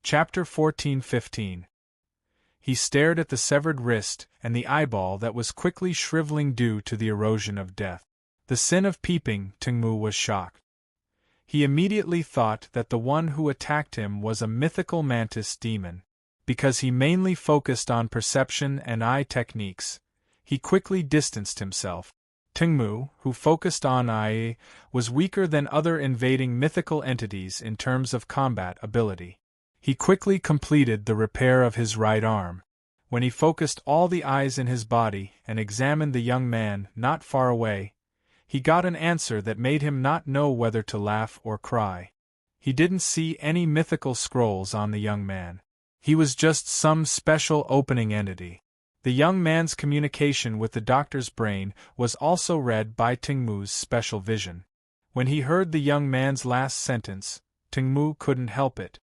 Chapter 14-15. He stared at the severed wrist and the eyeball that was quickly shriveling due to the erosion of death. The sin of peeping, Tingmu was shocked. He immediately thought that the one who attacked him was a mythical mantis demon. Because he mainly focused on perception and eye techniques, he quickly distanced himself. Tingmu, who focused on eye, was weaker than other invading mythical entities in terms of combat ability. He quickly completed the repair of his right arm. When he focused all the eyes in his body and examined the young man not far away, he got an answer that made him not know whether to laugh or cry. He didn't see any mythical scrolls on the young man. He was just some special opening entity. The young man's communication with the doctor's brain was also read by Tingmu's special vision. When he heard the young man's last sentence, Tingmu couldn't help it.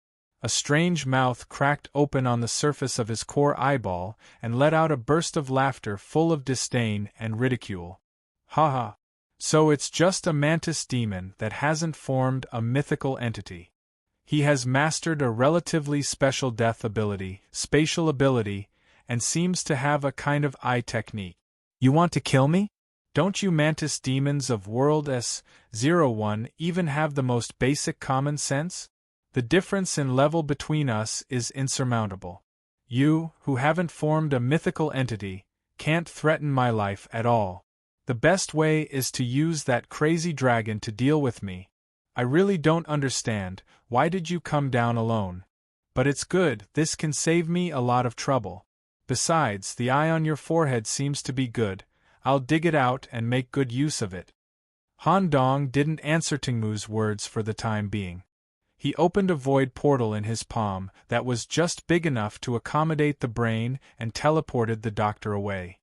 A strange mouth cracked open on the surface of his core eyeball and let out a burst of laughter full of disdain and ridicule. Ha ha! So it's just a mantis demon that hasn't formed a mythical entity. He has mastered a relatively special death ability, spatial ability, and seems to have a kind of eye technique. You want to kill me? Don't you mantis demons of World S01 even have the most basic common sense? The difference in level between us is insurmountable. You, who haven't formed a mythical entity, can't threaten my life at all. The best way is to use that crazy dragon to deal with me. I really don't understand, why did you come down alone? But it's good, this can save me a lot of trouble. Besides, the eye on your forehead seems to be good, I'll dig it out and make good use of it. Han Dong didn't answer Tingmu's words for the time being. He opened a void portal in his palm that was just big enough to accommodate the brain and teleported the doctor away.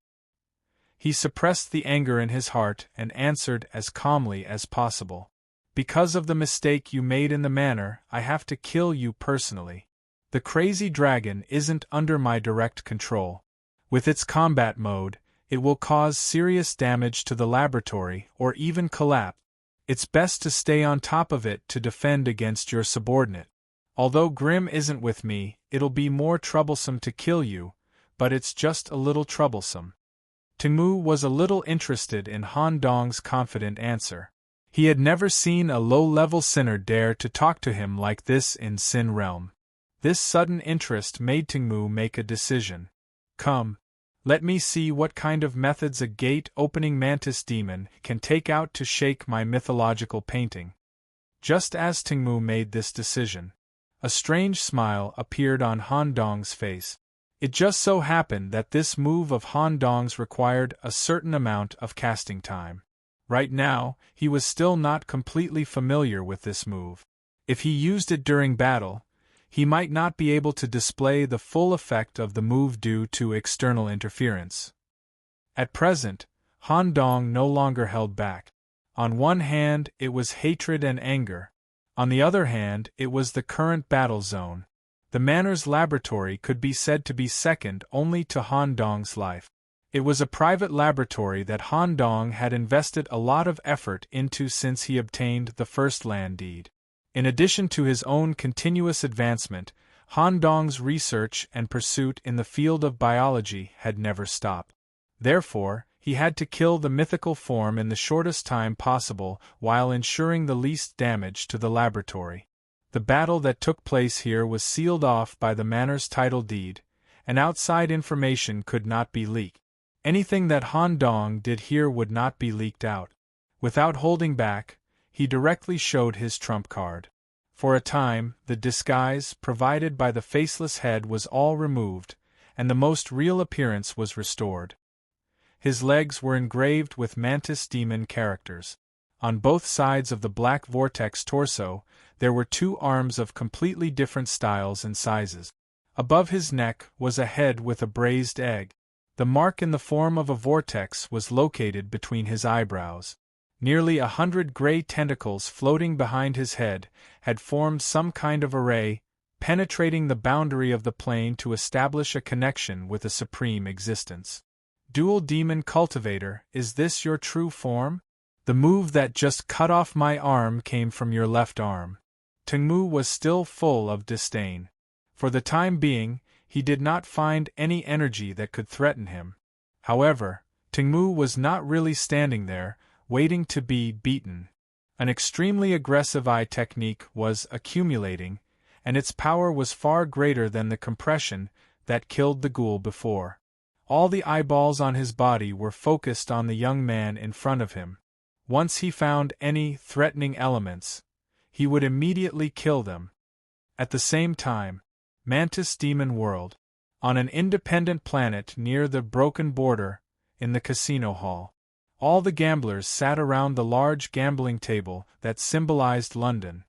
He suppressed the anger in his heart and answered as calmly as possible. Because of the mistake you made in the manor, I have to kill you personally. The crazy dragon isn't under my direct control. With its combat mode, it will cause serious damage to the laboratory or even collapse. It's best to stay on top of it to defend against your subordinate. Although Grim isn't with me, it'll be more troublesome to kill you, but it's just a little troublesome. Tingmu was a little interested in Han Dong's confident answer. He had never seen a low-level sinner dare to talk to him like this in Sin Realm. This sudden interest made Tingmu make a decision. Come, let me see what kind of methods a gate-opening mantis demon can take out to shake my mythological painting. Just as Tingmu made this decision, a strange smile appeared on Han Dong's face. It just so happened that this move of Han Dong's required a certain amount of casting time. Right now, he was still not completely familiar with this move. If he used it during battle, he might not be able to display the full effect of the move due to external interference. At present, Han Dong no longer held back. On one hand, it was hatred and anger. On the other hand, it was the current battle zone. The manor's laboratory could be said to be second only to Han Dong's life. It was a private laboratory that Han Dong had invested a lot of effort into since he obtained the first land deed. In addition to his own continuous advancement, Han Dong's research and pursuit in the field of biology had never stopped. Therefore, he had to kill the mythical form in the shortest time possible while ensuring the least damage to the laboratory. The battle that took place here was sealed off by the manor's title deed, and outside information could not be leaked. Anything that Han Dong did here would not be leaked out. Without holding back, he directly showed his trump card. For a time, the disguise provided by the faceless head was all removed, and the most real appearance was restored. His legs were engraved with mantis demon characters. On both sides of the black vortex torso, there were two arms of completely different styles and sizes. Above his neck was a head with a braised egg. The mark in the form of a vortex was located between his eyebrows. Nearly 100 gray tentacles floating behind his head had formed some kind of array, penetrating the boundary of the plane to establish a connection with a supreme existence. Dual Demon Cultivator, is this your true form? The move that just cut off my arm came from your left arm. Tingmu was still full of disdain. For the time being, he did not find any energy that could threaten him. However, Tingmu was not really standing there, waiting to be beaten. An extremely aggressive eye technique was accumulating, and its power was far greater than the compression that killed the ghoul before. All the eyeballs on his body were focused on the young man in front of him. Once he found any threatening elements, he would immediately kill them. At the same time, Mantis Demon World, on an independent planet near the broken border, in the casino hall, all the gamblers sat around the large gambling table that symbolized London.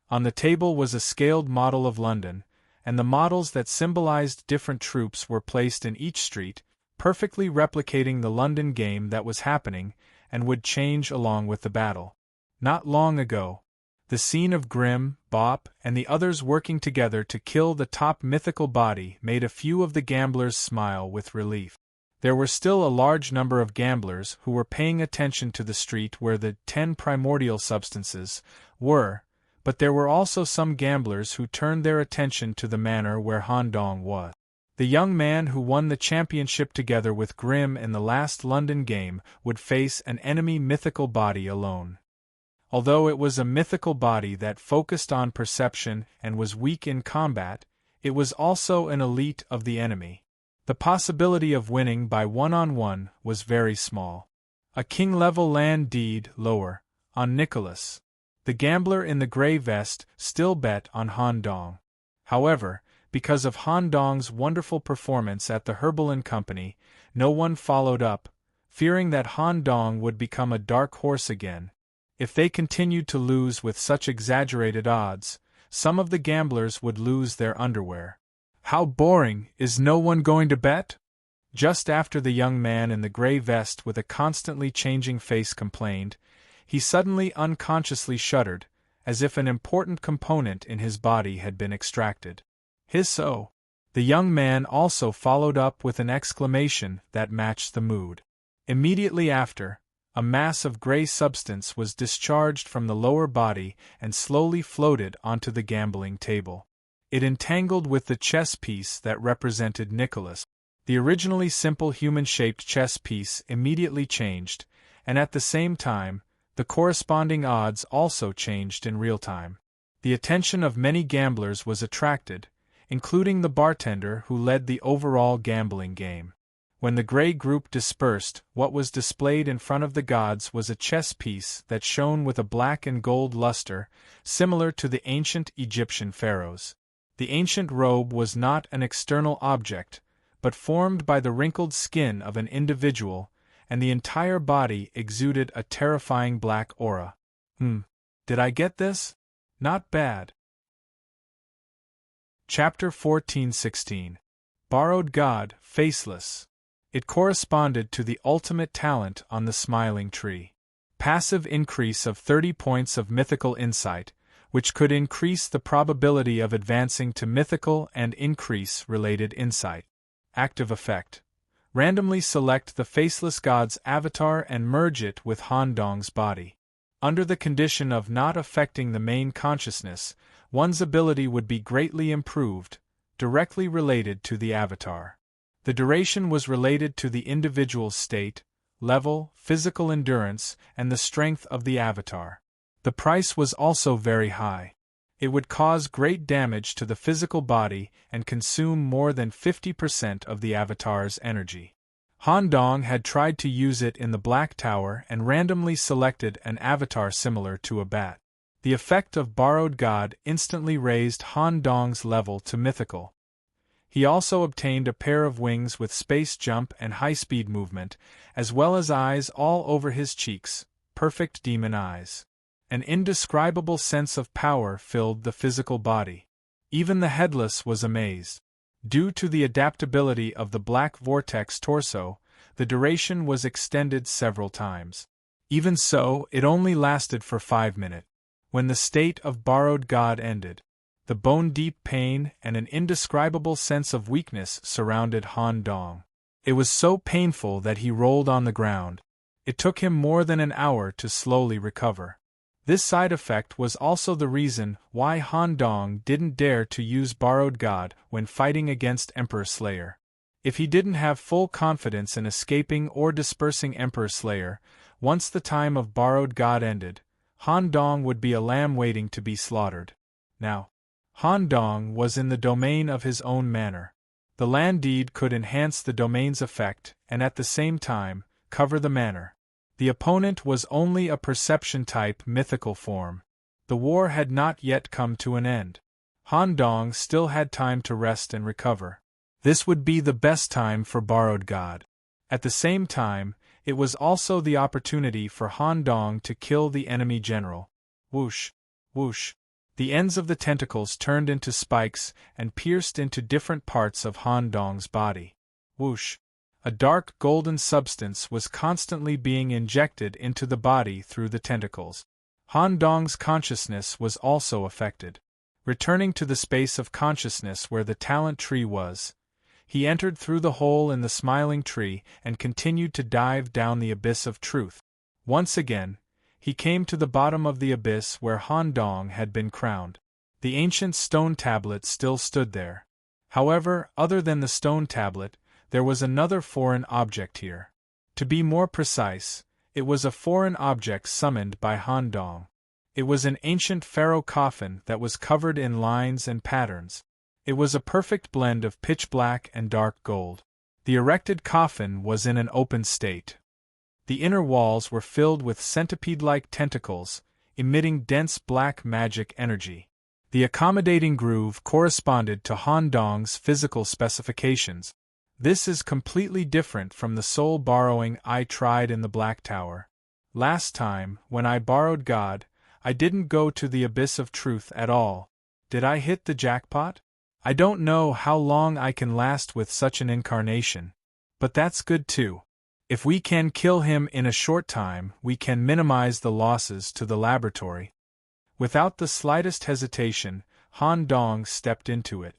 On the table was a scaled model of London, and the models that symbolized different troops were placed in each street, perfectly replicating the London game that was happening and would change along with the battle. Not long ago, the scene of Grimm, Bop, and the others working together to kill the top mythical body made a few of the gamblers smile with relief. There were still a large number of gamblers who were paying attention to the street where the 10 primordial substances were, but there were also some gamblers who turned their attention to the manor where Han Dong was. The young man who won the championship together with Grimm in the last London game would face an enemy mythical body alone. Although it was a mythical body that focused on perception and was weak in combat, it was also an elite of the enemy. The possibility of winning by one-on-one was very small. A king-level land deed lower, on Nicholas. The gambler in the gray vest still bet on Han Dong. However, because of Han Dong's wonderful performance at the Herbalin Company, no one followed up, fearing that Han Dong would become a dark horse again. If they continued to lose with such exaggerated odds, some of the gamblers would lose their underwear. How boring, is no one going to bet? Just after the young man in the gray vest with a constantly changing face complained, he suddenly unconsciously shuddered, as if an important component in his body had been extracted. Hiss-oh! The young man also followed up with an exclamation that matched the mood. Immediately after, a mass of gray substance was discharged from the lower body and slowly floated onto the gambling table. It entangled with the chess piece that represented Nicholas. The originally simple human-shaped chess piece immediately changed, and at the same time, the corresponding odds also changed in real time. The attention of many gamblers was attracted, including the bartender who led the overall gambling game. When the gray group dispersed, what was displayed in front of the gods was a chess piece that shone with a black and gold luster, similar to the ancient Egyptian pharaohs. The ancient robe was not an external object, but formed by the wrinkled skin of an individual, and the entire body exuded a terrifying black aura. Did I get this? Not bad. Chapter 14:16. Borrowed God, Faceless. It corresponded to the ultimate talent on the smiling tree. Passive increase of 30 points of mythical insight, which could increase the probability of advancing to mythical and increase related insight. Active effect. Randomly select the Faceless God's avatar and merge it with Han Dong's body. Under the condition of not affecting the main consciousness, one's ability would be greatly improved, directly related to the avatar. The duration was related to the individual's state, level, physical endurance, and the strength of the avatar. The price was also very high. It would cause great damage to the physical body and consume more than 50% of the avatar's energy. Han Dong had tried to use it in the Black Tower and randomly selected an avatar similar to a bat. The effect of Borrowed God instantly raised Han Dong's level to mythical. He also obtained a pair of wings with space jump and high-speed movement, as well as eyes all over his cheeks, perfect demon eyes. An indescribable sense of power filled the physical body. Even the Headless was amazed. Due to the adaptability of the Black Vortex torso, the duration was extended several times. Even so, it only lasted for 5 minutes. When the state of Borrowed God ended, the bone-deep pain and an indescribable sense of weakness surrounded Han Dong. It was so painful that he rolled on the ground. It took him more than an hour to slowly recover. This side effect was also the reason why Han Dong didn't dare to use Borrowed God when fighting against Emperor Slayer. If he didn't have full confidence in escaping or dispersing Emperor Slayer, once the time of Borrowed God ended, Han Dong would be a lamb waiting to be slaughtered. Now, Han Dong was in the domain of his own manner. The land deed could enhance the domain's effect and at the same time, cover the manner. The opponent was only a perception-type mythical form. The war had not yet come to an end. Han Dong still had time to rest and recover. This would be the best time for Borrowed God. At the same time, it was also the opportunity for Han Dong to kill the enemy general. Whoosh! Whoosh! The ends of the tentacles turned into spikes and pierced into different parts of Han Dong's body. Whoosh! A dark golden substance was constantly being injected into the body through the tentacles. Han Dong's consciousness was also affected. Returning to the space of consciousness where the talent tree was, he entered through the hole in the smiling tree and continued to dive down the abyss of truth. Once again, he came to the bottom of the abyss where Han Dong had been crowned. The ancient stone tablet still stood there. However, other than the stone tablet, there was another foreign object here. To be more precise, it was a foreign object summoned by Han Dong. It was an ancient pharaoh coffin that was covered in lines and patterns. It was a perfect blend of pitch black and dark gold. The erected coffin was in an open state. The inner walls were filled with centipede-like tentacles, emitting dense black magic energy. The accommodating groove corresponded to Han Dong's physical specifications. This is completely different from the soul borrowing I tried in the Black Tower. Last time, when I borrowed God, I didn't go to the abyss of truth at all. Did I hit the jackpot? I don't know how long I can last with such an incarnation. But that's good too. If we can kill him in a short time, we can minimize the losses to the laboratory. Without the slightest hesitation, Han Dong stepped into it.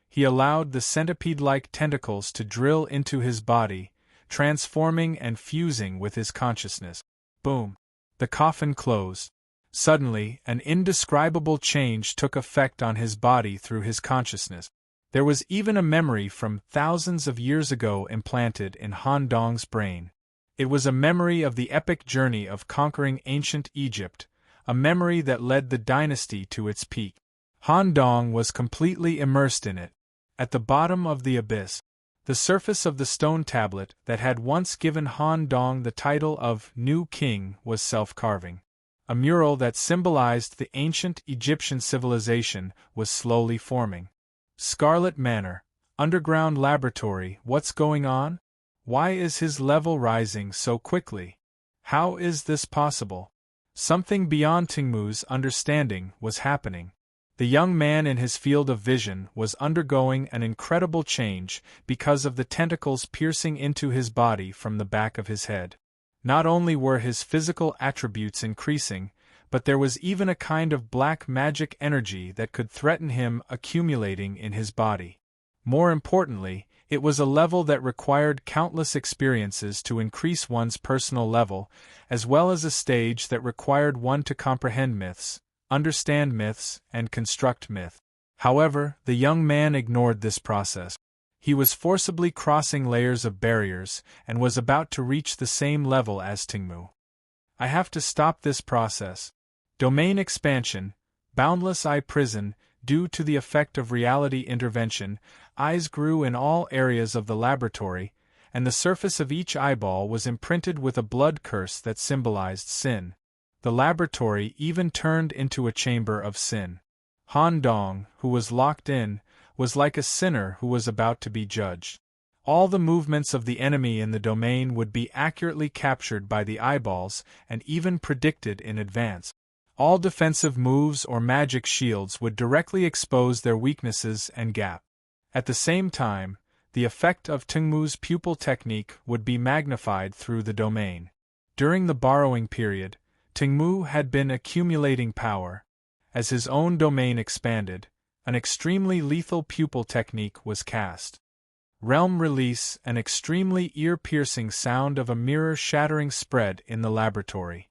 He allowed the centipede-like tentacles to drill into his body, transforming and fusing with his consciousness. Boom! The coffin closed. Suddenly, an indescribable change took effect on his body through his consciousness. There was even a memory from thousands of years ago implanted in Han Dong's brain. It was a memory of the epic journey of conquering ancient Egypt, a memory that led the dynasty to its peak. Han Dong was completely immersed in it. At the bottom of the abyss, the surface of the stone tablet that had once given Han Dong the title of New King was self-carving. A mural that symbolized the ancient Egyptian civilization was slowly forming. Scarlet Manor, underground laboratory, what's going on? Why is his level rising so quickly? How is this possible? Something beyond Tingmu's understanding was happening. The young man in his field of vision was undergoing an incredible change because of the tentacles piercing into his body from the back of his head. Not only were his physical attributes increasing, but there was even a kind of black magic energy that could threaten him accumulating in his body. More importantly, it was a level that required countless experiences to increase one's personal level, as well as a stage that required one to comprehend myths, understand myths, and construct myth. However, the young man ignored this process. He was forcibly crossing layers of barriers and was about to reach the same level as Tingmu. I have to stop this process. Domain expansion, boundless eye prison, due to the effect of reality intervention, eyes grew in all areas of the laboratory, and the surface of each eyeball was imprinted with a blood curse that symbolized sin. The laboratory even turned into a chamber of sin. Han Dong, who was locked in, was like a sinner who was about to be judged. All the movements of the enemy in the domain would be accurately captured by the eyeballs and even predicted in advance. All defensive moves or magic shields would directly expose their weaknesses and gap. At the same time, the effect of Tingmu's pupil technique would be magnified through the domain. During the borrowing period, Tingmu had been accumulating power. As his own domain expanded, an extremely lethal pupil technique was cast. Realm release, an extremely ear-piercing sound of a mirror shattering spread in the laboratory.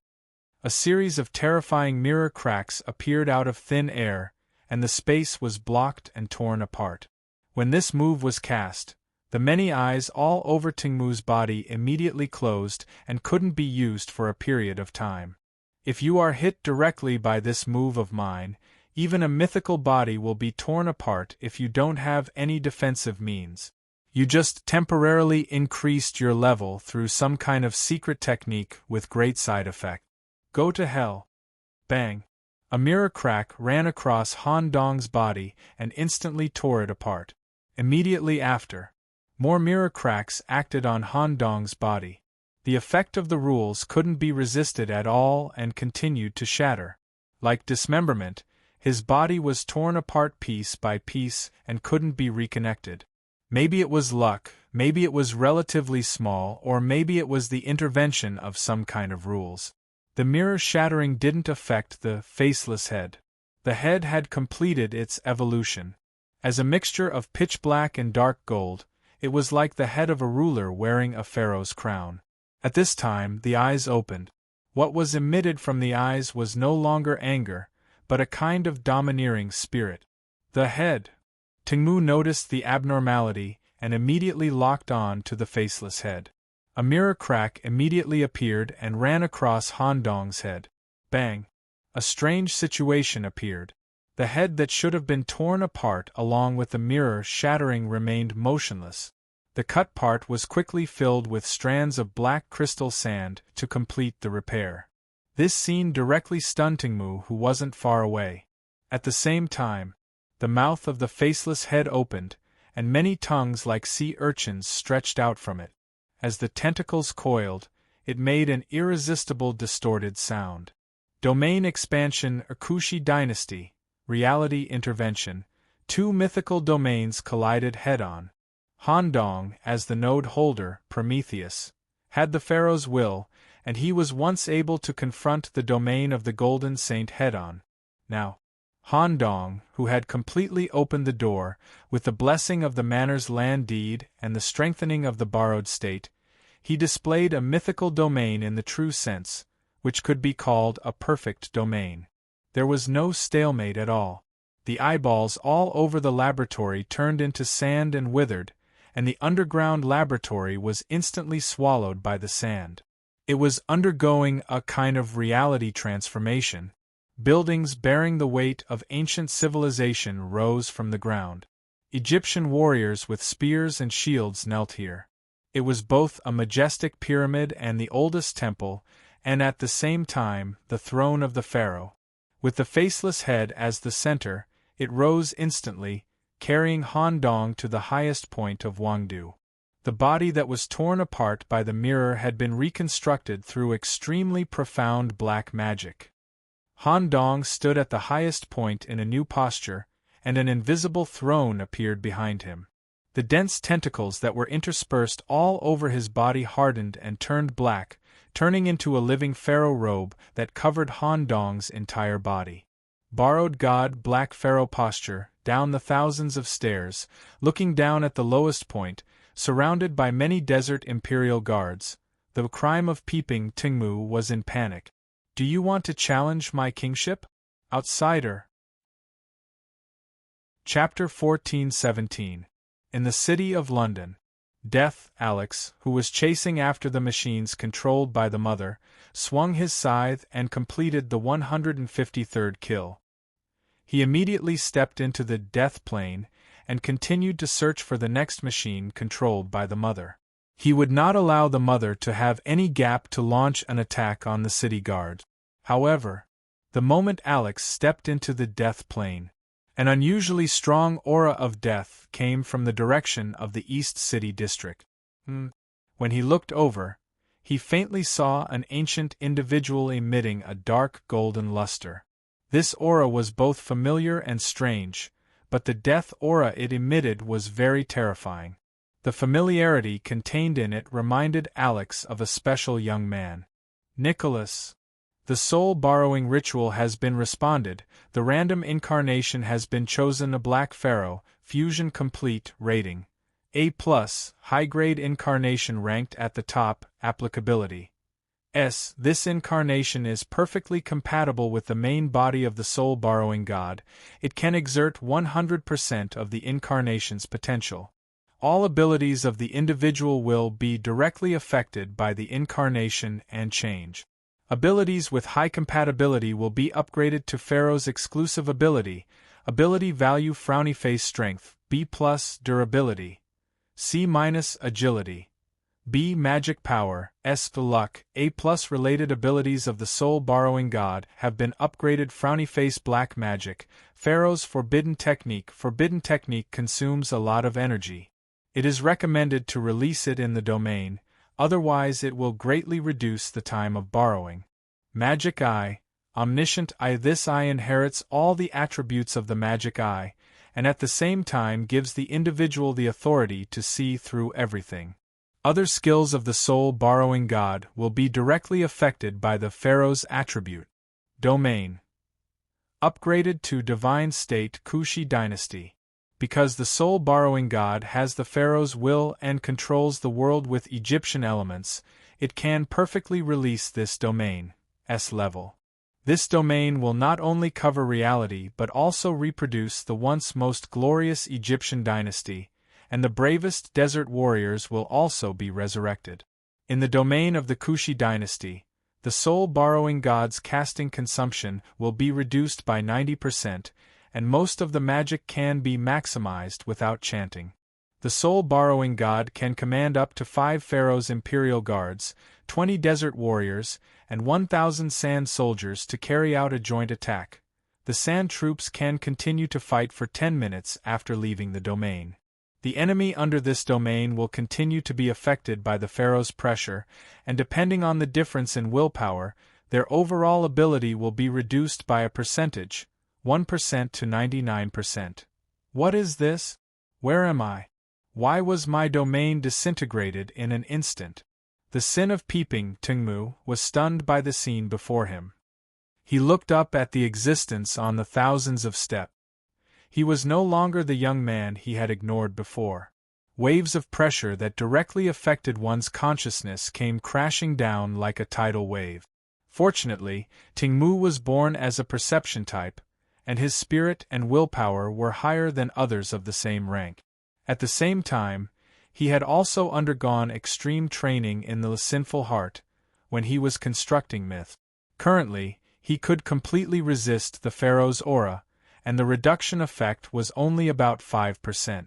A series of terrifying mirror cracks appeared out of thin air, and the space was blocked and torn apart. When this move was cast, the many eyes all over Tingmu's body immediately closed and couldn't be used for a period of time. If you are hit directly by this move of mine, even a mythical body will be torn apart if you don't have any defensive means. You just temporarily increased your level through some kind of secret technique with great side effect. Go to hell. Bang. A mirror crack ran across Han Dong's body and instantly tore it apart. Immediately after, more mirror cracks acted on Han Dong's body. The effect of the rules couldn't be resisted at all and continued to shatter. Like dismemberment, his body was torn apart piece by piece and couldn't be reconnected. Maybe it was luck, maybe it was relatively small, or maybe it was the intervention of some kind of rules. The mirror shattering didn't affect the faceless head. The head had completed its evolution. As a mixture of pitch black and dark gold, it was like the head of a ruler wearing a pharaoh's crown. At this time, the eyes opened. What was emitted from the eyes was no longer anger, but a kind of domineering spirit. The head. Tingmu noticed the abnormality and immediately locked on to the faceless head. A mirror crack immediately appeared and ran across Han Dong's head. Bang! A strange situation appeared. The head that should have been torn apart along with the mirror shattering remained motionless. The cut part was quickly filled with strands of black crystal sand to complete the repair. This scene directly stunned Tingmu, who wasn't far away. At the same time, the mouth of the faceless head opened, and many tongues like sea urchins stretched out from it. As the tentacles coiled, it made an irresistible distorted sound. Domain expansion, Akushi dynasty, reality intervention, two mythical domains collided head-on. Han Dong, as the node holder, Prometheus, had the pharaoh's will, and he was once able to confront the domain of the Golden Saint head-on. Now, Han Dong, who had completely opened the door, with the blessing of the manor's land deed and the strengthening of the borrowed state, he displayed a mythical domain in the true sense, which could be called a perfect domain. There was no stalemate at all. The eyeballs all over the laboratory turned into sand and withered, and the underground laboratory was instantly swallowed by the sand. It was undergoing a kind of reality transformation. Buildings bearing the weight of ancient civilization rose from the ground. Egyptian warriors with spears and shields knelt here. It was both a majestic pyramid and the oldest temple, and at the same time the throne of the pharaoh. With the faceless head as the center, it rose instantly, carrying Han Dong to the highest point of Wangdu. The body that was torn apart by the mirror had been reconstructed through extremely profound black magic. Han Dong stood at the highest point in a new posture, and an invisible throne appeared behind him. The dense tentacles that were interspersed all over his body hardened and turned black, turning into a living pharaoh robe that covered Han Dong's entire body. Borrowed god black pharaoh posture, down the thousands of stairs, looking down at the lowest point, surrounded by many desert imperial guards. The crime of peeping Tingmu was in panic. Do you want to challenge my kingship? Outsider. Chapter 14-17. In the City of London. Death, Alex, who was chasing after the machines controlled by the mother, swung his scythe and completed the 153rd kill. He immediately stepped into the death plane and continued to search for the next machine controlled by the mother. He would not allow the mother to have any gap to launch an attack on the city guard. However, the moment Alex stepped into the death plane, an unusually strong aura of death came from the direction of the East City District. When he looked over, he faintly saw an ancient individual emitting a dark golden luster. This aura was both familiar and strange, but the death aura it emitted was very terrifying. The familiarity contained in it reminded Alex of a special young man. Nicholas. The soul borrowing ritual has been responded, the random incarnation has been chosen. A Black Pharaoh, fusion complete, rating A+, high-grade incarnation ranked at the top, applicability This incarnation is perfectly compatible with the main body of the soul-borrowing God. It can exert 100% of the incarnation's potential. All abilities of the individual will be directly affected by the incarnation and change. Abilities with high compatibility will be upgraded to Pharaoh's exclusive ability value frowny face strength, B+, durability, C- agility, B. Magic power, S. luck, A+. Related abilities of the soul-borrowing God have been upgraded frowny face black magic, Pharaoh's forbidden technique. Forbidden technique consumes a lot of energy. It is recommended to release it in the domain, otherwise it will greatly reduce the time of borrowing. Magic eye, omniscient eye. This eye inherits all the attributes of the magic eye, and at the same time gives the individual the authority to see through everything. Other skills of the soul-borrowing God will be directly affected by the Pharaoh's attribute. Domain upgraded to Divine State Kushi Dynasty. Because the soul-borrowing God has the Pharaoh's will and controls the world with Egyptian elements, it can perfectly release this domain, S level. This domain will not only cover reality but also reproduce the once most glorious Egyptian dynasty, and the bravest desert warriors will also be resurrected. In the domain of the Kushi dynasty, the soul-borrowing God's casting consumption will be reduced by 90%, and most of the magic can be maximized without chanting. The soul-borrowing God can command up to 5 Pharaoh's imperial guards, 20 desert warriors, and 1,000 sand soldiers to carry out a joint attack. The sand troops can continue to fight for 10 minutes after leaving the domain. The enemy under this domain will continue to be affected by the Pharaoh's pressure, and depending on the difference in willpower, their overall ability will be reduced by a percentage, 1% to 99%. What is this? Where am I? Why was my domain disintegrated in an instant? The sin of peeping, Tengmu was stunned by the scene before him. He looked up at the existence on the thousands of steps. He was no longer the young man he had ignored before. Waves of pressure that directly affected one's consciousness came crashing down like a tidal wave. Fortunately, Tengmu was born as a perception type, and his spirit and willpower were higher than others of the same rank. At the same time, he had also undergone extreme training in the sinful heart, when he was constructing myth. Currently, he could completely resist the Pharaoh's aura, and the reduction effect was only about 5%.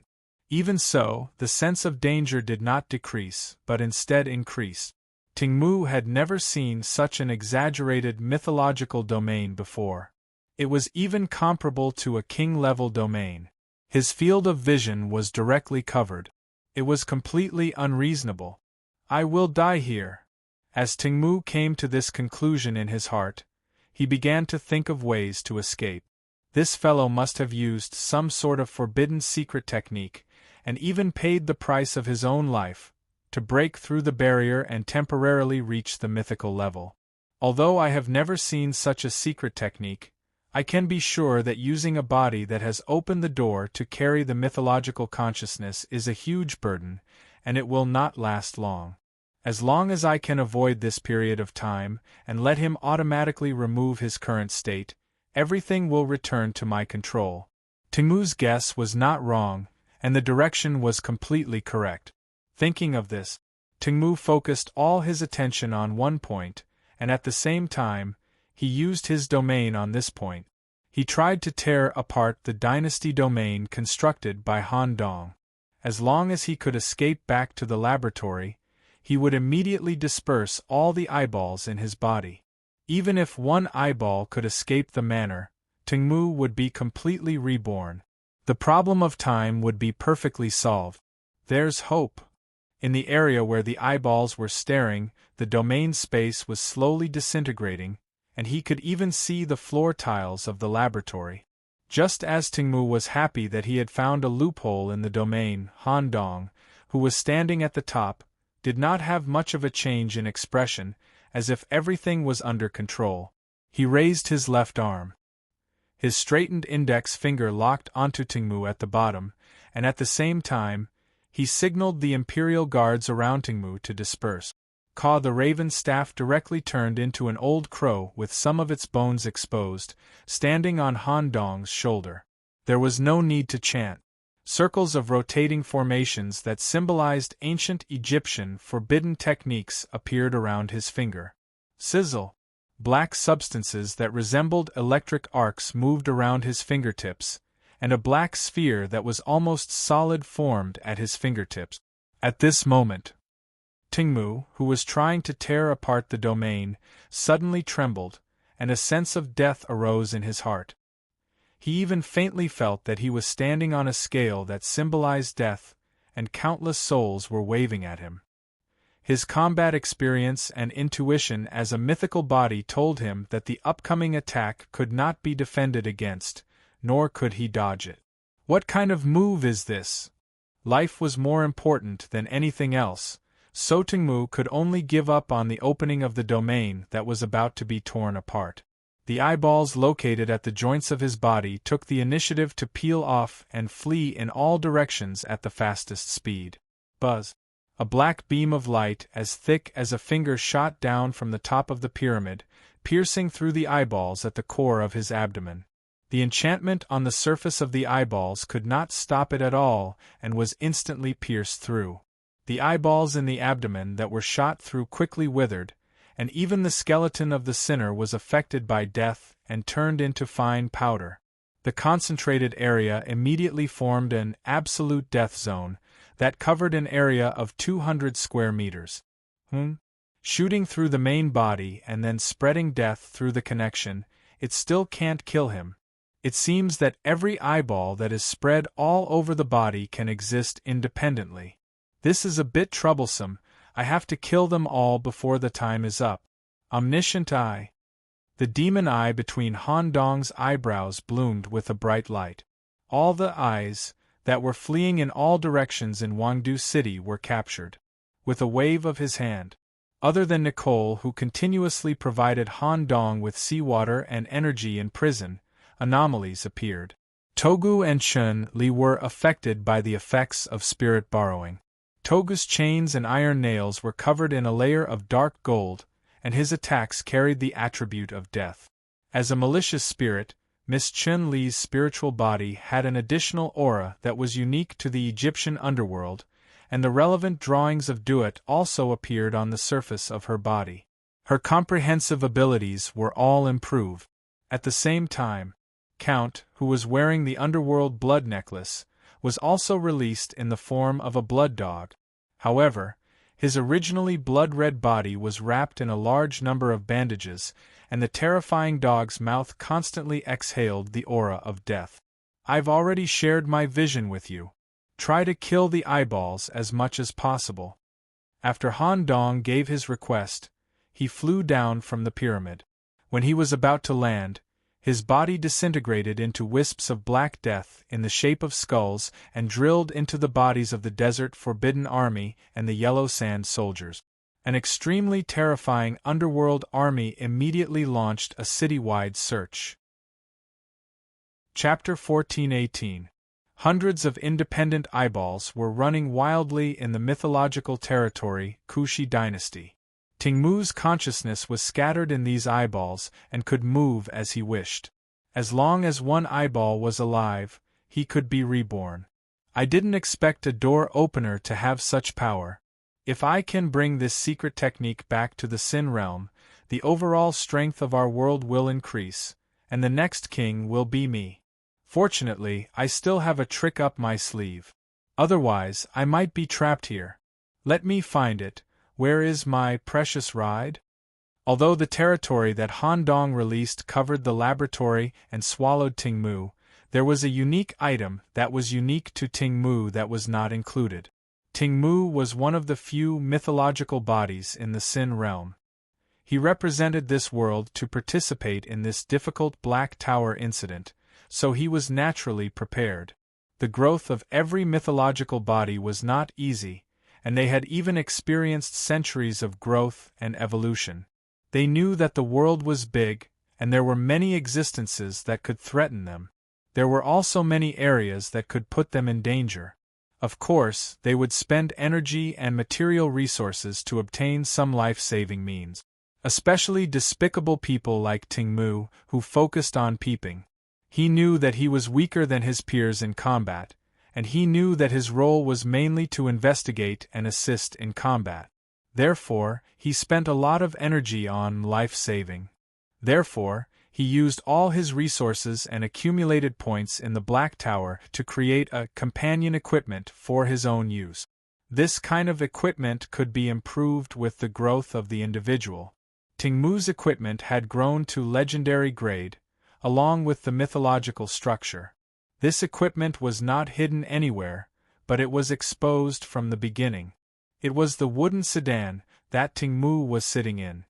Even so, the sense of danger did not decrease, but instead increased. Tengmu had never seen such an exaggerated mythological domain before. It was even comparable to a king-level domain. His field of vision was directly covered. It was completely unreasonable. I will die here. As Tengmu came to this conclusion in his heart, he began to think of ways to escape. This fellow must have used some sort of forbidden secret technique, and even paid the price of his own life, to break through the barrier and temporarily reach the mythical level. Although I have never seen such a secret technique, I can be sure that using a body that has opened the door to carry the mythological consciousness is a huge burden, and it will not last long. As long as I can avoid this period of time, and let him automatically remove his current state, everything will return to my control. Tengmu's guess was not wrong, and the direction was completely correct. Thinking of this, Tengmu focused all his attention on one point, and at the same time, he used his domain on this point. He tried to tear apart the dynasty domain constructed by Han Dong. As long as he could escape back to the laboratory, he would immediately disperse all the eyeballs in his body. Even if one eyeball could escape the manor, Tengmu would be completely reborn. The problem of time would be perfectly solved. There's hope. In the area where the eyeballs were staring, the domain space was slowly disintegrating, and he could even see the floor tiles of the laboratory. Just as Tengmu was happy that he had found a loophole in the domain, Han Dong, who was standing at the top, did not have much of a change in expression, as if everything was under control. He raised his left arm. His straightened index finger locked onto Tengmu at the bottom, and at the same time, he signaled the Imperial guards around Tengmu to disperse. Caw the raven's staff directly turned into an old crow with some of its bones exposed, standing on Han Dong's shoulder. There was no need to chant. Circles of rotating formations that symbolized ancient Egyptian forbidden techniques appeared around his finger. Sizzle! Black substances that resembled electric arcs moved around his fingertips, and a black sphere that was almost solid formed at his fingertips. At this moment, Tingmu, who was trying to tear apart the domain, suddenly trembled, and a sense of death arose in his heart. He even faintly felt that he was standing on a scale that symbolized death, and countless souls were waving at him. His combat experience and intuition as a mythical body told him that the upcoming attack could not be defended against, nor could he dodge it. What kind of move is this? Life was more important than anything else, so Tingmu could only give up on the opening of the domain that was about to be torn apart. The eyeballs located at the joints of his body took the initiative to peel off and flee in all directions at the fastest speed. Buzz! A black beam of light as thick as a finger shot down from the top of the pyramid, piercing through the eyeballs at the core of his abdomen. The enchantment on the surface of the eyeballs could not stop it at all and was instantly pierced through. The eyeballs in the abdomen that were shot through quickly withered, and even the skeleton of the sinner was affected by death and turned into fine powder. The concentrated area immediately formed an absolute death zone that covered an area of 200 square meters. Shooting through the main body and then spreading death through the connection, it still can't kill him. It seems that every eyeball that is spread all over the body can exist independently. This is a bit troublesome. I have to kill them all before the time is up. Omniscient eye. The demon eye between Han Dong's eyebrows bloomed with a bright light. All the eyes that were fleeing in all directions in Wangdu City were captured. With a wave of his hand. Other than Nicole, who continuously provided Han Dong with seawater and energy in prison, anomalies appeared. Togu and Chun Li were affected by the effects of spirit borrowing. Togu's chains and iron nails were covered in a layer of dark gold, and his attacks carried the attribute of death. As a malicious spirit, Miss Chun Li's spiritual body had an additional aura that was unique to the Egyptian underworld, and the relevant drawings of Duat also appeared on the surface of her body. Her comprehensive abilities were all improved. At the same time, Count, who was wearing the underworld blood necklace, was also released in the form of a blood dog. However, his originally blood-red body was wrapped in a large number of bandages, and the terrifying dog's mouth constantly exhaled the aura of death. I've already shared my vision with you. Try to kill the eyeballs as much as possible. After Han Dong gave his request, he flew down from the pyramid. When he was about to land, his body disintegrated into wisps of black death in the shape of skulls and drilled into the bodies of the Desert Forbidden Army and the Yellow Sand Soldiers. An extremely terrifying underworld army immediately launched a citywide search. Chapter 1418. Hundreds of independent eyeballs were running wildly in the mythological territory Kushi Dynasty. Tingmu's consciousness was scattered in these eyeballs and could move as he wished. As long as one eyeball was alive, he could be reborn. I didn't expect a door opener to have such power. If I can bring this secret technique back to the Sin realm, the overall strength of our world will increase, and the next king will be me. Fortunately, I still have a trick up my sleeve. Otherwise, I might be trapped here. Let me find it. Where is my precious ride? Although the territory that Han Dong released covered the laboratory and swallowed Tingmu, there was a unique item that was unique to Tingmu that was not included. Tingmu was one of the few mythological bodies in the Sin realm. He represented this world to participate in this difficult Black Tower incident, so he was naturally prepared. The growth of every mythological body was not easy, and they had even experienced centuries of growth and evolution. They knew that the world was big, and there were many existences that could threaten them. There were also many areas that could put them in danger. Of course, they would spend energy and material resources to obtain some life-saving means. Especially despicable people like Tingmu, who focused on peeping. He knew that he was weaker than his peers in combat, and he knew that his role was mainly to investigate and assist in combat. Therefore, he spent a lot of energy on life-saving. Therefore, he used all his resources and accumulated points in the Black Tower to create a companion equipment for his own use. This kind of equipment could be improved with the growth of the individual. Tingmu's equipment had grown to legendary grade, along with the mythological structure. This equipment was not hidden anywhere, but it was exposed from the beginning. It was the wooden sedan that Tingmu was sitting in.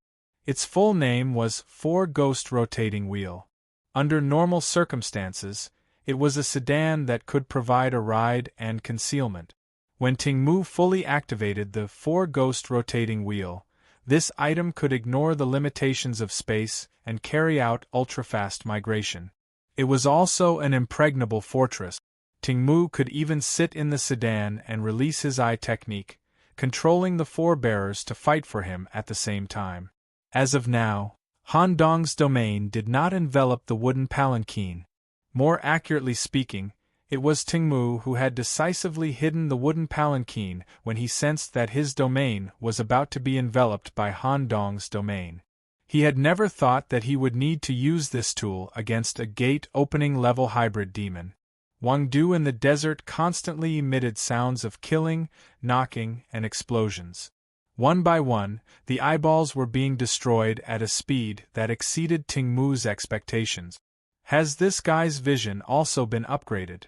Its full name was Four-Ghost Rotating Wheel. Under normal circumstances, it was a sedan that could provide a ride and concealment. When Tingmu fully activated the Four-Ghost Rotating Wheel, this item could ignore the limitations of space and carry out ultra-fast migration. It was also an impregnable fortress. Tingmu could even sit in the sedan and release his eye technique, controlling the four bearers to fight for him at the same time. As of now, Han Dong's domain did not envelop the wooden palanquin. More accurately speaking, it was Tingmu who had decisively hidden the wooden palanquin when he sensed that his domain was about to be enveloped by Han Dong's domain. He had never thought that he would need to use this tool against a gate-opening level hybrid demon. Wang Du in the desert constantly emitted sounds of killing, knocking, and explosions. One by one, the eyeballs were being destroyed at a speed that exceeded Tingmu's expectations. Has this guy's vision also been upgraded?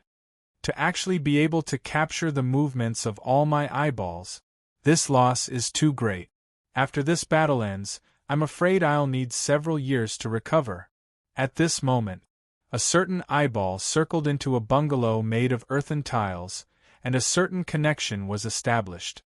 To actually be able to capture the movements of all my eyeballs? This loss is too great. After this battle ends, I'm afraid I'll need several years to recover. At this moment, a certain eyeball circled into a bungalow made of earthen tiles, and a certain connection was established.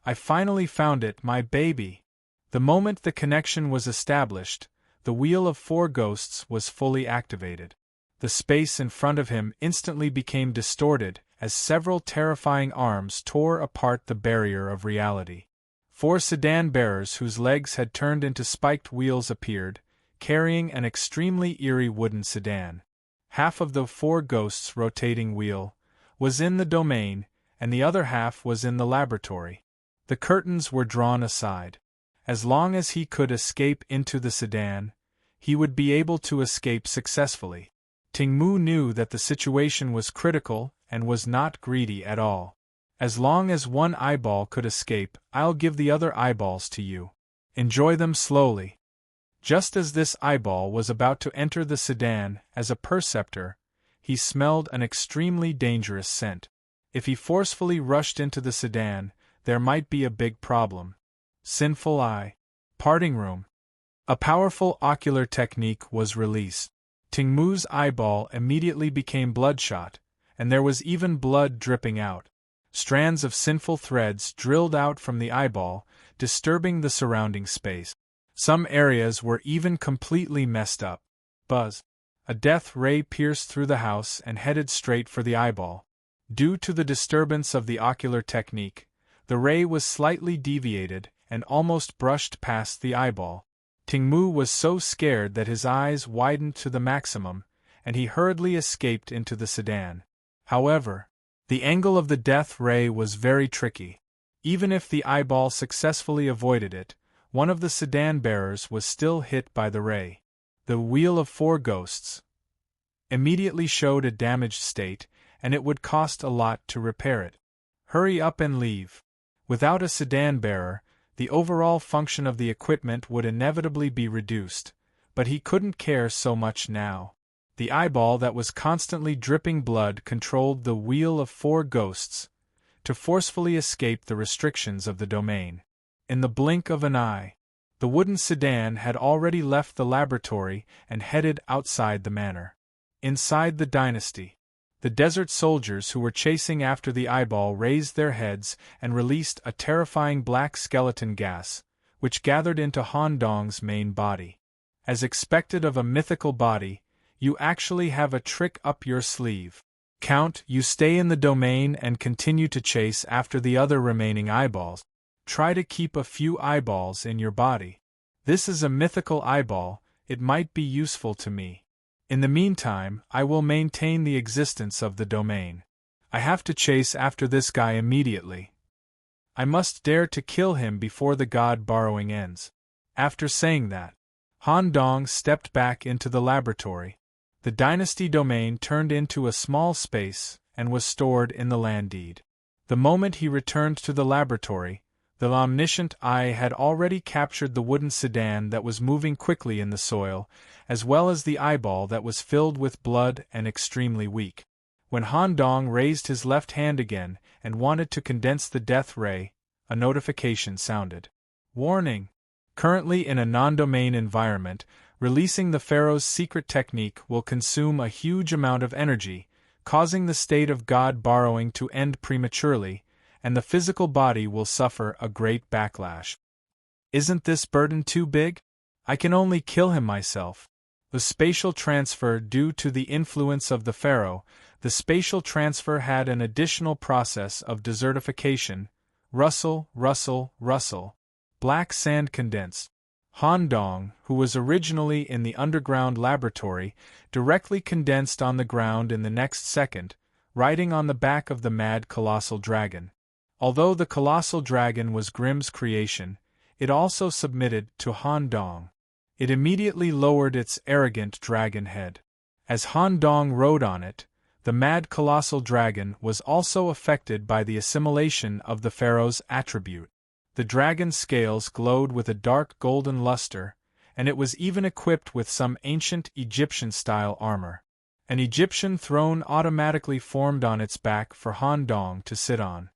I finally found it, my baby. The moment the connection was established, the Wheel of Four Ghosts was fully activated. The space in front of him instantly became distorted as several terrifying arms tore apart the barrier of reality. Four sedan bearers whose legs had turned into spiked wheels appeared, carrying an extremely eerie wooden sedan. Half of the Four Ghosts rotating wheel was in the domain, and the other half was in the laboratory. The curtains were drawn aside. As long as he could escape into the sedan, he would be able to escape successfully. Tingmu knew that the situation was critical and was not greedy at all. As long as one eyeball could escape, I'll give the other eyeballs to you. Enjoy them slowly. Just as this eyeball was about to enter the sedan as a perceptor, he smelled an extremely dangerous scent. If he forcefully rushed into the sedan, there might be a big problem. Sinful eye. Parting room. A powerful ocular technique was released. Tingmu's eyeball immediately became bloodshot, and there was even blood dripping out. Strands of sinful threads drilled out from the eyeball, disturbing the surrounding space. Some areas were even completely messed up. Buzz. A death ray pierced through the house and headed straight for the eyeball. Due to the disturbance of the ocular technique, the ray was slightly deviated and almost brushed past the eyeball. Tingmu was so scared that his eyes widened to the maximum, and he hurriedly escaped into the sedan. However, the angle of the death ray was very tricky. Even if the eyeball successfully avoided it, one of the sedan bearers was still hit by the ray. The Wheel of Four Ghosts immediately showed a damaged state, and it would cost a lot to repair it. Hurry up and leave. Without a sedan bearer, the overall function of the equipment would inevitably be reduced, but he couldn't care so much now. The eyeball that was constantly dripping blood controlled the Wheel of Four Ghosts to forcefully escape the restrictions of the domain. In the blink of an eye, the wooden sedan had already left the laboratory and headed outside the manor. Inside the dynasty, the desert soldiers who were chasing after the eyeball raised their heads and released a terrifying black skeleton gas, which gathered into Han Dong's main body. As expected of a mythical body, you actually have a trick up your sleeve. Count, you stay in the domain and continue to chase after the other remaining eyeballs. Try to keep a few eyeballs in your body. This is a mythical eyeball, it might be useful to me. In the meantime, I will maintain the existence of the domain. I have to chase after this guy immediately. I must dare to kill him before the god borrowing ends. After saying that, Han Dong stepped back into the laboratory. The dynasty domain turned into a small space and was stored in the land deed. The moment he returned to the laboratory, the omniscient eye had already captured the wooden sedan that was moving quickly in the soil, as well as the eyeball that was filled with blood and extremely weak. When Han Dong raised his left hand again and wanted to condense the death ray, a notification sounded. Warning! Currently in a non-domain environment, releasing the Pharaoh's secret technique will consume a huge amount of energy, causing the state of God borrowing to end prematurely, and the physical body will suffer a great backlash. Isn't this burden too big? I can only kill him myself. The spatial transfer due to the influence of the Pharaoh, the spatial transfer had an additional process of desertification. Rustle, rustle, rustle. Black sand condensed. Han Dong, who was originally in the underground laboratory, directly condensed on the ground in the next second, riding on the back of the mad colossal dragon. Although the colossal dragon was Grimm's creation, it also submitted to Han Dong. It immediately lowered its arrogant dragon head. As Han Dong rode on it, the mad colossal dragon was also affected by the assimilation of the Pharaoh's attribute. The dragon's scales glowed with a dark golden luster, and it was even equipped with some ancient Egyptian-style armor. An Egyptian throne automatically formed on its back for Han Dong to sit on.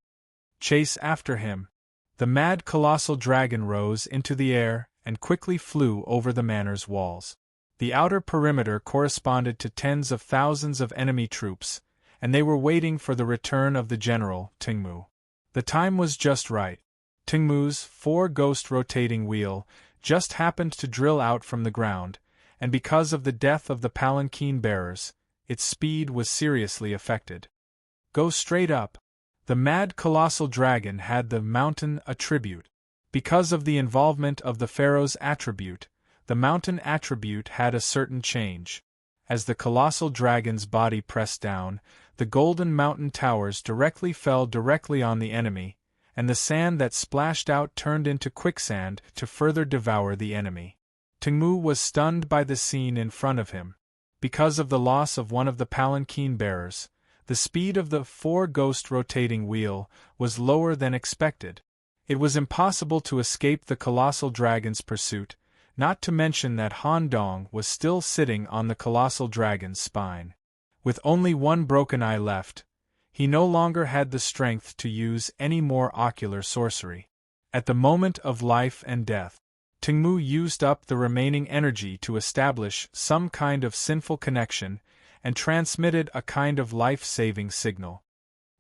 Chase after him. The mad colossal dragon rose into the air and quickly flew over the manor's walls. The outer perimeter corresponded to tens of thousands of enemy troops, and they were waiting for the return of the general, Tingmu. The time was just right. Tingmu's four-ghost rotating wheel just happened to drill out from the ground, and because of the death of the palanquin bearers, its speed was seriously affected. Go straight up. The mad colossal dragon had the mountain attribute. Because of the involvement of the Pharaoh's attribute, the mountain attribute had a certain change. As the colossal dragon's body pressed down, the golden mountain towers fell directly on the enemy, and the sand that splashed out turned into quicksand to further devour the enemy. Tingmu was stunned by the scene in front of him. Because of the loss of one of the palanquin bearers, the speed of the four-ghost rotating wheel was lower than expected. It was impossible to escape the colossal dragon's pursuit, not to mention that Han Dong was still sitting on the colossal dragon's spine. With only one broken eye left, he no longer had the strength to use any more ocular sorcery. At the moment of life and death, Tingmu used up the remaining energy to establish some kind of sinful connection and transmitted a kind of life-saving signal.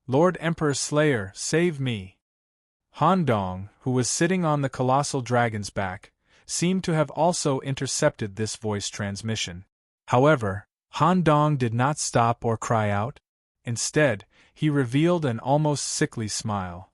Lord Emperor Slayer, save me! Han Dong, who was sitting on the colossal dragon's back, seemed to have also intercepted this voice transmission. However, Han Dong did not stop or cry out. Instead, he revealed an almost sickly smile.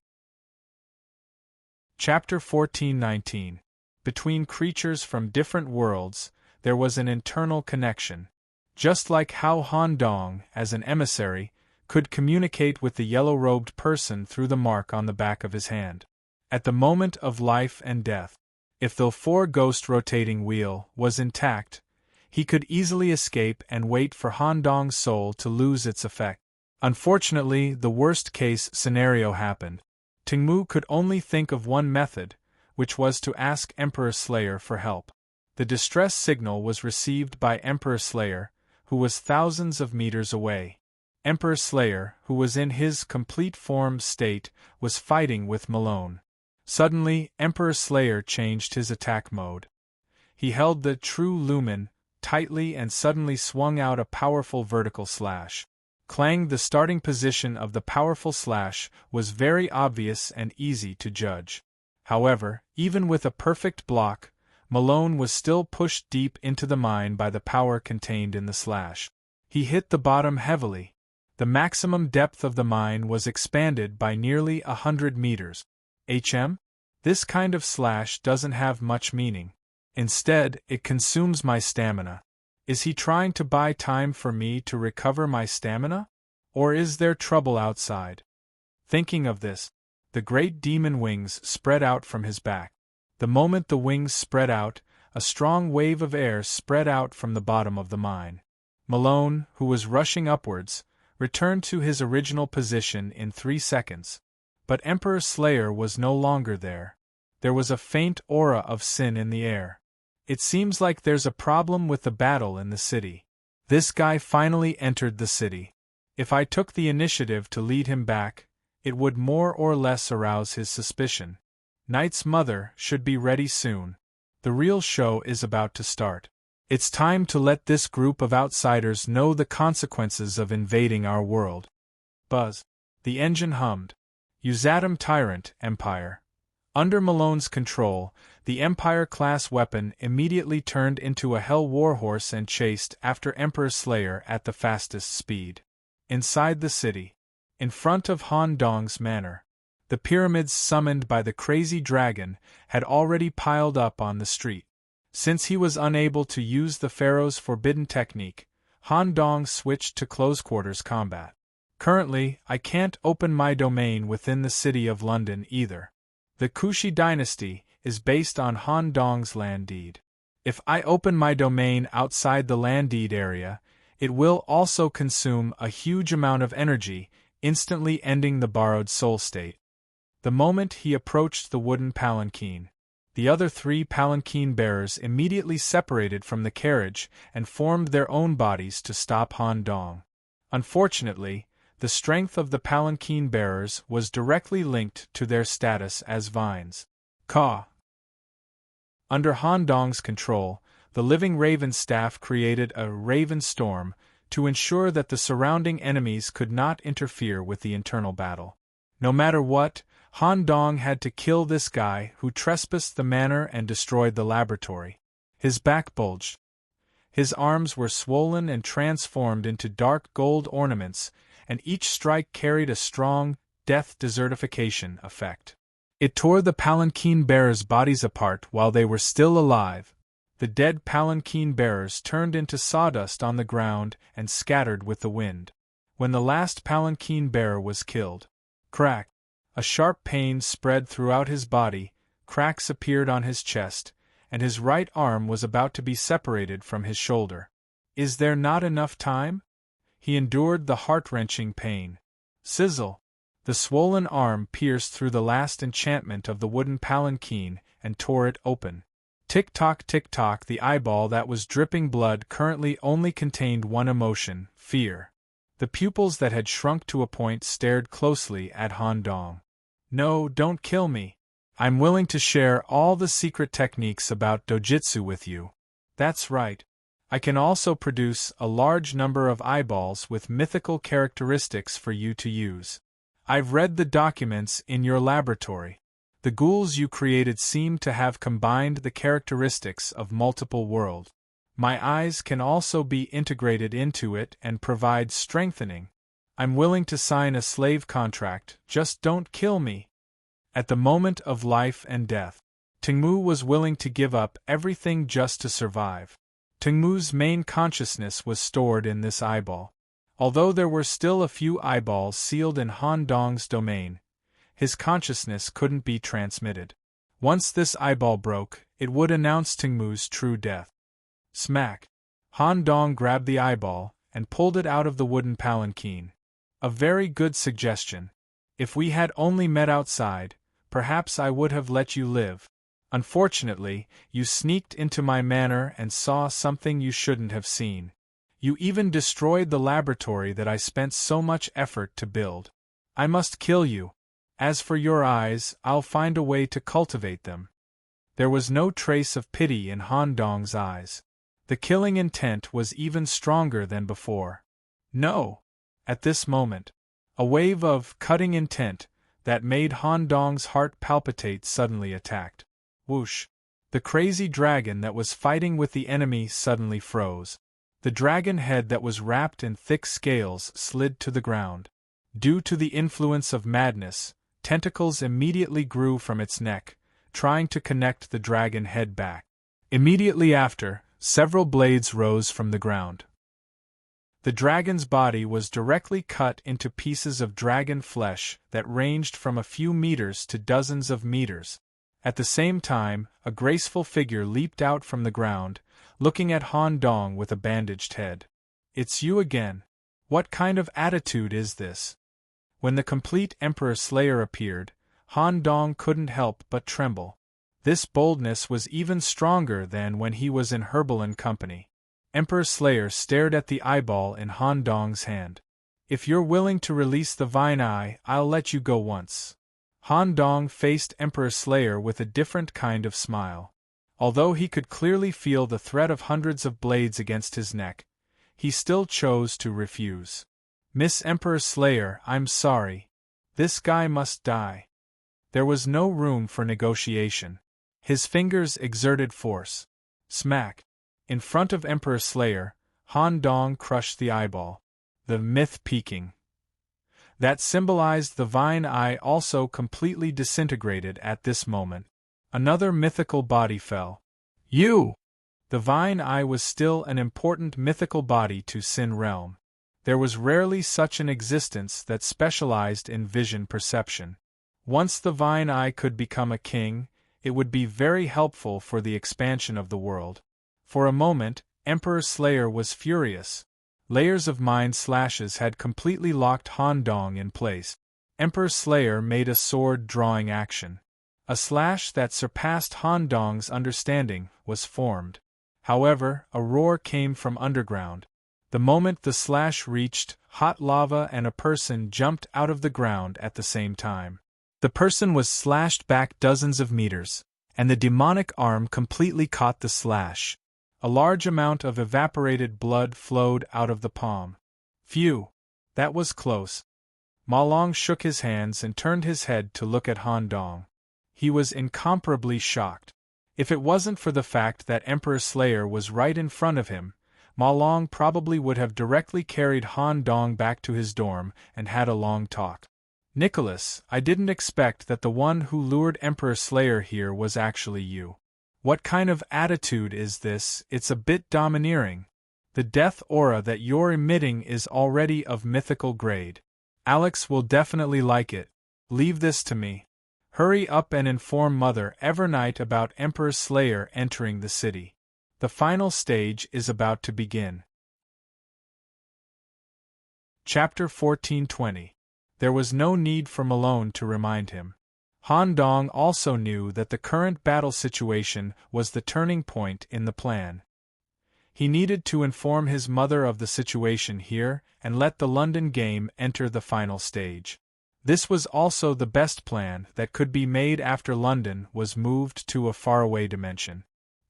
Chapter 14:19. Between creatures from different worlds, there was an internal connection. Just like how Han Dong, as an emissary, could communicate with the yellow-robed person through the mark on the back of his hand. At the moment of life and death, if the four-ghost rotating wheel was intact, he could easily escape and wait for Han Dong's soul to lose its effect. Unfortunately, the worst-case scenario happened. Tingmu could only think of one method, which was to ask Emperor Slayer for help. The distress signal was received by Emperor Slayer, who was thousands of meters away. Emperor Slayer, who was in his complete formed state, was fighting with Malone. Suddenly, Emperor Slayer changed his attack mode. He held the true lumen tightly and suddenly swung out a powerful vertical slash. Clang! The starting position of the powerful slash was very obvious and easy to judge. However, even with a perfect block, Malone was still pushed deep into the mine by the power contained in the slash. He hit the bottom heavily. The maximum depth of the mine was expanded by nearly 100 meters. This kind of slash doesn't have much meaning. Instead, it consumes my stamina. Is he trying to buy time for me to recover my stamina? Or is there trouble outside? Thinking of this, the great demon wings spread out from his back. The moment the wings spread out, a strong wave of air spread out from the bottom of the mine. Malone, who was rushing upwards, returned to his original position in 3 seconds. But Emperor Slayer was no longer there. There was a faint aura of sin in the air. It seems like there's a problem with the battle in the city. This guy finally entered the city. If I took the initiative to lead him back, it would more or less arouse his suspicion. Knight's mother should be ready soon. The real show is about to start. It's time to let this group of outsiders know the consequences of invading our world. Buzz. The engine hummed. Usatom Tyrant Empire. Under Malone's control, the Empire-class weapon immediately turned into a Hell Warhorse and chased after Emperor Slayer at the fastest speed. Inside the city, in front of Han Dong's manor, the pyramids summoned by the crazy dragon had already piled up on the street. Since he was unable to use the Pharaoh's forbidden technique, Han Dong switched to close-quarters combat. Currently, I can't open my domain within the city of London either. The Kushi dynasty is based on Han Dong's land deed. If I open my domain outside the land deed area, it will also consume a huge amount of energy, instantly ending the borrowed soul state. The moment he approached the wooden palanquin, the other 3 palanquin bearers immediately separated from the carriage and formed their own bodies to stop Han Dong. Unfortunately, the strength of the palanquin bearers was directly linked to their status as vines. Ka. Under Han Dong's control, the living Raven staff created a Raven Storm to ensure that the surrounding enemies could not interfere with the internal battle. No matter what, Han Dong had to kill this guy who trespassed the manor and destroyed the laboratory. His back bulged. His arms were swollen and transformed into dark gold ornaments, and each strike carried a strong, death desertification effect. It tore the palanquin bearers' bodies apart while they were still alive. The dead palanquin bearers turned into sawdust on the ground and scattered with the wind. When the last palanquin bearer was killed, crack! A sharp pain spread throughout his body, cracks appeared on his chest, and his right arm was about to be separated from his shoulder. Is there not enough time? He endured the heart-wrenching pain. Sizzle! The swollen arm pierced through the last enchantment of the wooden palanquin and tore it open. Tick-tock, tick-tock. The eyeball that was dripping blood currently only contained one emotion, fear. The pupils that had shrunk to a point stared closely at Han Dong. No, don't kill me. I'm willing to share all the secret techniques about dojitsu with you. That's right. I can also produce a large number of eyeballs with mythical characteristics for you to use. I've read the documents in your laboratory. The ghouls you created seem to have combined the characteristics of multiple worlds. My eyes can also be integrated into it and provide strengthening. I'm willing to sign a slave contract, just don't kill me. At the moment of life and death, Tingmu was willing to give up everything just to survive. Tingmu's main consciousness was stored in this eyeball. Although there were still a few eyeballs sealed in Han Dong's domain, his consciousness couldn't be transmitted. Once this eyeball broke, it would announce Tingmu's true death. Smack! Han Dong grabbed the eyeball and pulled it out of the wooden palanquin. A very good suggestion. If we had only met outside, perhaps I would have let you live. Unfortunately, you sneaked into my manor and saw something you shouldn't have seen. You even destroyed the laboratory that I spent so much effort to build. I must kill you. As for your eyes, I'll find a way to cultivate them. There was no trace of pity in Han Dong's eyes. The killing intent was even stronger than before. No! At this moment, a wave of cutting intent that made Han Dong's heart palpitate suddenly attacked. Whoosh! The crazy dragon that was fighting with the enemy suddenly froze. The dragon head that was wrapped in thick scales slid to the ground. Due to the influence of madness, tentacles immediately grew from its neck, trying to connect the dragon head back. Immediately after, several blades rose from the ground. The dragon's body was directly cut into pieces of dragon flesh that ranged from a few meters to dozens of meters. At the same time, a graceful figure leaped out from the ground, looking at Han Dong with a bandaged head. "It's you again. What kind of attitude is this?" When the complete Emperor Slayer appeared, Han Dong couldn't help but tremble. This boldness was even stronger than when he was in Herbal and company. Emperor Slayer stared at the eyeball in Han Dong's hand. "If you're willing to release the vine eye, I'll let you go once." Han Dong faced Emperor Slayer with a different kind of smile. Although he could clearly feel the threat of hundreds of blades against his neck, he still chose to refuse. "Miss Emperor Slayer, I'm sorry. This guy must die." There was no room for negotiation. His fingers exerted force. Smack! In front of Emperor Slayer, Han Dong crushed the eyeball. The myth peaking that symbolized the vine eye also completely disintegrated at this moment. Another mythical body fell. "You!" The vine eye was still an important mythical body to Sin Realm. There was rarely such an existence that specialized in vision perception. Once the vine eye could become a king, it would be very helpful for the expansion of the world. For a moment, Emperor Slayer was furious. Layers of mind slashes had completely locked Han Dong in place. Emperor Slayer made a sword-drawing action. A slash that surpassed Han Dong's understanding was formed. However, a roar came from underground. The moment the slash reached hot lava and a person jumped out of the ground at the same time. The person was slashed back dozens of meters, and the demonic arm completely caught the slash. A large amount of evaporated blood flowed out of the palm. Phew! That was close. Ma Long shook his hands and turned his head to look at Han Dong. He was incomparably shocked. If it wasn't for the fact that Emperor Slayer was right in front of him, Ma Long probably would have directly carried Han Dong back to his dorm and had a long talk. "Nicholas, I didn't expect that the one who lured Emperor Slayer here was actually you. What kind of attitude is this? It's a bit domineering. The death aura that you're emitting is already of mythical grade. Alex will definitely like it. Leave this to me. Hurry up and inform Mother Evernight about Emperor Slayer entering the city. The final stage is about to begin." Chapter 1420. There was no need for Malone to remind him. Han Dong also knew that the current battle situation was the turning point in the plan. He needed to inform his mother of the situation here and let the London game enter the final stage. This was also the best plan that could be made after London was moved to a faraway dimension.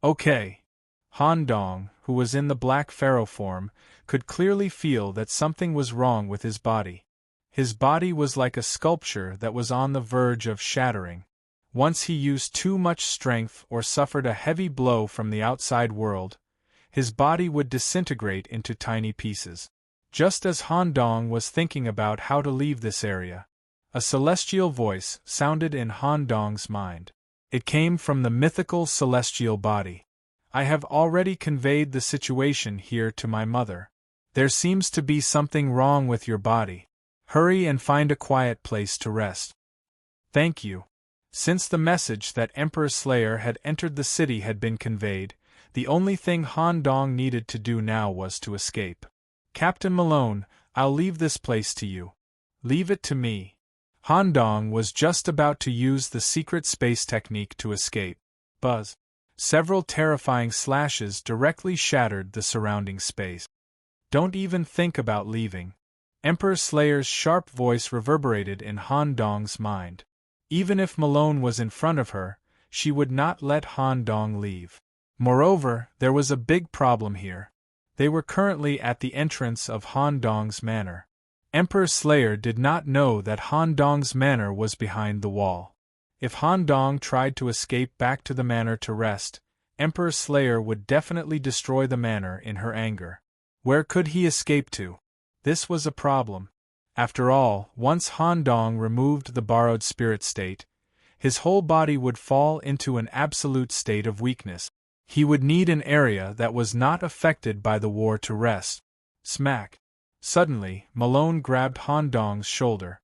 Okay. Han Dong, who was in the Black Pharaoh form, could clearly feel that something was wrong with his body. His body was like a sculpture that was on the verge of shattering. Once he used too much strength or suffered a heavy blow from the outside world, his body would disintegrate into tiny pieces. Just as Han Dong was thinking about how to leave this area, a celestial voice sounded in Han Dong's mind. It came from the mythical celestial body. "I have already conveyed the situation here to my mother. There seems to be something wrong with your body. Hurry and find a quiet place to rest." "Thank you." Since the message that Emperor Slayer had entered the city had been conveyed, the only thing Han Dong needed to do now was to escape. "Captain Malone, I'll leave this place to you." "Leave it to me." Han Dong was just about to use the secret space technique to escape. Buzz. Several terrifying slashes directly shattered the surrounding space. "Don't even think about leaving." Emperor Slayer's sharp voice reverberated in Han Dong's mind. Even if Malone was in front of her, she would not let Han Dong leave. Moreover, there was a big problem here. They were currently at the entrance of Han Dong's manor. Emperor Slayer did not know that Han Dong's manor was behind the wall. If Han Dong tried to escape back to the manor to rest, Emperor Slayer would definitely destroy the manor in her anger. Where could he escape to? This was a problem. After all, once Han Dong removed the borrowed spirit state, his whole body would fall into an absolute state of weakness. He would need an area that was not affected by the war to rest. Smack! Suddenly, Malone grabbed Han Dong's shoulder.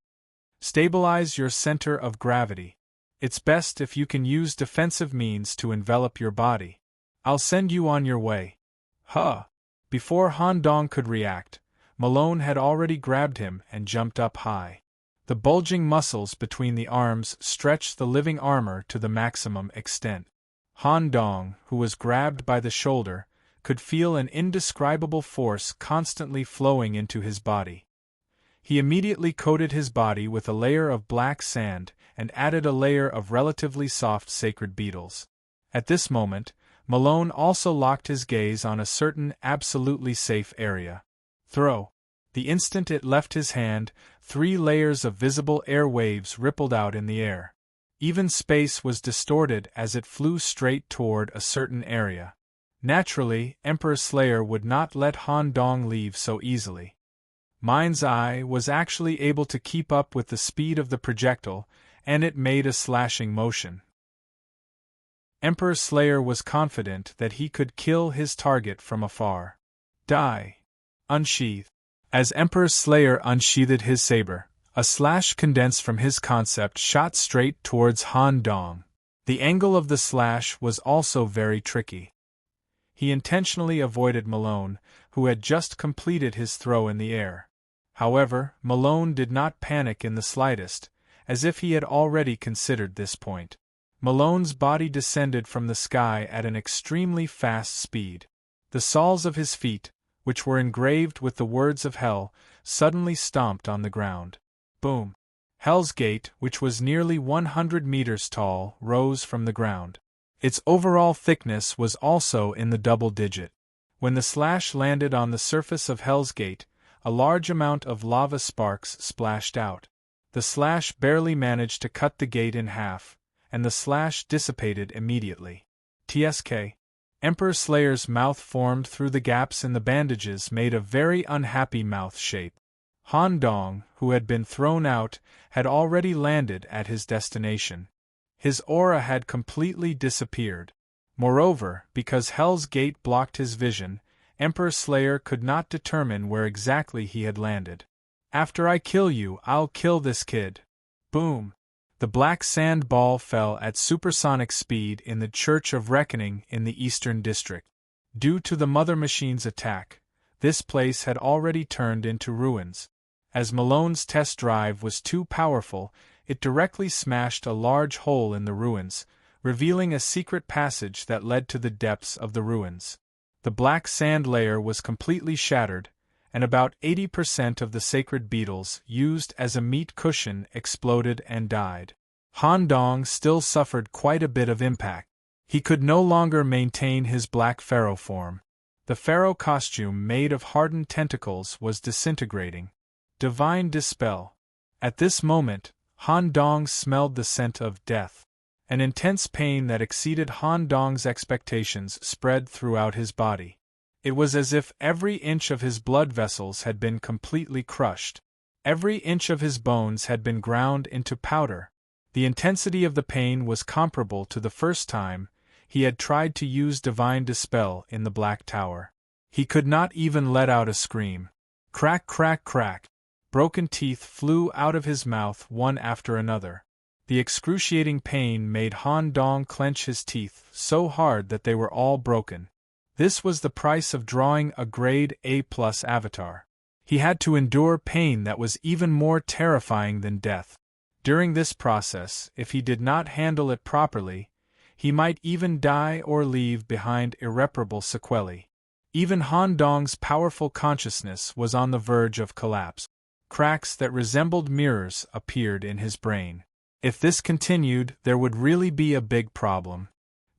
Stabilize your center of gravity. It's best if you can use defensive means to envelop your body. I'll send you on your way. Huh! Before Han Dong could react, Malone had already grabbed him and jumped up high. The bulging muscles between the arms stretched the living armor to the maximum extent. Han Dong, who was grabbed by the shoulder, could feel an indescribable force constantly flowing into his body. He immediately coated his body with a layer of black sand and added a layer of relatively soft sacred beetles. At this moment, Malone also locked his gaze on a certain absolutely safe area. Throw. The instant it left his hand, 3 layers of visible air waves rippled out in the air. Even space was distorted as it flew straight toward a certain area. Naturally, Emperor Slayer would not let Han Dong leave so easily. Mind's Eye was actually able to keep up with the speed of the projectile, and it made a slashing motion. Emperor Slayer was confident that he could kill his target from afar. Die. Unsheath. As Emperor Slayer unsheathed his saber, a slash condensed from his concept shot straight towards Han Dong. The angle of the slash was also very tricky. He intentionally avoided Malone, who had just completed his throw in the air. However, Malone did not panic in the slightest, as if he had already considered this point. Malone's body descended from the sky at an extremely fast speed. The soles of his feet, which were engraved with the words of hell, suddenly stomped on the ground. Boom! Hell's Gate, which was nearly 100 meters tall, rose from the ground. Its overall thickness was also in the double digit. When the slash landed on the surface of Hell's Gate, a large amount of lava sparks splashed out. The slash barely managed to cut the gate in half, and the slash dissipated immediately. TSK. Emperor Slayer's mouth formed through the gaps in the bandages made a very unhappy mouth shape. Han Dong, who had been thrown out, had already landed at his destination. His aura had completely disappeared. Moreover, because Hell's Gate blocked his vision, Emperor Slayer could not determine where exactly he had landed. After I kill you, I'll kill this kid. Boom! The black sand ball fell at supersonic speed in the Church of Reckoning in the Eastern District. Due to the Mother Machine's attack, this place had already turned into ruins. As Malone's test drive was too powerful, it directly smashed a large hole in the ruins, revealing a secret passage that led to the depths of the ruins. The black sand layer was completely shattered, and about 80% of the sacred beetles used as a meat cushion exploded and died. Han Dong still suffered quite a bit of impact. He could no longer maintain his black pharaoh form. The pharaoh costume made of hardened tentacles was disintegrating. Divine Dispel. At this moment, Han Dong smelled the scent of death. An intense pain that exceeded Han Dong's expectations spread throughout his body. It was as if every inch of his blood vessels had been completely crushed. Every inch of his bones had been ground into powder. The intensity of the pain was comparable to the first time he had tried to use Divine Dispel in the Black Tower. He could not even let out a scream. Crack, crack, crack. Broken teeth flew out of his mouth one after another. The excruciating pain made Han Dong clench his teeth so hard that they were all broken. This was the price of drawing a grade A+ avatar. He had to endure pain that was even more terrifying than death. During this process, if he did not handle it properly, he might even die or leave behind irreparable sequelae. Even Han Dong's powerful consciousness was on the verge of collapse. Cracks that resembled mirrors appeared in his brain. If this continued, there would really be a big problem.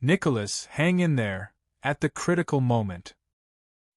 Nicholas, hang in there. At the critical moment,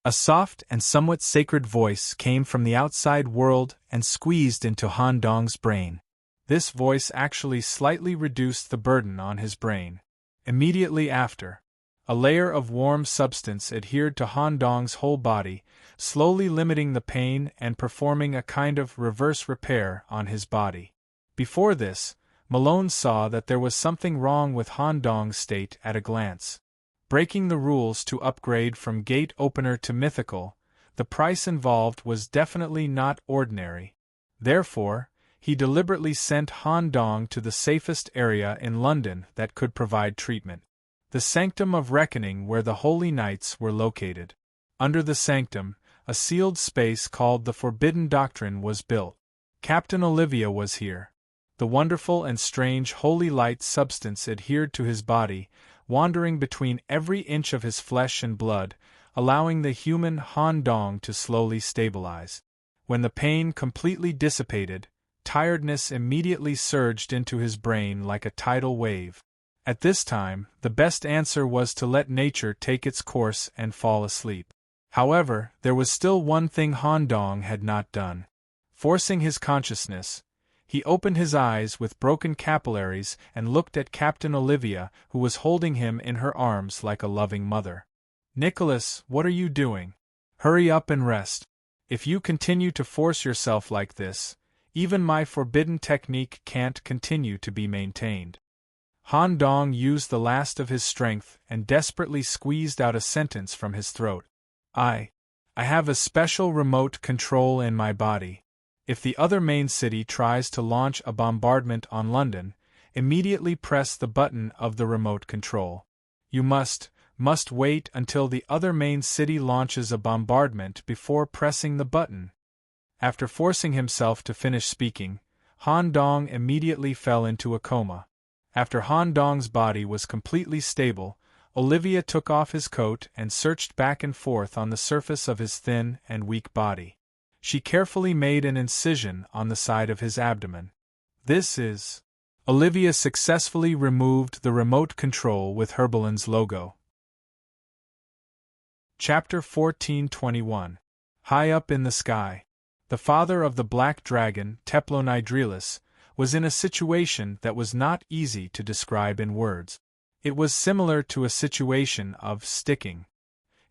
a soft and somewhat sacred voice came from the outside world and squeezed into Han Dong's brain. This voice actually slightly reduced the burden on his brain. Immediately after, A layer of warm substance adhered to Han Dong's whole body, slowly limiting the pain and performing a kind of reverse repair on his body. Before this, Malone saw that there was something wrong with Han Dong's state at a glance. Breaking the rules to upgrade from gate opener to mythical, the price involved was definitely not ordinary. Therefore, he deliberately sent Han Dong to the safest area in London that could provide treatment. The Sanctum of Reckoning, where the Holy Knights were located. Under the sanctum, a sealed space called the Forbidden Doctrine was built. Captain Olivia was here. The wonderful and strange holy light substance adhered to his body, wandering between every inch of his flesh and blood, allowing the human Han Dong to slowly stabilize. When the pain completely dissipated, tiredness immediately surged into his brain like a tidal wave. At this time, the best answer was to let nature take its course and fall asleep. However, there was still one thing Han Dong had not done. Forcing his consciousness, he opened his eyes with broken capillaries and looked at Captain Olivia, who was holding him in her arms like a loving mother. "Nicholas, what are you doing? Hurry up and rest. If you continue to force yourself like this, even my forbidden technique can't continue to be maintained." Han Dong used the last of his strength and desperately squeezed out a sentence from his throat. I have a special remote control in my body. If the other main city tries to launch a bombardment on London, immediately press the button of the remote control. You must wait until the other main city launches a bombardment before pressing the button. After forcing himself to finish speaking, Han Dong immediately fell into a coma. After Han Dong's body was completely stable, Olivia took off his coat and searched back and forth on the surface of his thin and weak body. She carefully made an incision on the side of his abdomen. "This is..." Olivia successfully removed the remote control with Herbalin's logo. Chapter 1421. High up in the sky. The father of the Black Dragon, Teplonidrilis, was in a situation that was not easy to describe in words. It was similar to a situation of sticking.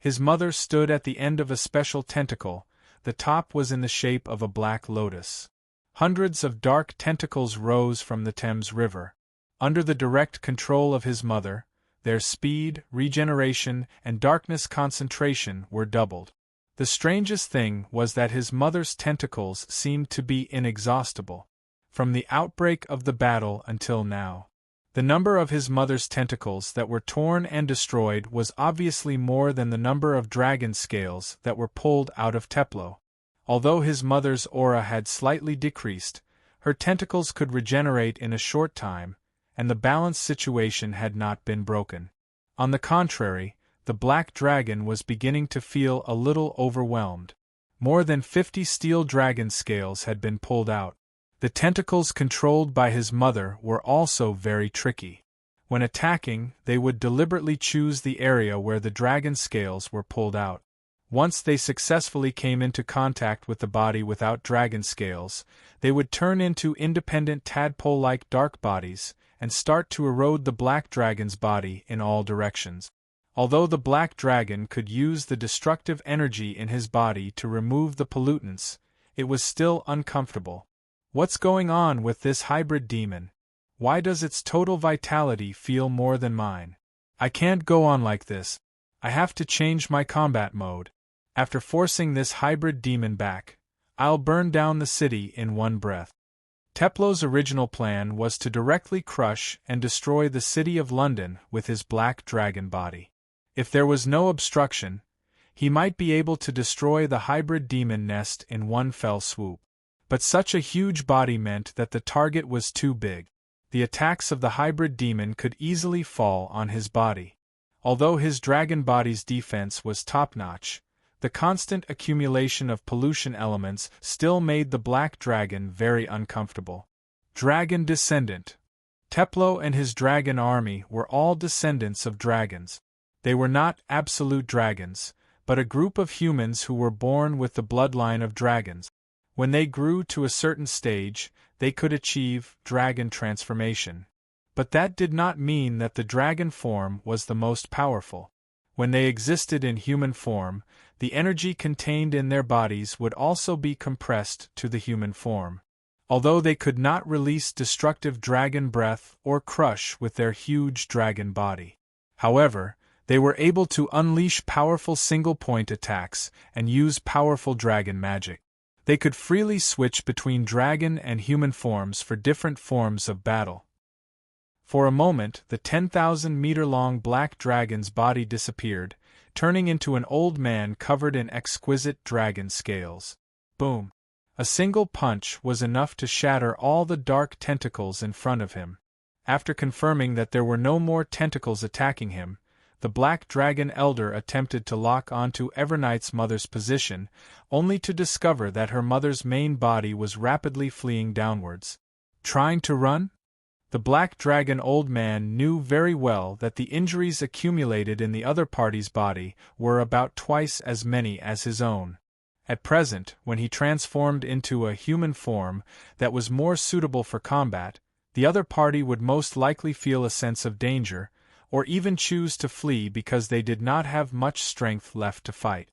His mother stood at the end of a special tentacle. The top was in the shape of a black lotus. Hundreds of dark tentacles rose from the Thames River. Under the direct control of his mother, their speed, regeneration, and darkness concentration were doubled. The strangest thing was that his mother's tentacles seemed to be inexhaustible. From the outbreak of the battle until now, the number of his mother's tentacles that were torn and destroyed was obviously more than the number of dragon scales that were pulled out of Teplo. Although his mother's aura had slightly decreased, her tentacles could regenerate in a short time, and the balance situation had not been broken. On the contrary, the Black Dragon was beginning to feel a little overwhelmed. More than 50 steel dragon scales had been pulled out. The tentacles controlled by his mother were also very tricky. When attacking, they would deliberately choose the area where the dragon scales were pulled out. Once they successfully came into contact with the body without dragon scales, they would turn into independent tadpole-like dark bodies and start to erode the Black Dragon's body in all directions. Although the Black Dragon could use the destructive energy in his body to remove the pollutants, it was still uncomfortable. What's going on with this hybrid demon? Why does its total vitality feel more than mine? I can't go on like this. I have to change my combat mode. After forcing this hybrid demon back, I'll burn down the city in one breath. Teplo's original plan was to directly crush and destroy the city of London with his Black Dragon body. If there was no obstruction, he might be able to destroy the hybrid demon nest in one fell swoop. But such a huge body meant that the target was too big. The attacks of the hybrid demon could easily fall on his body. Although his dragon body's defense was top-notch, the constant accumulation of pollution elements still made the Black Dragon very uncomfortable. Dragon Descendant. Teplo and his dragon army were all descendants of dragons. They were not absolute dragons, but a group of humans who were born with the bloodline of dragons. When they grew to a certain stage, they could achieve dragon transformation. But that did not mean that the dragon form was the most powerful. When they existed in human form, the energy contained in their bodies would also be compressed to the human form. Although they could not release destructive dragon breath or crush with their huge dragon body. However, they were able to unleash powerful single-point attacks and use powerful dragon magic. They could freely switch between dragon and human forms for different forms of battle. For a moment, the 10,000-meter-long black dragon's body disappeared, turning into an old man covered in exquisite dragon scales. Boom! A single punch was enough to shatter all the dark tentacles in front of him. After confirming that there were no more tentacles attacking him, the Black Dragon Elder attempted to lock onto Everknight's mother's position, only to discover that her mother's main body was rapidly fleeing downwards. Trying to run? The Black Dragon Old Man knew very well that the injuries accumulated in the other party's body were about twice as many as his own. At present, when he transformed into a human form that was more suitable for combat, the other party would most likely feel a sense of danger, or even choose to flee because they did not have much strength left to fight.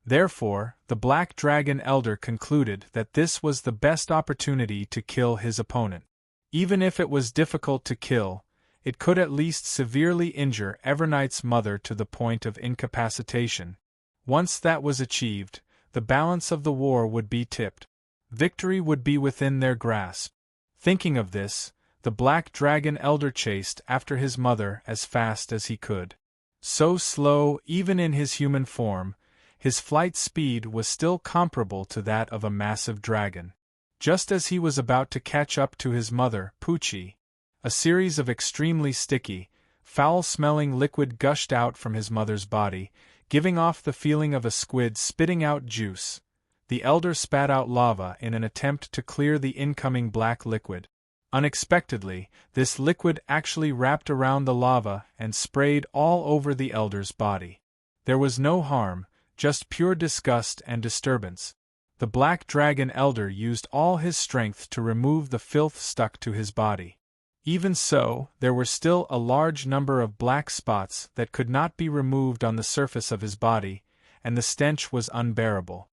Therefore, the Black Dragon Elder concluded that this was the best opportunity to kill his opponent. Even if it was difficult to kill, it could at least severely injure Everknight's mother to the point of incapacitation. Once that was achieved, the balance of the war would be tipped. Victory would be within their grasp. Thinking of this, the Black Dragon Elder chased after his mother as fast as he could. So slow, even in his human form, his flight speed was still comparable to that of a massive dragon. Just as he was about to catch up to his mother, Poochie, a series of extremely sticky, foul-smelling liquid gushed out from his mother's body, giving off the feeling of a squid spitting out juice. The elder spat out lava in an attempt to clear the incoming black liquid. Unexpectedly, this liquid actually wrapped around the lava and sprayed all over the elder's body. There was no harm, just pure disgust and disturbance. The Black Dragon Elder used all his strength to remove the filth stuck to his body. Even so, there were still a large number of black spots that could not be removed on the surface of his body, and the stench was unbearable.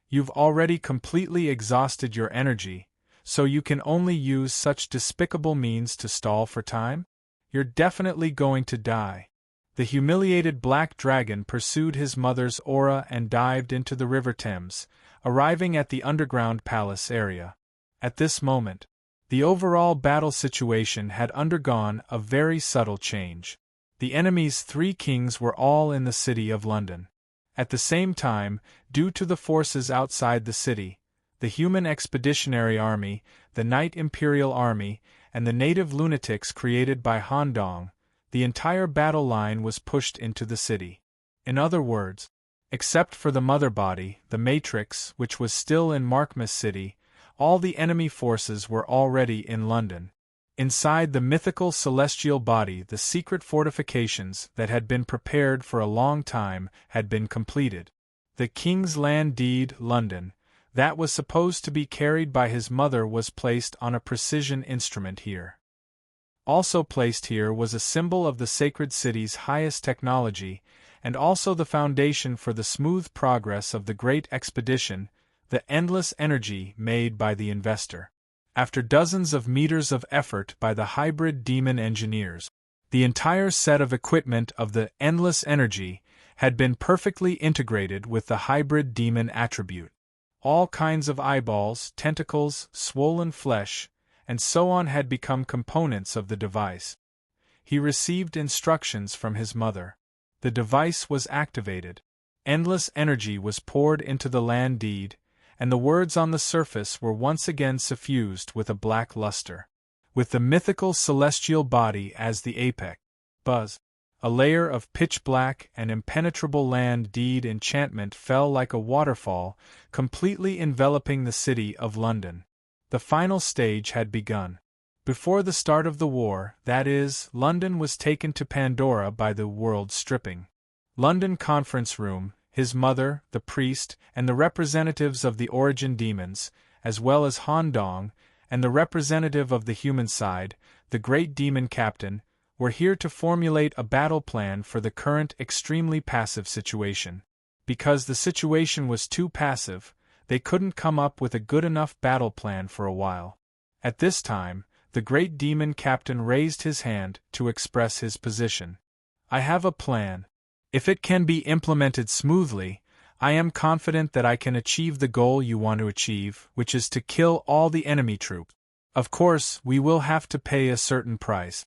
You've already completely exhausted your energy, so you can only use such despicable means to stall for time? You're definitely going to die. The humiliated Black Dragon pursued his mother's aura and dived into the River Thames, arriving at the underground palace area. At this moment, the overall battle situation had undergone a very subtle change. The enemy's 3 kings were all in the city of London. At the same time, due to the forces outside the city, the Human Expeditionary Army, the Knight Imperial Army, and the native lunatics created by Han Dong, the entire battle line was pushed into the city. In other words, except for the mother body, the Matrix, which was still in Markmas City, all the enemy forces were already in London. Inside the mythical celestial body, the secret fortifications that had been prepared for a long time had been completed. The King's Land Deed, London, that was supposed to be carried by his mother was placed on a precision instrument here. Also placed here was a symbol of the sacred city's highest technology, and also the foundation for the smooth progress of the great expedition, the endless energy made by the investor. After dozens of meters of effort by the hybrid demon engineers, the entire set of equipment of the endless energy had been perfectly integrated with the hybrid demon attribute. All kinds of eyeballs, tentacles, swollen flesh, and so on had become components of the device. He received instructions from his mother. The device was activated. Endless energy was poured into the land deed, and the words on the surface were once again suffused with a black luster. With the mythical celestial body as the apex. Buzz. A layer of pitch-black and impenetrable land deed enchantment fell like a waterfall, completely enveloping the city of London. The final stage had begun. Before the start of the war, that is, London was taken to Pandora by the world stripping. London Conference Room, his mother, the priest, and the representatives of the origin demons, as well as Han Dong, and the representative of the human side, the great demon captain, were here to formulate a battle plan for the current extremely passive situation. Because the situation was too passive, they couldn't come up with a good enough battle plan for a while. At this time, the great demon captain raised his hand to express his position. I have a plan. If it can be implemented smoothly, I am confident that I can achieve the goal you want to achieve, which is to kill all the enemy troops. Of course, we will have to pay a certain price.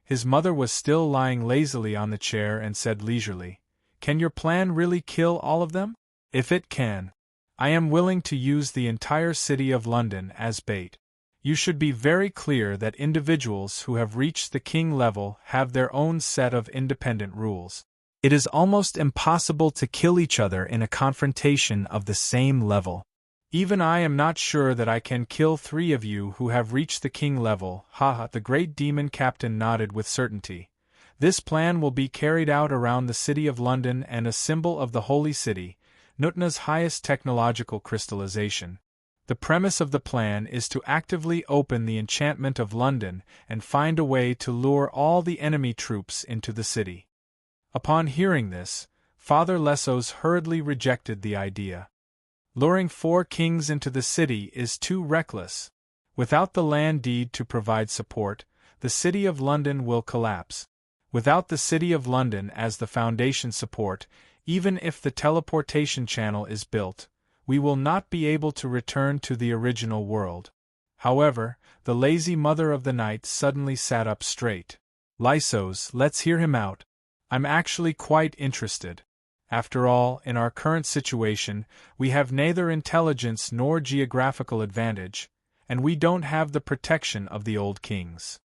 His mother was still lying lazily on the chair and said leisurely, "Can your plan really kill all of them? If it can, I am willing to use the entire city of London as bait. You should be very clear that individuals who have reached the king level have their own set of independent rules. It is almost impossible to kill each other in a confrontation of the same level. Even I am not sure that I can kill 3 of you who have reached the king level." Haha, the great demon captain nodded with certainty. "This plan will be carried out around the city of London and a symbol of the Holy City, Nutna's highest technological crystallization. The premise of the plan is to actively open the enchantment of London and find a way to lure all the enemy troops into the city." Upon hearing this, Father Lessos hurriedly rejected the idea. Luring 4 kings into the city is too reckless. Without the land deed to provide support, the city of London will collapse. Without the city of London as the foundation support, even if the teleportation channel is built, we will not be able to return to the original world. However, the lazy mother of the night suddenly sat up straight. "Lysos, let's hear him out. I'm actually quite interested. After all, in our current situation, we have neither intelligence nor geographical advantage, and we don't have the protection of the old kings.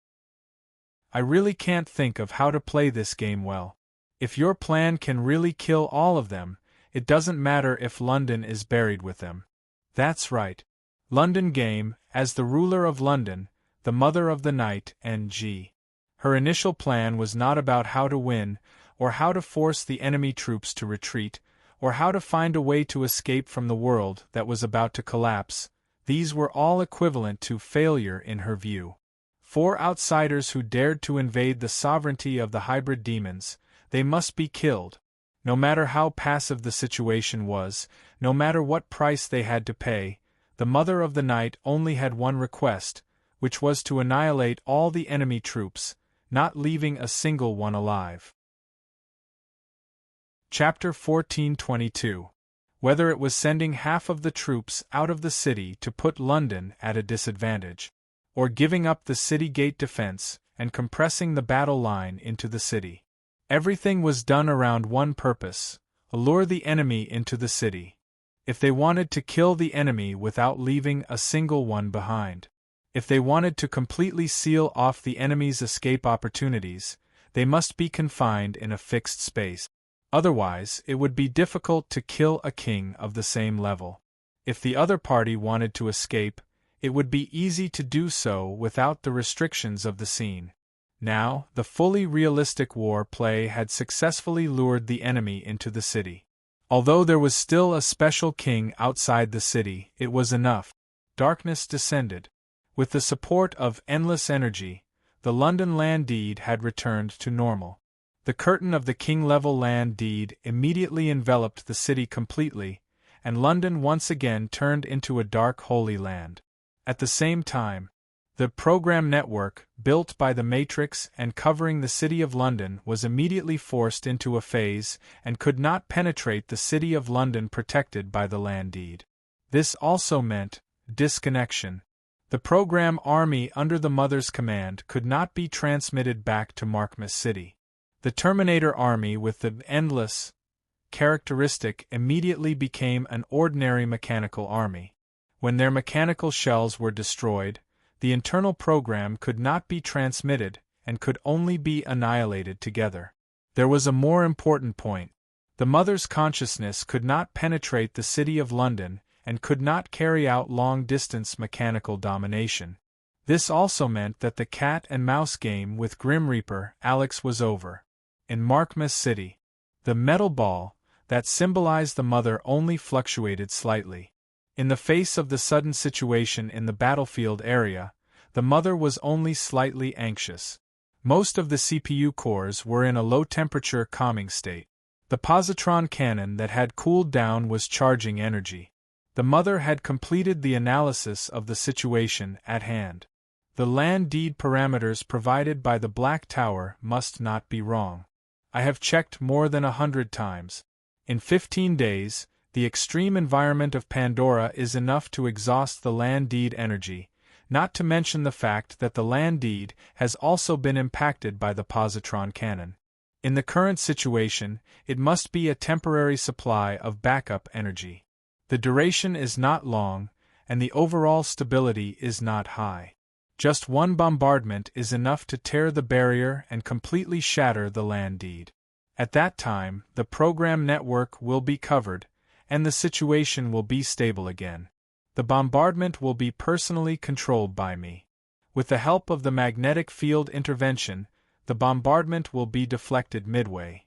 I really can't think of how to play this game well. If your plan can really kill all of them, it doesn't matter if London is buried with them." "That's right. London game, as the ruler of London, the mother of the night, Ng." Her initial plan was not about how to win, or how to force the enemy troops to retreat, or how to find a way to escape from the world that was about to collapse. These were all equivalent to failure in her view. 4 outsiders who dared to invade the sovereignty of the hybrid demons, they must be killed. No matter how passive the situation was, no matter what price they had to pay, the Mother of the Night only had one request, which was to annihilate all the enemy troops, not leaving a single one alive. Chapter 1422. Whether it was sending half of the troops out of the city to put London at a disadvantage, or giving up the city gate defense and compressing the battle line into the city. Everything was done around one purpose: allure the enemy into the city. If they wanted to kill the enemy without leaving a single one behind, if they wanted to completely seal off the enemy's escape opportunities, they must be confined in a fixed space. Otherwise, it would be difficult to kill a king of the same level. If the other party wanted to escape, it would be easy to do so without the restrictions of the scene. Now, the fully realistic war play had successfully lured the enemy into the city. Although there was still a special king outside the city, it was enough. Darkness descended. With the support of endless energy, the London land deed had returned to normal. The curtain of the king-level land deed immediately enveloped the city completely, and London once again turned into a dark holy land. At the same time, the program network, built by the Matrix and covering the City of London, was immediately forced into a phase and could not penetrate the City of London protected by the land deed. This also meant disconnection. The program army under the Mother's command could not be transmitted back to Markmas City. The Terminator army with the endless characteristic immediately became an ordinary mechanical army. When their mechanical shells were destroyed, the internal program could not be transmitted and could only be annihilated together. There was a more important point. The Mother's consciousness could not penetrate the City of London and could not carry out long-distance mechanical domination. This also meant that the cat-and-mouse game with Grim Reaper Alex was over. In Markmas City, the metal ball that symbolized the Mother only fluctuated slightly. In the face of the sudden situation in the battlefield area, the mother was only slightly anxious. Most of the CPU cores were in a low-temperature calming state. The positron cannon that had cooled down was charging energy. The mother had completed the analysis of the situation at hand. The land deed parameters provided by the Black Tower must not be wrong. I have checked more than 100 times. In 15 days, the extreme environment of Pandora is enough to exhaust the land deed energy, not to mention the fact that the land deed has also been impacted by the positron cannon. In the current situation, it must be a temporary supply of backup energy. The duration is not long, and the overall stability is not high. Just one bombardment is enough to tear the barrier and completely shatter the land deed. At that time, the program network will be covered, and the situation will be stable again. The bombardment will be personally controlled by me. With the help of the magnetic field intervention, the bombardment will be deflected midway.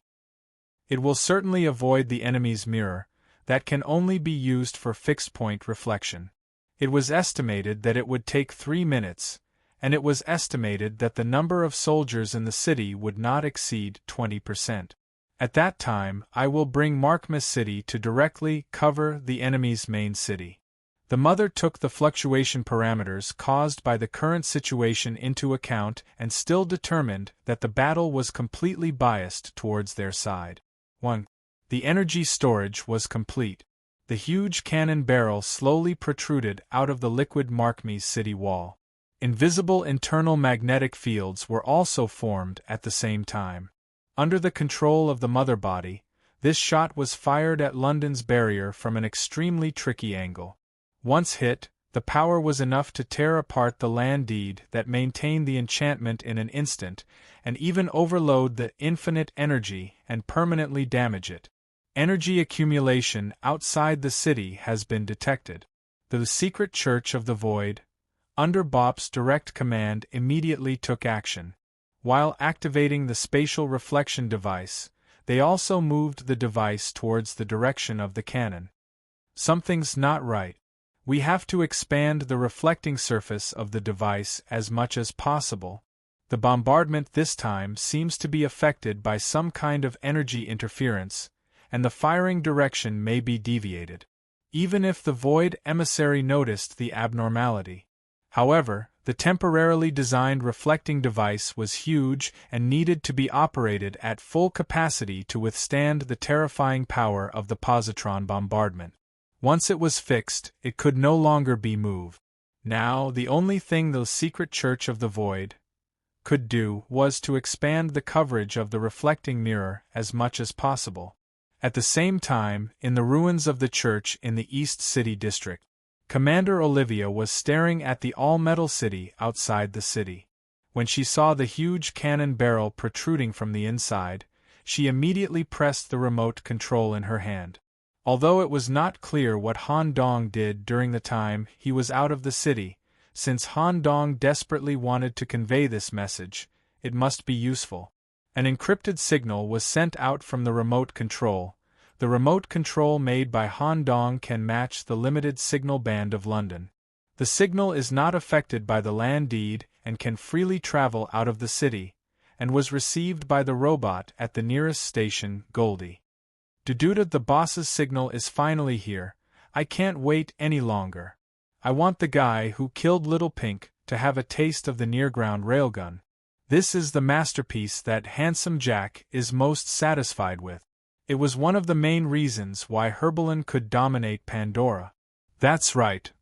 It will certainly avoid the enemy's mirror, that can only be used for fixed-point reflection. It was estimated that it would take 3 minutes, and it was estimated that the number of soldiers in the city would not exceed 20%. At that time, I will bring Markmas City to directly cover the enemy's main city. The mother took the fluctuation parameters caused by the current situation into account and still determined that the battle was completely biased towards their side. 1. The energy storage was complete. The huge cannon barrel slowly protruded out of the liquid Markmas City wall. Invisible internal magnetic fields were also formed at the same time. Under the control of the mother body, this shot was fired at London's barrier from an extremely tricky angle. Once hit, the power was enough to tear apart the land deed that maintained the enchantment in an instant, and even overload the infinite energy and permanently damage it. Energy accumulation outside the city has been detected. The secret Church of the Void, under Bop's direct command, immediately took action. While activating the spatial reflection device, they also moved the device towards the direction of the cannon. Something's not right. We have to expand the reflecting surface of the device as much as possible. The bombardment this time seems to be affected by some kind of energy interference, and the firing direction may be deviated. Even if the Void emissary noticed the abnormality. However, the temporarily designed reflecting device was huge and needed to be operated at full capacity to withstand the terrifying power of the positron bombardment. Once it was fixed, it could no longer be moved. Now, the only thing the secret Church of the Void could do was to expand the coverage of the reflecting mirror as much as possible. At the same time, in the ruins of the church in the East City district, Commander Olivia was staring at the all-metal city outside the city. When she saw the huge cannon barrel protruding from the inside, she immediately pressed the remote control in her hand. Although it was not clear what Han Dong did during the time he was out of the city, since Han Dong desperately wanted to convey this message, it must be useful. An encrypted signal was sent out from the remote control. The remote control made by Han Dong can match the limited signal band of London. The signal is not affected by the land deed and can freely travel out of the city, and was received by the robot at the nearest station, Goldie. Dududa, the boss's signal is finally here. I can't wait any longer. I want the guy who killed Little Pink to have a taste of the near-ground railgun. This is the masterpiece that Handsome Jack is most satisfied with. It was one of the main reasons why Herbalin could dominate Pandora. That's right.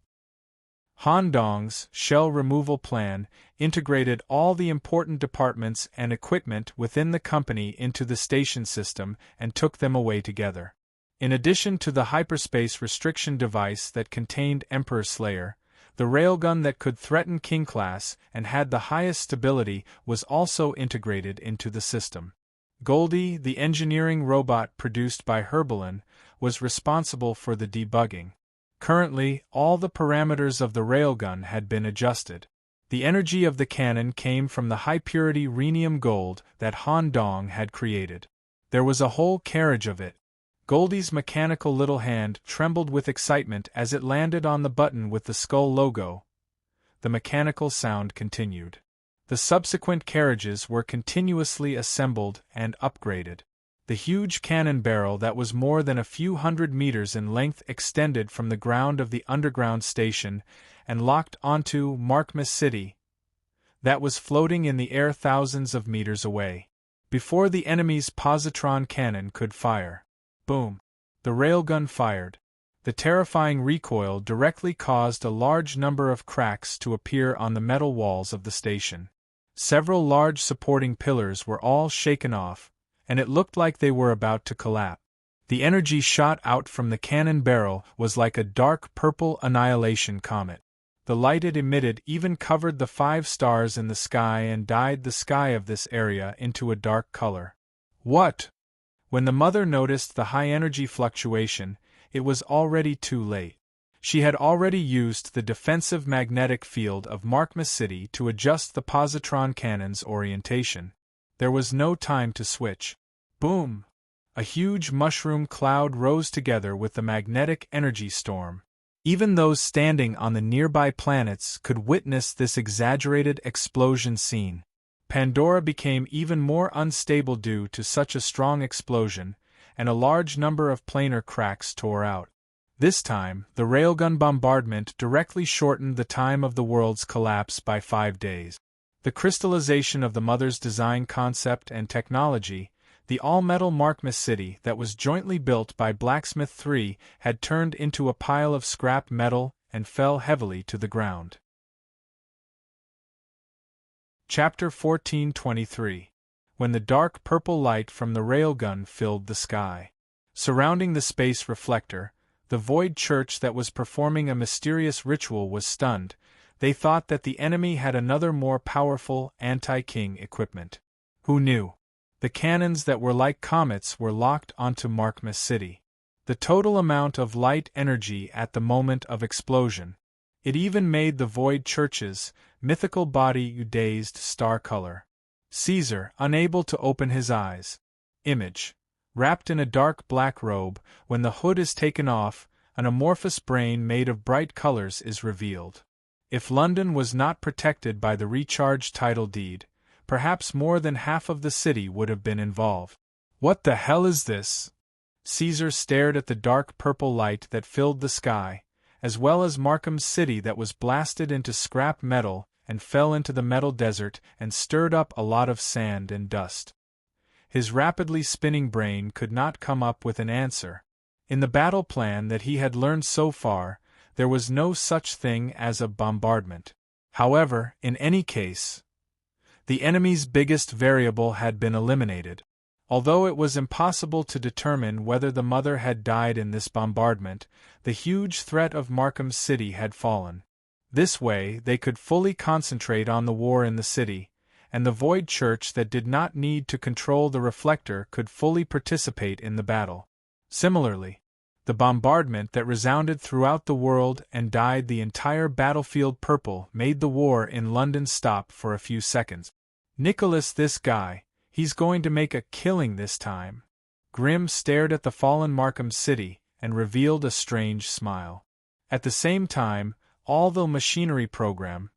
Han Dong's shell removal plan integrated all the important departments and equipment within the company into the station system and took them away together. In addition to the hyperspace restriction device that contained Emperor Slayer, the railgun that could threaten King Class and had the highest stability was also integrated into the system. Goldie, the engineering robot produced by Herbalin, was responsible for the debugging. Currently, all the parameters of the railgun had been adjusted. The energy of the cannon came from the high-purity rhenium gold that Han Dong had created. There was a whole carriage of it. Goldie's mechanical little hand trembled with excitement as it landed on the button with the skull logo. the mechanical sound continued. The subsequent carriages were continuously assembled and upgraded. The huge cannon barrel that was more than a few hundred meters in length extended from the ground of the underground station and locked onto Markmas City, that was floating in the air thousands of meters away. Before the enemy's positron cannon could fire. Boom! The railgun fired. The terrifying recoil directly caused a large number of cracks to appear on the metal walls of the station. Several large supporting pillars were all shaken off, and it looked like they were about to collapse. The energy shot out from the cannon barrel was like a dark purple annihilation comet. The light it emitted even covered the 5 stars in the sky and dyed the sky of this area into a dark color. What? When the mother noticed the high-energy fluctuation, it was already too late. She had already used the defensive magnetic field of Markmas City to adjust the positron cannon's orientation. There was no time to switch. Boom! A huge mushroom cloud rose together with the magnetic energy storm. Even those standing on the nearby planets could witness this exaggerated explosion scene. Pandora became even more unstable due to such a strong explosion, and a large number of planar cracks tore out. This time, the railgun bombardment directly shortened the time of the world's collapse by 5 days. The crystallization of the mother's design concept and technology, the all-metal Markmas City that was jointly built by Blacksmith 3 had turned into a pile of scrap metal and fell heavily to the ground. Chapter 14:23. When the dark purple light from the railgun filled the sky. Surrounding the space reflector, the void church that was performing a mysterious ritual was stunned. They thought that the enemy had another more powerful anti-king equipment. Who knew? The cannons that were like comets were locked onto Markmas City. The total amount of light energy at the moment of explosion. It even made the void church's mythical body dazed star color. Caesar, unable to open his eyes. Image. Wrapped in a dark black robe, when the hood is taken off, an amorphous brain made of bright colors is revealed. If London was not protected by the recharged title deed, perhaps more than half of the city would have been involved. What the hell is this? Caesar stared at the dark purple light that filled the sky, as well as Markham's city that was blasted into scrap metal and fell into the metal desert and stirred up a lot of sand and dust. His rapidly spinning brain could not come up with an answer. In the battle plan that he had learned so far, there was no such thing as a bombardment. However, in any case, the enemy's biggest variable had been eliminated. Although it was impossible to determine whether the mother had died in this bombardment, the huge threat of Markham's city had fallen. This way they could fully concentrate on the war in the city, and the void church that did not need to control the reflector could fully participate in the battle. Similarly, the bombardment that resounded throughout the world and dyed the entire battlefield purple made the war in London stop for a few seconds. Nicholas, this guy, he's going to make a killing this time. Grimm stared at the fallen Markham city and revealed a strange smile. At the same time, all the machinery program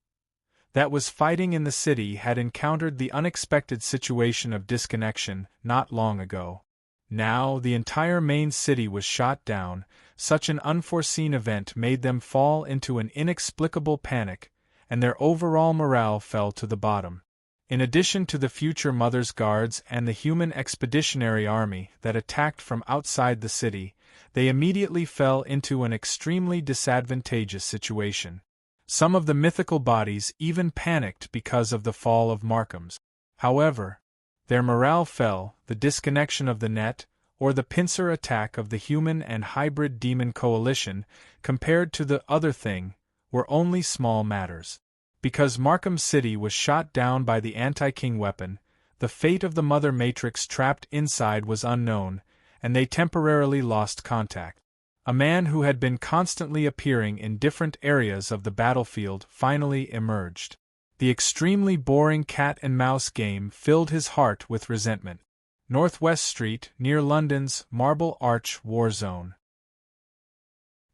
that was fighting in the city had encountered the unexpected situation of disconnection not long ago. Now the entire main city was shot down. Such an unforeseen event made them fall into an inexplicable panic, and their overall morale fell to the bottom. In addition to the future Mother's Guards and the human expeditionary army that attacked from outside the city, they immediately fell into an extremely disadvantageous situation. Some of the mythical bodies even panicked because of the fall of Markham's. However, their morale fell. The disconnection of the net, or the pincer attack of the human and hybrid demon coalition, compared to the other thing, were only small matters. Because Markham City was shot down by the anti-king weapon, the fate of the Mother Matrix trapped inside was unknown, and they temporarily lost contact. A man who had been constantly appearing in different areas of the battlefield finally emerged. The extremely boring cat-and-mouse game filled his heart with resentment. Northwest Street, near London's Marble Arch War Zone.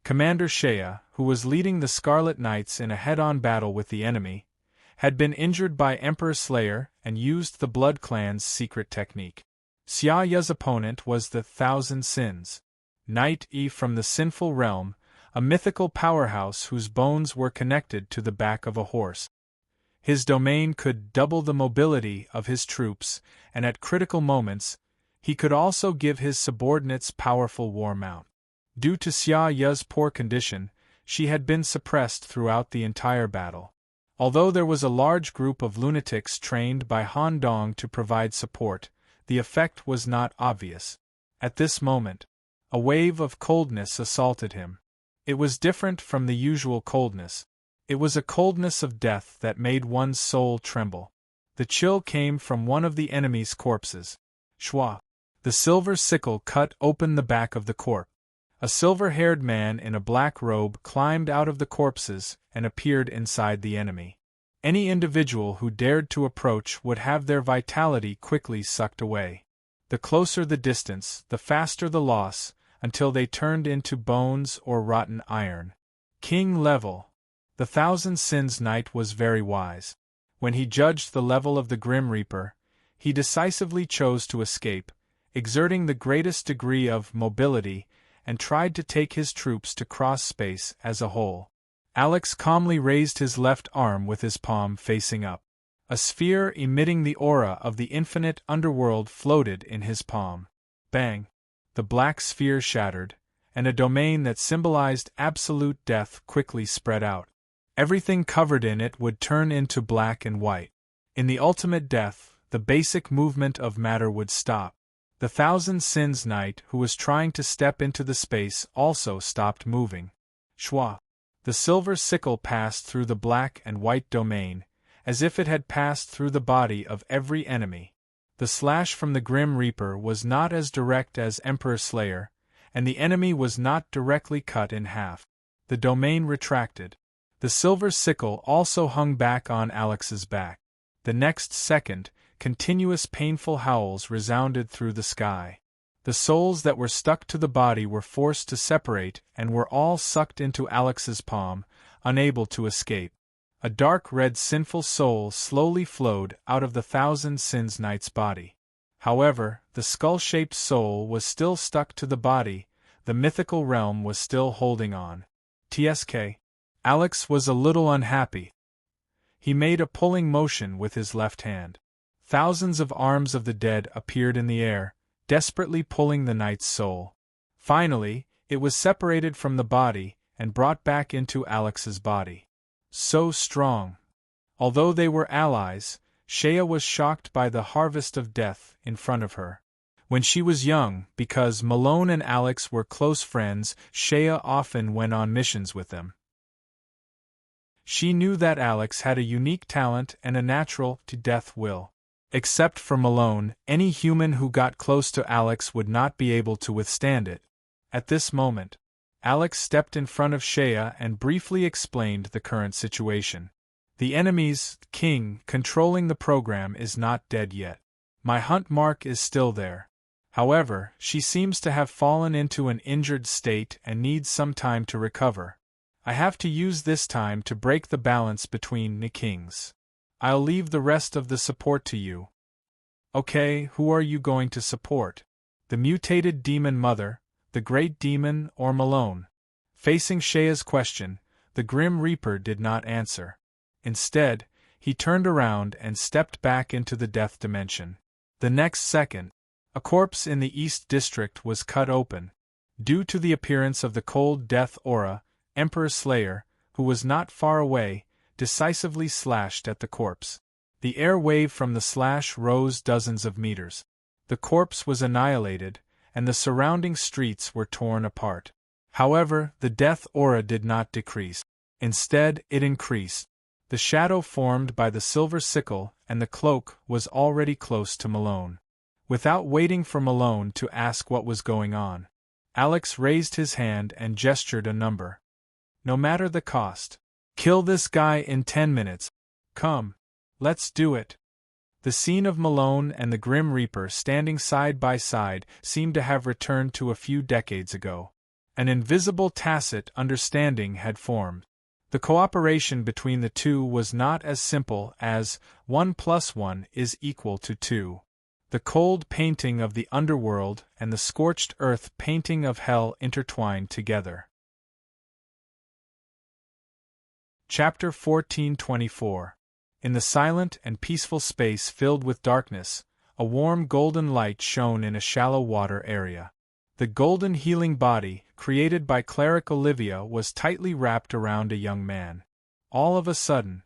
Commander Shea, who was leading the Scarlet Knights in a head-on battle with the enemy, had been injured by Emperor Slayer and used the Blood Clan's secret technique. Xia Ya's opponent was the Thousand Sins Knight from the Sinful Realm, a mythical powerhouse whose bones were connected to the back of a horse. His domain could double the mobility of his troops, and at critical moments, he could also give his subordinates powerful war mount. Due to Xia Ya's poor condition, she had been suppressed throughout the entire battle. Although there was a large group of lunatics trained by Han Dong to provide support, the effect was not obvious. At this moment, a wave of coldness assaulted him. It was different from the usual coldness. It was a coldness of death that made one's soul tremble. The chill came from one of the enemy's corpses. Shua. The silver sickle cut open the back of the corpse. A silver-haired man in a black robe climbed out of the corpses and appeared inside the enemy. Any individual who dared to approach would have their vitality quickly sucked away. The closer the distance, the faster the loss, until they turned into bones or rotten iron. King level. The Thousand Sins Knight was very wise. When he judged the level of the Grim Reaper, he decisively chose to escape, exerting the greatest degree of mobility, and tried to take his troops to cross space as a whole. Alex calmly raised his left arm with his palm facing up. A sphere emitting the aura of the infinite underworld floated in his palm. Bang! The black sphere shattered, and a domain that symbolized absolute death quickly spread out. Everything covered in it would turn into black and white. In the ultimate death, the basic movement of matter would stop. The Thousand Sins Knight who was trying to step into the space also stopped moving. Shua. The silver sickle passed through the black and white domain, as if it had passed through the body of every enemy. The slash from the Grim Reaper was not as direct as Emperor Slayer, and the enemy was not directly cut in half. The domain retracted. The silver sickle also hung back on Alex's back. The next second, continuous painful howls resounded through the sky. The souls that were stuck to the body were forced to separate and were all sucked into Alex's palm, unable to escape. A dark red sinful soul slowly flowed out of the Thousand Sins Knight's body. However, the skull-shaped soul was still stuck to the body, the mythical realm was still holding on. TSK. Alex was a little unhappy. He made a pulling motion with his left hand. Thousands of arms of the dead appeared in the air, desperately pulling the knight's soul. Finally, it was separated from the body and brought back into Alex's body. So strong. Although they were allies, Shea was shocked by the harvest of death in front of her. When she was young, because Malone and Alex were close friends, Shea often went on missions with them. She knew that Alex had a unique talent and a natural-to-death will. Except for Malone, any human who got close to Alex would not be able to withstand it. At this moment, Alex stepped in front of Shea and briefly explained the current situation. The enemy's king controlling the program is not dead yet. My hunt mark is still there. However, she seems to have fallen into an injured state and needs some time to recover. I have to use this time to break the balance between the kings. I'll leave the rest of the support to you. Okay, who are you going to support? The mutated demon mother, the great demon, or Malone? Facing Shea's question, the Grim Reaper did not answer. Instead, he turned around and stepped back into the death dimension. The next second, a corpse in the East District was cut open. Due to the appearance of the cold death aura, Emperor Slayer, who was not far away, decisively slashed at the corpse. The air wave from the slash rose dozens of meters. The corpse was annihilated, and the surrounding streets were torn apart. However, the death aura did not decrease. Instead, it increased. The shadow formed by the silver sickle and the cloak was already close to Malone. Without waiting for Malone to ask what was going on, Alex raised his hand and gestured a number. No matter the cost. Kill this guy in 10 minutes. Come. Let's do it. The scene of Malone and the Grim Reaper standing side by side seemed to have returned to a few decades ago. An invisible tacit understanding had formed. The cooperation between the two was not as simple as 1 + 1 is equal to 2. The cold painting of the underworld and the scorched earth painting of hell intertwined together. Chapter 14:24. In the silent and peaceful space filled with darkness, a warm golden light shone in a shallow water area. The golden healing body, created by cleric Olivia, was tightly wrapped around a young man. All of a sudden,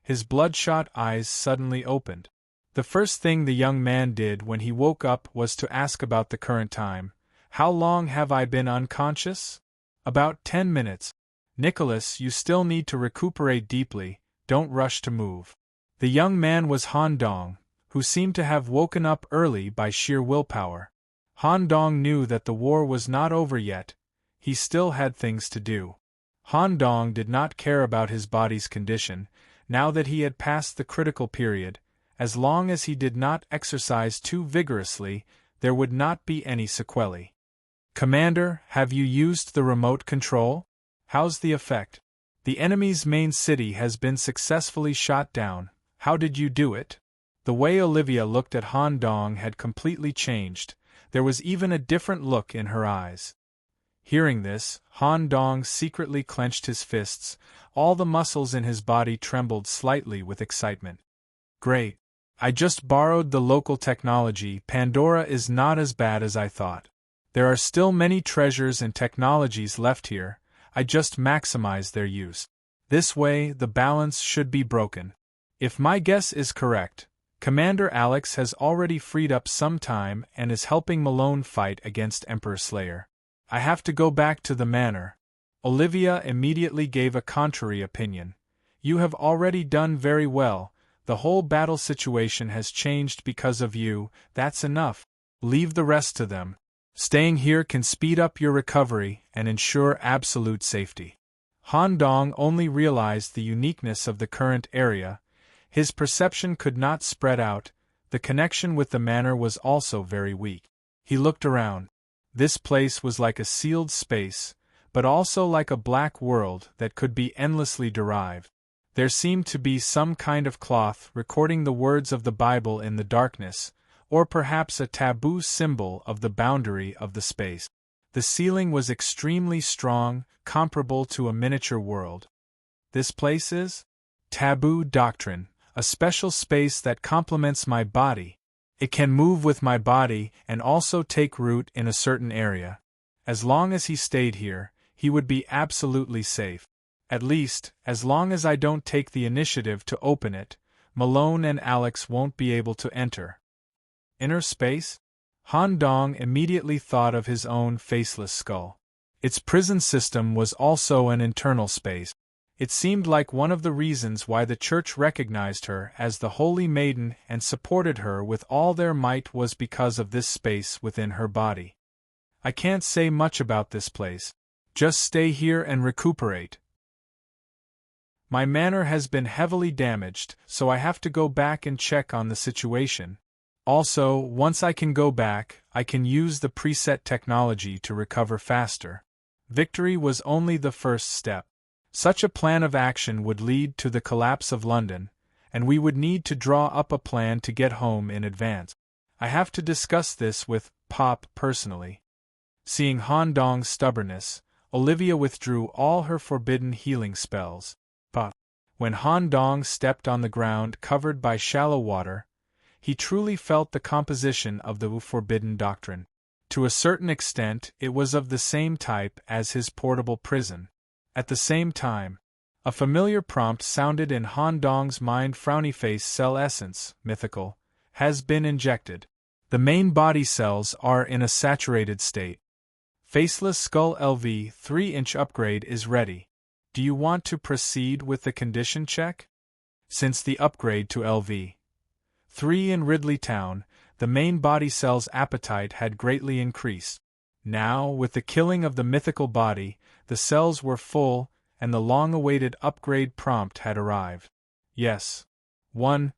his bloodshot eyes suddenly opened. The first thing the young man did when he woke up was to ask about the current time. "How long have I been unconscious?" "About 10 minutes. Nicholas, you still need to recuperate deeply, don't rush to move." The young man was Han Dong, who seemed to have woken up early by sheer willpower. Han Dong knew that the war was not over yet, he still had things to do. Han Dong did not care about his body's condition, now that he had passed the critical period. As long as he did not exercise too vigorously, there would not be any sequelae. "Commander, have you used the remote control? How's the effect?" "The enemy's main city has been successfully shot down. How did you do it?" The way Olivia looked at Han Dong had completely changed. There was even a different look in her eyes. Hearing this, Han Dong secretly clenched his fists. All the muscles in his body trembled slightly with excitement. "Great. I just borrowed the local technology. Pandora is not as bad as I thought. There are still many treasures and technologies left here. I just maximize their use. This way, the balance should be broken. If my guess is correct, Commander Alex has already freed up some time and is helping Malone fight against Emperor Slayer. I have to go back to the manor." Olivia immediately gave a contrary opinion. "You have already done very well. The whole battle situation has changed because of you. That's enough. Leave the rest to them. Staying here can speed up your recovery and ensure absolute safety." Han Dong only realized the uniqueness of the current area. His perception could not spread out. The connection with the manor was also very weak. He looked around. This place was like a sealed space, but also like a black world that could be endlessly derived. There seemed to be some kind of cloth recording the words of the Bible in the darkness, or perhaps a taboo symbol of the boundary of the space. The ceiling was extremely strong, comparable to a miniature world. "This place is taboo doctrine, a special space that complements my body. It can move with my body and also take root in a certain area. As long as he stayed here, he would be absolutely safe. At least, as long as I don't take the initiative to open it, Malone and Alex won't be able to enter." Inner space? Han Dong immediately thought of his own faceless skull. Its prison system was also an internal space. It seemed like one of the reasons why the church recognized her as the Holy Maiden and supported her with all their might was because of this space within her body. "I can't say much about this place. Just stay here and recuperate. My manor has been heavily damaged, so I have to go back and check on the situation. Also, once I can go back, I can use the preset technology to recover faster." Victory was only the first step. Such a plan of action would lead to the collapse of London, and we would need to draw up a plan to get home in advance. I have to discuss this with Pop personally. Seeing Han Dong's stubbornness, Olivia withdrew all her forbidden healing spells. But when Han Dong stepped on the ground covered by shallow water, he truly felt the composition of the forbidden doctrine. To a certain extent, it was of the same type as his portable prison. At the same time, a familiar prompt sounded in Han Dong's mind. Frowny face cell essence, mythical, has been injected. The main body cells are in a saturated state. Faceless Skull LV 3-inch upgrade is ready. Do you want to proceed with the condition check? Since the upgrade to LV 3 in Ridley Town, the main body cell's appetite had greatly increased. Now, with the killing of the mythical body, the cells were full, and the long-awaited upgrade prompt had arrived. Yes. 1.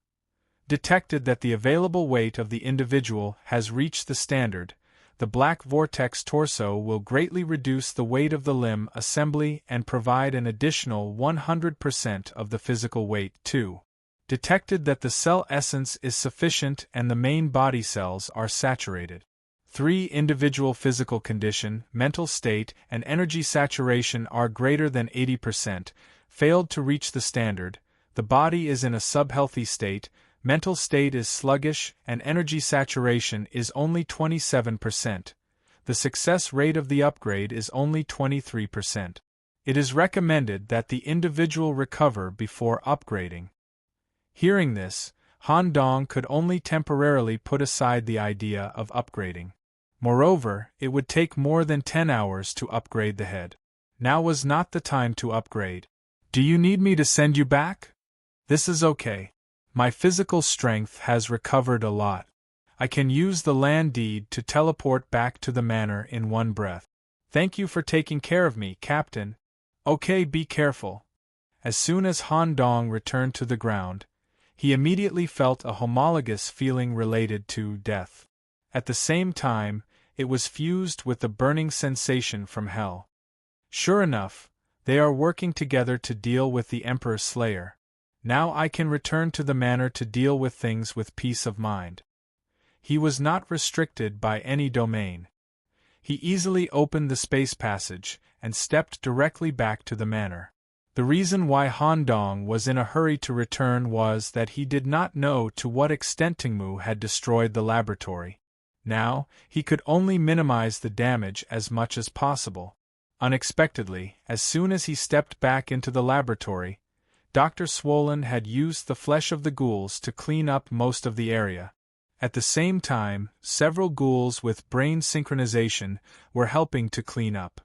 Detected that the available weight of the individual has reached the standard, the black vortex torso will greatly reduce the weight of the limb assembly and provide an additional 100% of the physical weight, too. Detected that the cell essence is sufficient and the main body cells are saturated. 3. Individual physical condition, mental state, and energy saturation are greater than 80%, failed to reach the standard, the body is in a subhealthy state, mental state is sluggish, and energy saturation is only 27%. The success rate of the upgrade is only 23%. It is recommended that the individual recover before upgrading. Hearing this, Han Dong could only temporarily put aside the idea of upgrading. Moreover, it would take more than 10 hours to upgrade the head. Now was not the time to upgrade. Do you need me to send you back? This is okay. My physical strength has recovered a lot. I can use the land deed to teleport back to the manor in one breath. Thank you for taking care of me, Captain. Okay, be careful. As soon as Han Dong returned to the ground, he immediately felt a homologous feeling related to death. At the same time, it was fused with the burning sensation from hell. Sure enough, they are working together to deal with the Emperor Slayer. Now I can return to the manor to deal with things with peace of mind. He was not restricted by any domain. He easily opened the space passage and stepped directly back to the manor. The reason why Han Dong was in a hurry to return was that he did not know to what extent Tingmu had destroyed the laboratory. Now, he could only minimize the damage as much as possible. Unexpectedly, as soon as he stepped back into the laboratory, Dr. Swollen had used the flesh of the ghouls to clean up most of the area. At the same time, several ghouls with brain synchronization were helping to clean up.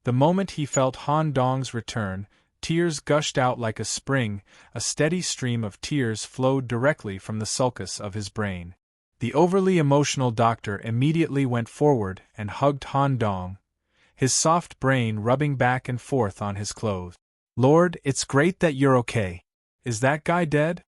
The moment he felt Han Dong's return, tears gushed out like a spring, a steady stream of tears flowed directly from the sulcus of his brain. The overly emotional doctor immediately went forward and hugged Han Dong, his soft brain rubbing back and forth on his clothes. Lord, it's great that you're okay. Is that guy dead?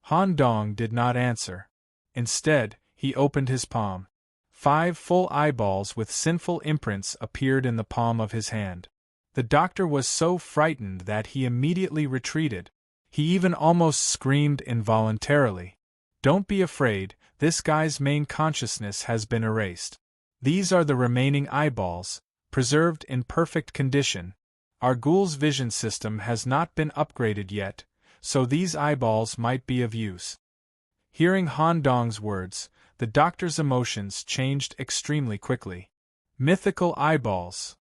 Han Dong did not answer. Instead, he opened his palm. 5 full eyeballs with sinful imprints appeared in the palm of his hand. The doctor was so frightened that he immediately retreated. He even almost screamed involuntarily. Don't be afraid, this guy's main consciousness has been erased. These are the remaining eyeballs, preserved in perfect condition. Our ghoul's vision system has not been upgraded yet, so these eyeballs might be of use. Hearing Han Dong's words, the doctor's emotions changed extremely quickly. Mythical eyeballs.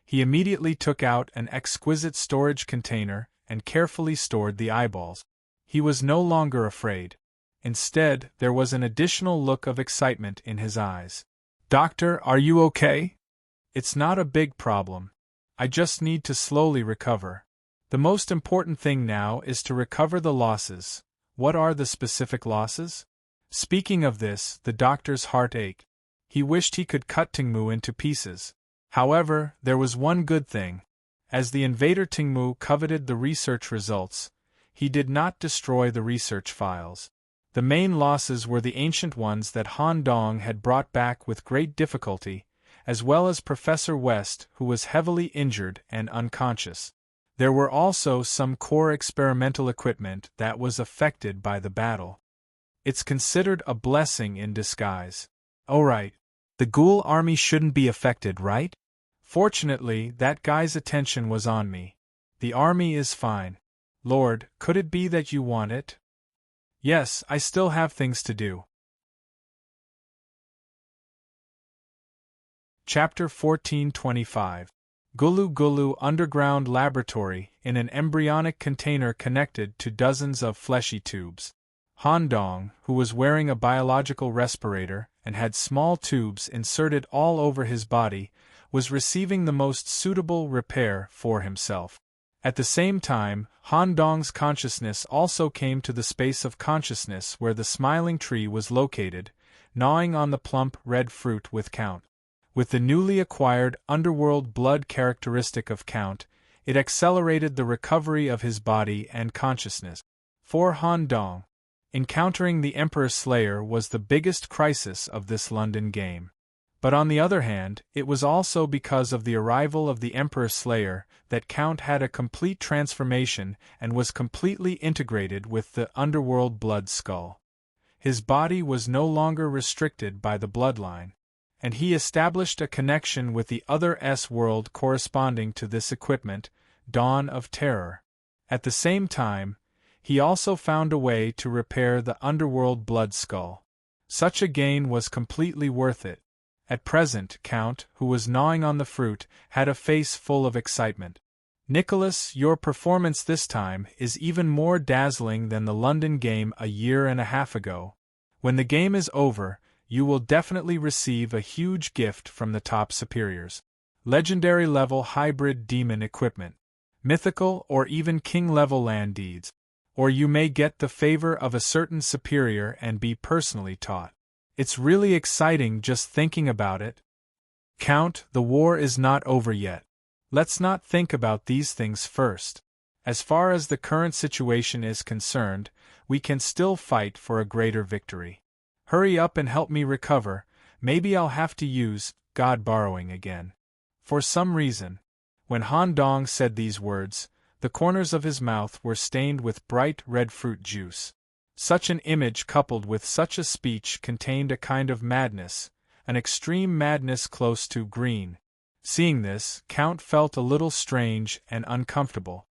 He immediately took out an exquisite storage container and carefully stored the eyeballs. He was no longer afraid. Instead, there was an additional look of excitement in his eyes. Doctor, are you okay? It's not a big problem. I just need to slowly recover. The most important thing now is to recover the losses. What are the specific losses? Speaking of this, the doctor's heart ached. He wished he could cut Tingmu into pieces. However, there was one good thing. As the invader Tingmu coveted the research results, he did not destroy the research files. The main losses were the ancient ones that Han Dong had brought back with great difficulty, as well as Professor West, who was heavily injured and unconscious. There were also some core experimental equipment that was affected by the battle. It's considered a blessing in disguise. Alright, the ghoul army shouldn't be affected, right? Fortunately, that guy's attention was on me. The army is fine. Lord, could it be that you want it? Yes, I still have things to do. Chapter 1425. Gulu Gulu Underground Laboratory in an embryonic container connected to dozens of fleshy tubes. Han Dong, who was wearing a biological respirator and had small tubes inserted all over his body, was receiving the most suitable repair for himself. At the same time, Han Dong's consciousness also came to the space of consciousness where the smiling tree was located, gnawing on the plump red fruit with Count. With the newly acquired underworld blood characteristic of Count, it accelerated the recovery of his body and consciousness. For Han Dong, Encountering the Emperor Slayer was the biggest crisis of this London game. But on the other hand, it was also because of the arrival of the Emperor Slayer that Count had a complete transformation and was completely integrated with the underworld blood skull. His body was no longer restricted by the bloodline, and he established a connection with the other S-world corresponding to this equipment, Dawn of Terror. At the same time, he also found a way to repair the underworld blood skull. Such a gain was completely worth it. At present, Count, who was gnawing on the fruit, had a face full of excitement. Nicholas, your performance this time is even more dazzling than the London game a year and a half ago. When the game is over, you will definitely receive a huge gift from the top superiors. Legendary level hybrid demon equipment. Mythical or even king level land deeds. Or you may get the favor of a certain superior and be personally taught. It's really exciting just thinking about it. Count, the war is not over yet. Let's not think about these things first. As far as the current situation is concerned, we can still fight for a greater victory. Hurry up and help me recover. Maybe I'll have to use God borrowing again. For some reason, when Han Dong said these words, the corners of his mouth were stained with bright red fruit juice. Such an image coupled with such a speech contained a kind of madness, an extreme madness close to green. Seeing this, Count felt a little strange and uncomfortable.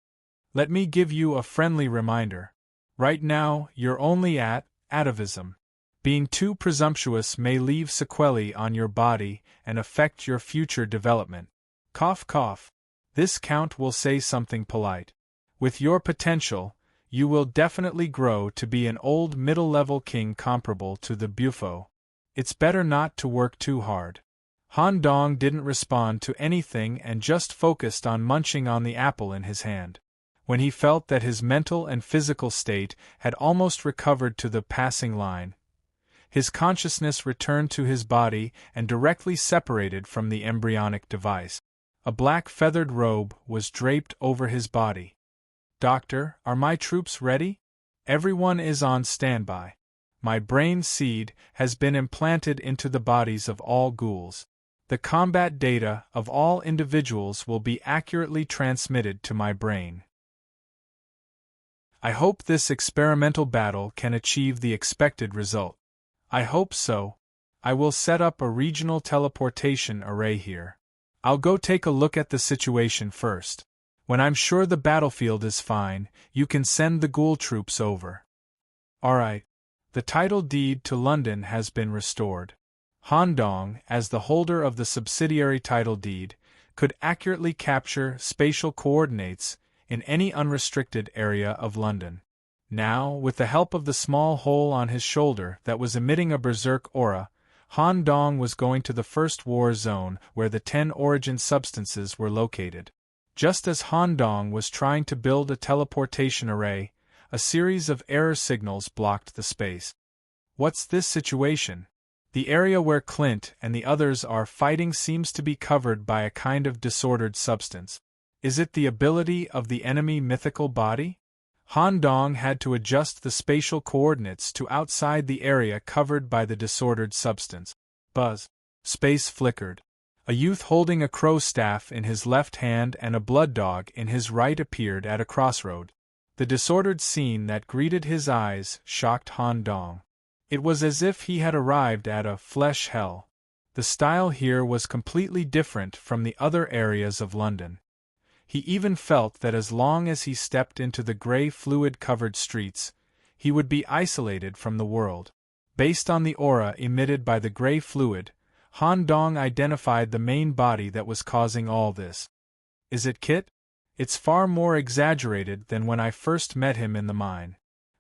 Let me give you a friendly reminder. Right now, you're only at atavism. Being too presumptuous may leave sequelae on your body and affect your future development. Cough cough. This Count will say something polite. With your potential, you will definitely grow to be an old middle-level king comparable to the Bufo. It's better not to work too hard. Han Dong didn't respond to anything and just focused on munching on the apple in his hand. When he felt that his mental and physical state had almost recovered to the passing line, his consciousness returned to his body and directly separated from the embryonic device. A black feathered robe was draped over his body. Doctor, are my troops ready? Everyone is on standby. My brain seed has been implanted into the bodies of all ghouls. The combat data of all individuals will be accurately transmitted to my brain. I hope this experimental battle can achieve the expected result. I hope so. I will set up a regional teleportation array here. I'll go take a look at the situation first. When I'm sure the battlefield is fine, you can send the ghoul troops over. Alright. The title deed to London has been restored. Han Dong, as the holder of the subsidiary title deed, could accurately capture spatial coordinates in any unrestricted area of London. Now, with the help of the small hole on his shoulder that was emitting a berserk aura, Han Dong was going to the first war zone where the 10 origin substances were located. Just as Han Dong was trying to build a teleportation array, a series of error signals blocked the space. What's this situation? The area where Clint and the others are fighting seems to be covered by a kind of disordered substance. Is it the ability of the enemy mythical body? Han Dong had to adjust the spatial coordinates to outside the area covered by the disordered substance. Buzz. Space flickered. A youth holding a crow staff in his left hand and a blood dog in his right appeared at a crossroad. The disordered scene that greeted his eyes shocked Han Dong. It was as if he had arrived at a flesh hell. The style here was completely different from the other areas of London. He even felt that as long as he stepped into the gray fluid-covered streets, he would be isolated from the world. Based on the aura emitted by the gray fluid, Han Dong identified the main body that was causing all this. Is it Kit? It's far more exaggerated than when I first met him in the mine.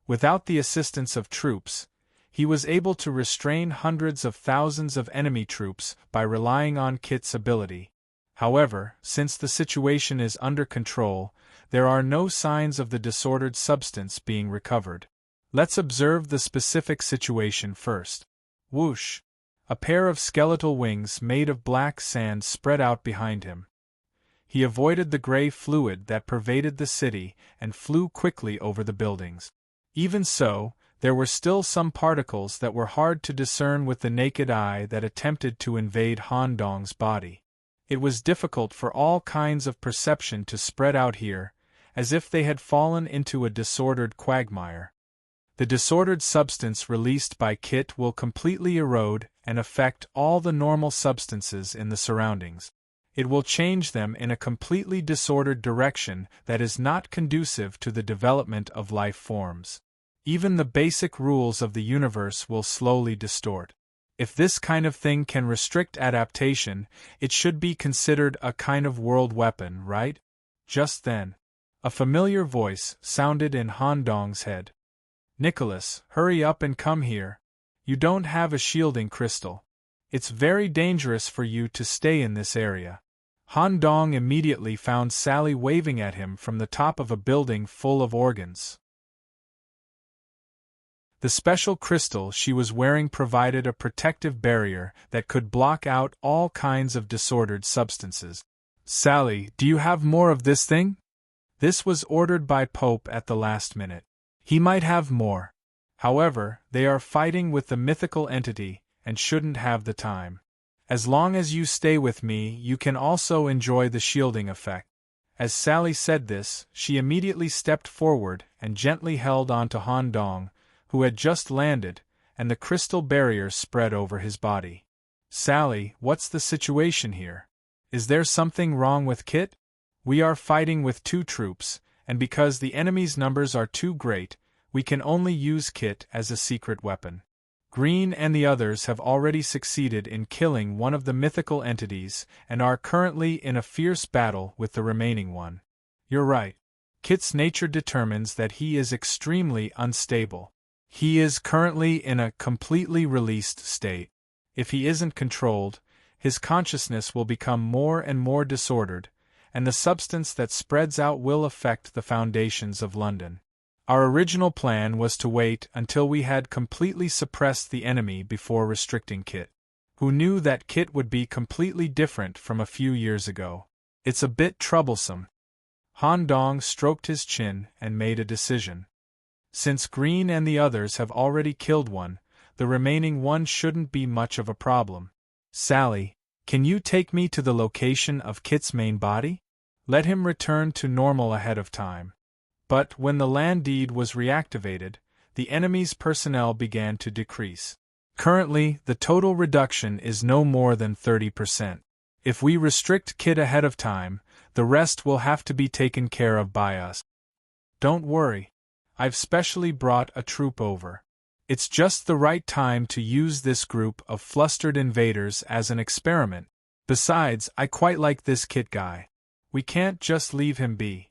Without the assistance of troops, he was able to restrain hundreds of thousands of enemy troops by relying on Kit's ability. However, since the situation is under control, there are no signs of the disordered substance being recovered. Let's observe the specific situation first. Whoosh! A pair of skeletal wings made of black sand spread out behind him. He avoided the gray fluid that pervaded the city and flew quickly over the buildings. Even so, There were still some particles that were hard to discern with the naked eye that attempted to invade Han Dong's body. It was difficult for all kinds of perception to spread out here, as if they had fallen into a disordered quagmire. The disordered substance released by Kit will completely erode and affect all the normal substances in the surroundings. It will change them in a completely disordered direction that is not conducive to the development of life forms. Even the basic rules of the universe will slowly distort. If this kind of thing can restrict adaptation, it should be considered a kind of world weapon, right? Just then, a familiar voice sounded in Han Dong's head. "Nicholas, hurry up and come here. You don't have a shielding crystal. It's very dangerous for you to stay in this area." Han Dong immediately found Sally waving at him from the top of a building full of organs. The special crystal she was wearing provided a protective barrier that could block out all kinds of disordered substances. "Sally, do you have more of this thing?" This was ordered by Pope at the last minute. He might have more. However, they are fighting with the mythical entity, and shouldn't have the time. As long as you stay with me, you can also enjoy the shielding effect. As Sally said this, she immediately stepped forward and gently held onto Han Dong, who had just landed, and the crystal barrier spread over his body. "Sally, what's the situation here? Is there something wrong with Kit? We are fighting with 2 troops, and because the enemy's numbers are too great, we can only use Kit as a secret weapon. Green and the others have already succeeded in killing one of the mythical entities and are currently in a fierce battle with the remaining one. You're right. Kit's nature determines that he is extremely unstable. He is currently in a completely released state. If he isn't controlled, his consciousness will become more and more disordered, and the substance that spreads out will affect the foundations of London. Our original plan was to wait until we had completely suppressed the enemy before restricting Kit. Who knew that Kit would be completely different from a few years ago? It's a bit troublesome." Han Dong stroked his chin and made a decision. Since Green and the others have already killed one, the remaining one shouldn't be much of a problem. "Sally, can you take me to the location of Kit's main body? Let him return to normal ahead of time." But when the land deed was reactivated, the enemy's personnel began to decrease. Currently, the total reduction is no more than 30%. If we restrict Kit ahead of time, the rest will have to be taken care of by us. "Don't worry. I've specially brought a troop over. It's just the right time to use this group of flustered invaders as an experiment. Besides, I quite like this Kit guy. We can't just leave him be."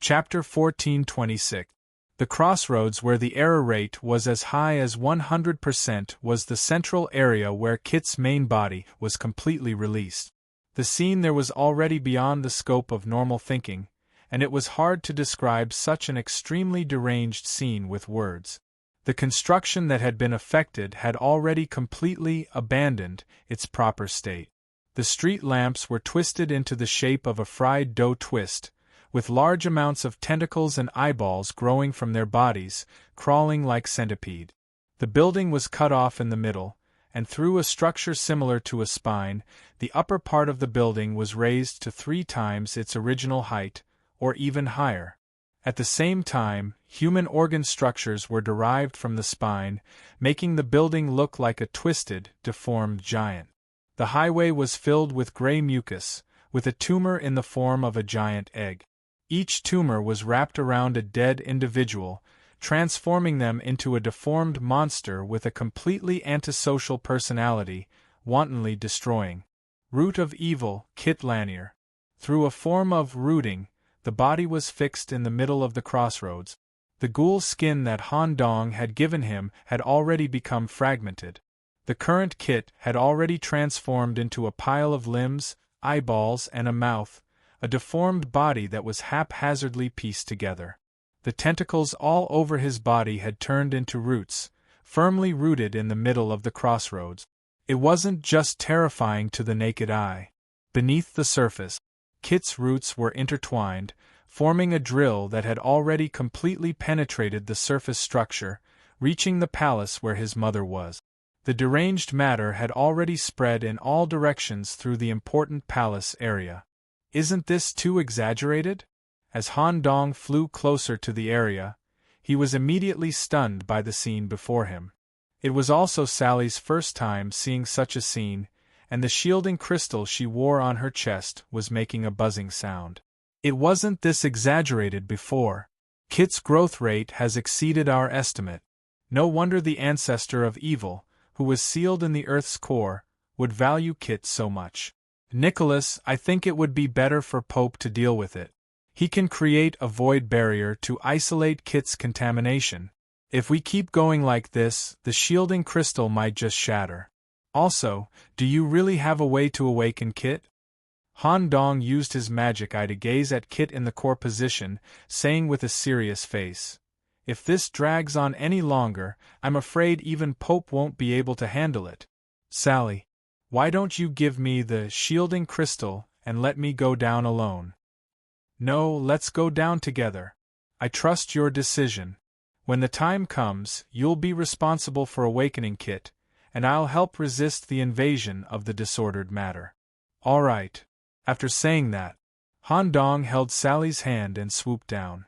Chapter 1426. The crossroads where the error rate was as high as 100% was the central area where Kit's main body was completely released. The scene there was already beyond the scope of normal thinking, and it was hard to describe such an extremely deranged scene with words. The construction that had been affected had already completely abandoned its proper state. The street lamps were twisted into the shape of a fried dough twist, with large amounts of tentacles and eyeballs growing from their bodies, crawling like centipede. The building was cut off in the middle, and through a structure similar to a spine, the upper part of the building was raised to 3 times its original height, or even higher. At the same time, human organ structures were derived from the spine, making the building look like a twisted, deformed giant. The highway was filled with gray mucus, with a tumor in the form of a giant egg. Each tumor was wrapped around a dead individual, transforming them into a deformed monster with a completely antisocial personality, wantonly destroying. Root of evil, Kit Lanier. Through a form of rooting, the body was fixed in the middle of the crossroads. The ghoul skin that Han Dong had given him had already become fragmented. The current Kit had already transformed into a pile of limbs, eyeballs, and a mouth, a deformed body that was haphazardly pieced together. The tentacles all over his body had turned into roots, firmly rooted in the middle of the crossroads. It wasn't just terrifying to the naked eye. Beneath the surface, Kit's roots were intertwined, forming a drill that had already completely penetrated the surface structure, reaching the palace where his mother was. The deranged matter had already spread in all directions through the important palace area. Isn't this too exaggerated? As Han Dong flew closer to the area, he was immediately stunned by the scene before him. It was also Sally's first time seeing such a scene, and the shielding crystal she wore on her chest was making a buzzing sound. It wasn't this exaggerated before. Kit's growth rate has exceeded our estimate. No wonder the ancestor of evil, who was sealed in the Earth's core, would value Kit so much. Nicholas, I think it would be better for Pope to deal with it. He can create a void barrier to isolate Kit's contamination. If we keep going like this, the shielding crystal might just shatter. Also, do you really have a way to awaken Kit? Han Dong used his magic eye to gaze at Kit in the core position, saying with a serious face, "If this drags on any longer, I'm afraid even Pope won't be able to handle it. Sally, why don't you give me the shielding crystal and let me go down alone?" "No, let's go down together. I trust your decision. When the time comes, you'll be responsible for awakening Kit, and I'll help resist the invasion of the disordered matter." "All right." After saying that, Han Dong held Sally's hand and swooped down.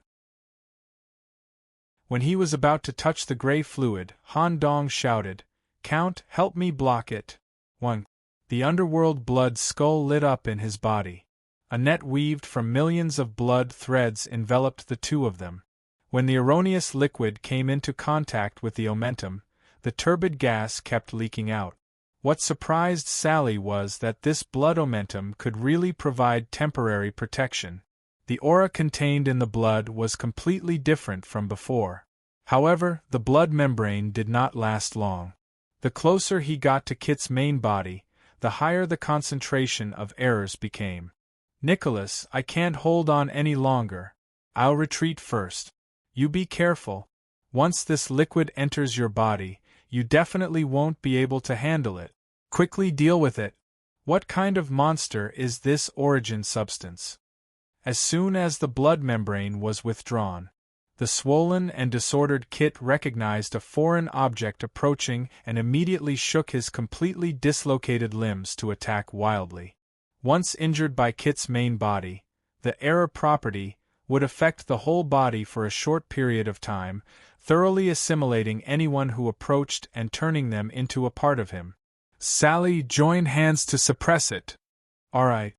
When he was about to touch the gray fluid, Han Dong shouted, "Count, help me block it." 1. The underworld blood skull lit up in his body. A net weaved from millions of blood threads enveloped the two of them. When the erroneous liquid came into contact with the omentum, the turbid gas kept leaking out. What surprised Sally was that this blood omentum could really provide temporary protection. The aura contained in the blood was completely different from before. However, the blood membrane did not last long. The closer he got to Kit's main body, the higher the concentration of errors became. "Nicholas, I can't hold on any longer. I'll retreat first. You be careful. Once this liquid enters your body, you definitely won't be able to handle it. Quickly deal with it. What kind of monster is this origin substance?" As soon as the blood membrane was withdrawn, the swollen and disordered Kit recognized a foreign object approaching and immediately shook his completely dislocated limbs to attack wildly. Once injured by Kit's main body, the error property would affect the whole body for a short period of time, thoroughly assimilating anyone who approached and turning them into a part of him. Sally joined hands to suppress it. "All right."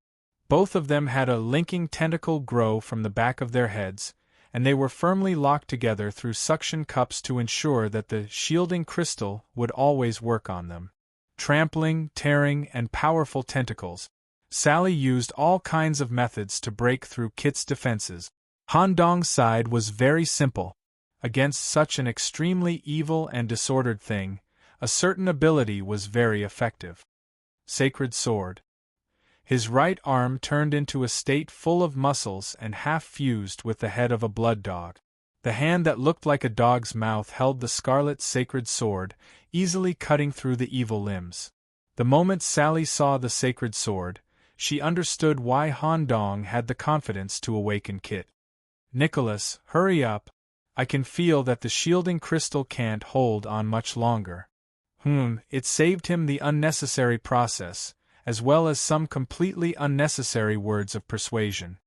Both of them had a linking tentacle grow from the back of their heads, and they were firmly locked together through suction cups to ensure that the shielding crystal would always work on them. Trampling, tearing, and powerful tentacles. Sally used all kinds of methods to break through Kit's defenses. Han Dong's side was very simple. Against such an extremely evil and disordered thing, a certain ability was very effective. Sacred Sword. His right arm turned into a state full of muscles and half fused with the head of a blood dog. The hand that looked like a dog's mouth held the scarlet sacred sword, easily cutting through the evil limbs. The moment Sally saw the sacred sword, she understood why Han Dong had the confidence to awaken Kit. "Nicholas, hurry up. I can feel that the shielding crystal can't hold on much longer." It saved him the unnecessary process, as well as some completely unnecessary words of persuasion.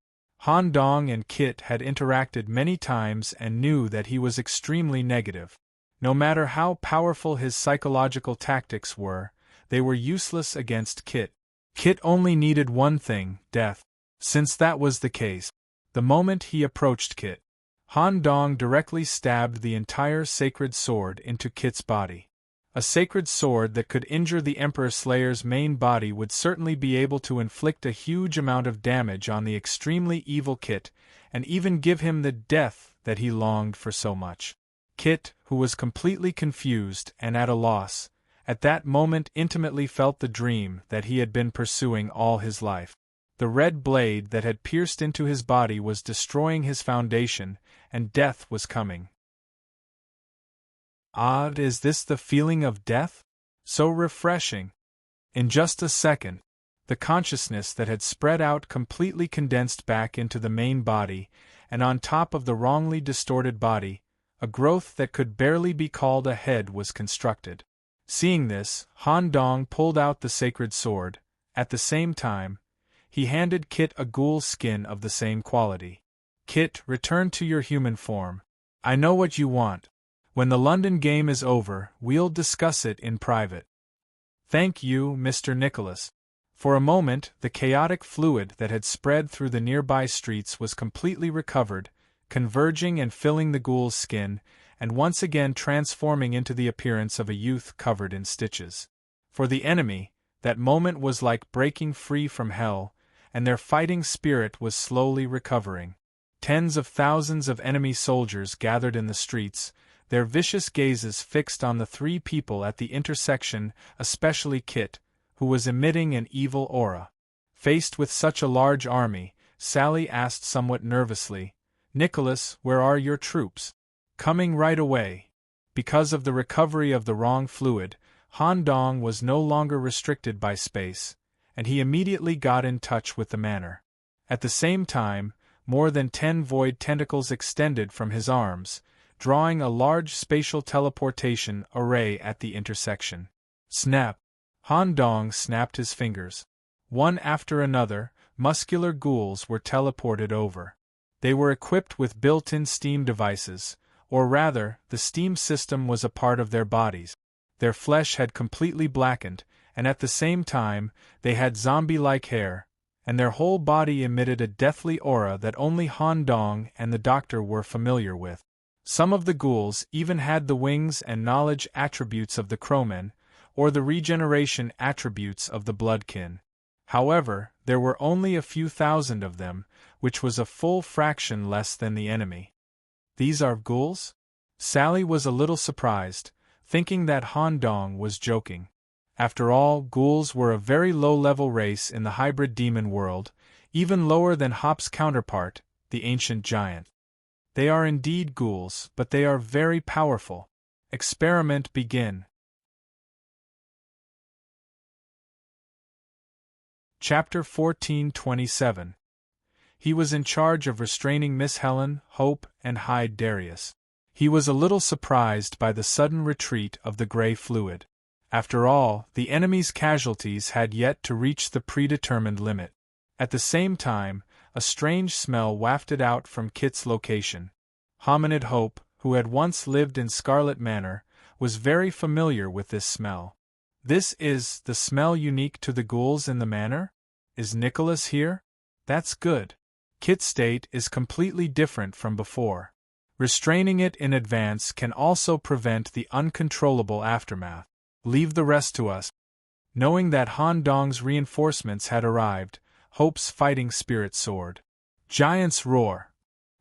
Han Dong and Kit had interacted many times and knew that he was extremely negative. No matter how powerful his psychological tactics were, they were useless against Kit. Kit only needed one thing, death. Since that was the case, the moment he approached Kit, Han Dong directly stabbed the entire sacred sword into Kit's body. A sacred sword that could injure the Emperor Slayer's main body would certainly be able to inflict a huge amount of damage on the extremely evil Kit, and even give him the death that he longed for so much. Kit, who was completely confused and at a loss, at that moment intimately felt the dream that he had been pursuing all his life. The red blade that had pierced into his body was destroying his foundation, and death was coming. Odd, is this the feeling of death? So refreshing. In just a second, The consciousness that had spread out completely condensed back into the main body, and on top of the wrongly distorted body, a growth that could barely be called a head was constructed. Seeing this, Han Dong pulled out the sacred sword. At the same time, he handed Kit a ghoul skin of the same quality. Kit, return to your human form. I know what you want. When the London game is over, we'll discuss it in private. Thank you, Mr. Nicholas. For a moment, the chaotic fluid that had spread through the nearby streets was completely recovered, converging and filling the ghoul's skin, and once again transforming into the appearance of a youth covered in stitches. For the enemy, that moment was like breaking free from hell, and their fighting spirit was slowly recovering. Tens of thousands of enemy soldiers gathered in the streets, their vicious gazes fixed on the three people at the intersection, especially Kit, who was emitting an evil aura. Faced with such a large army, Sally asked somewhat nervously, "Nicholas, where are your troops?" "Coming right away." Because of the recovery of the wrong fluid, Han Dong was no longer restricted by space, and he immediately got in touch with the manor. At the same time, more than 10 void tentacles extended from his arms, drawing a large spatial teleportation array at the intersection. Snap! Han Dong snapped his fingers. One after another, muscular ghouls were teleported over. They were equipped with built-in steam devices, or rather, the steam system was a part of their bodies. Their flesh had completely blackened, and at the same time, they had zombie-like hair, and their whole body emitted a deathly aura that only Han Dong and the doctor were familiar with. Some of the ghouls even had the wings and knowledge attributes of the crowmen, or the regeneration attributes of the bloodkin. However, there were only a few thousand of them, which was a full fraction less than the enemy. "These are ghouls?" Sally was a little surprised, thinking that Han Dong was joking. After all, ghouls were a very low-level race in the hybrid demon world, even lower than Hop's counterpart, the ancient giant. "They are indeed ghouls, but they are very powerful. Experiment begin." Chapter 1427. He was in charge of restraining Miss Helen, Hope, and Hyde Darius. He was a little surprised by the sudden retreat of the gray fluid. After all, the enemy's casualties had yet to reach the predetermined limit. At the same time, a strange smell wafted out from Kit's location. Hominid Hope, who had once lived in Scarlet Manor, was very familiar with this smell. "This is the smell unique to the ghouls in the manor? Is Nicholas here? That's good. Kit's state is completely different from before. Restraining it in advance can also prevent the uncontrollable aftermath. Leave the rest to us." Knowing that Han Dong's reinforcements had arrived, Hope's fighting spirit soared. Giant's roar.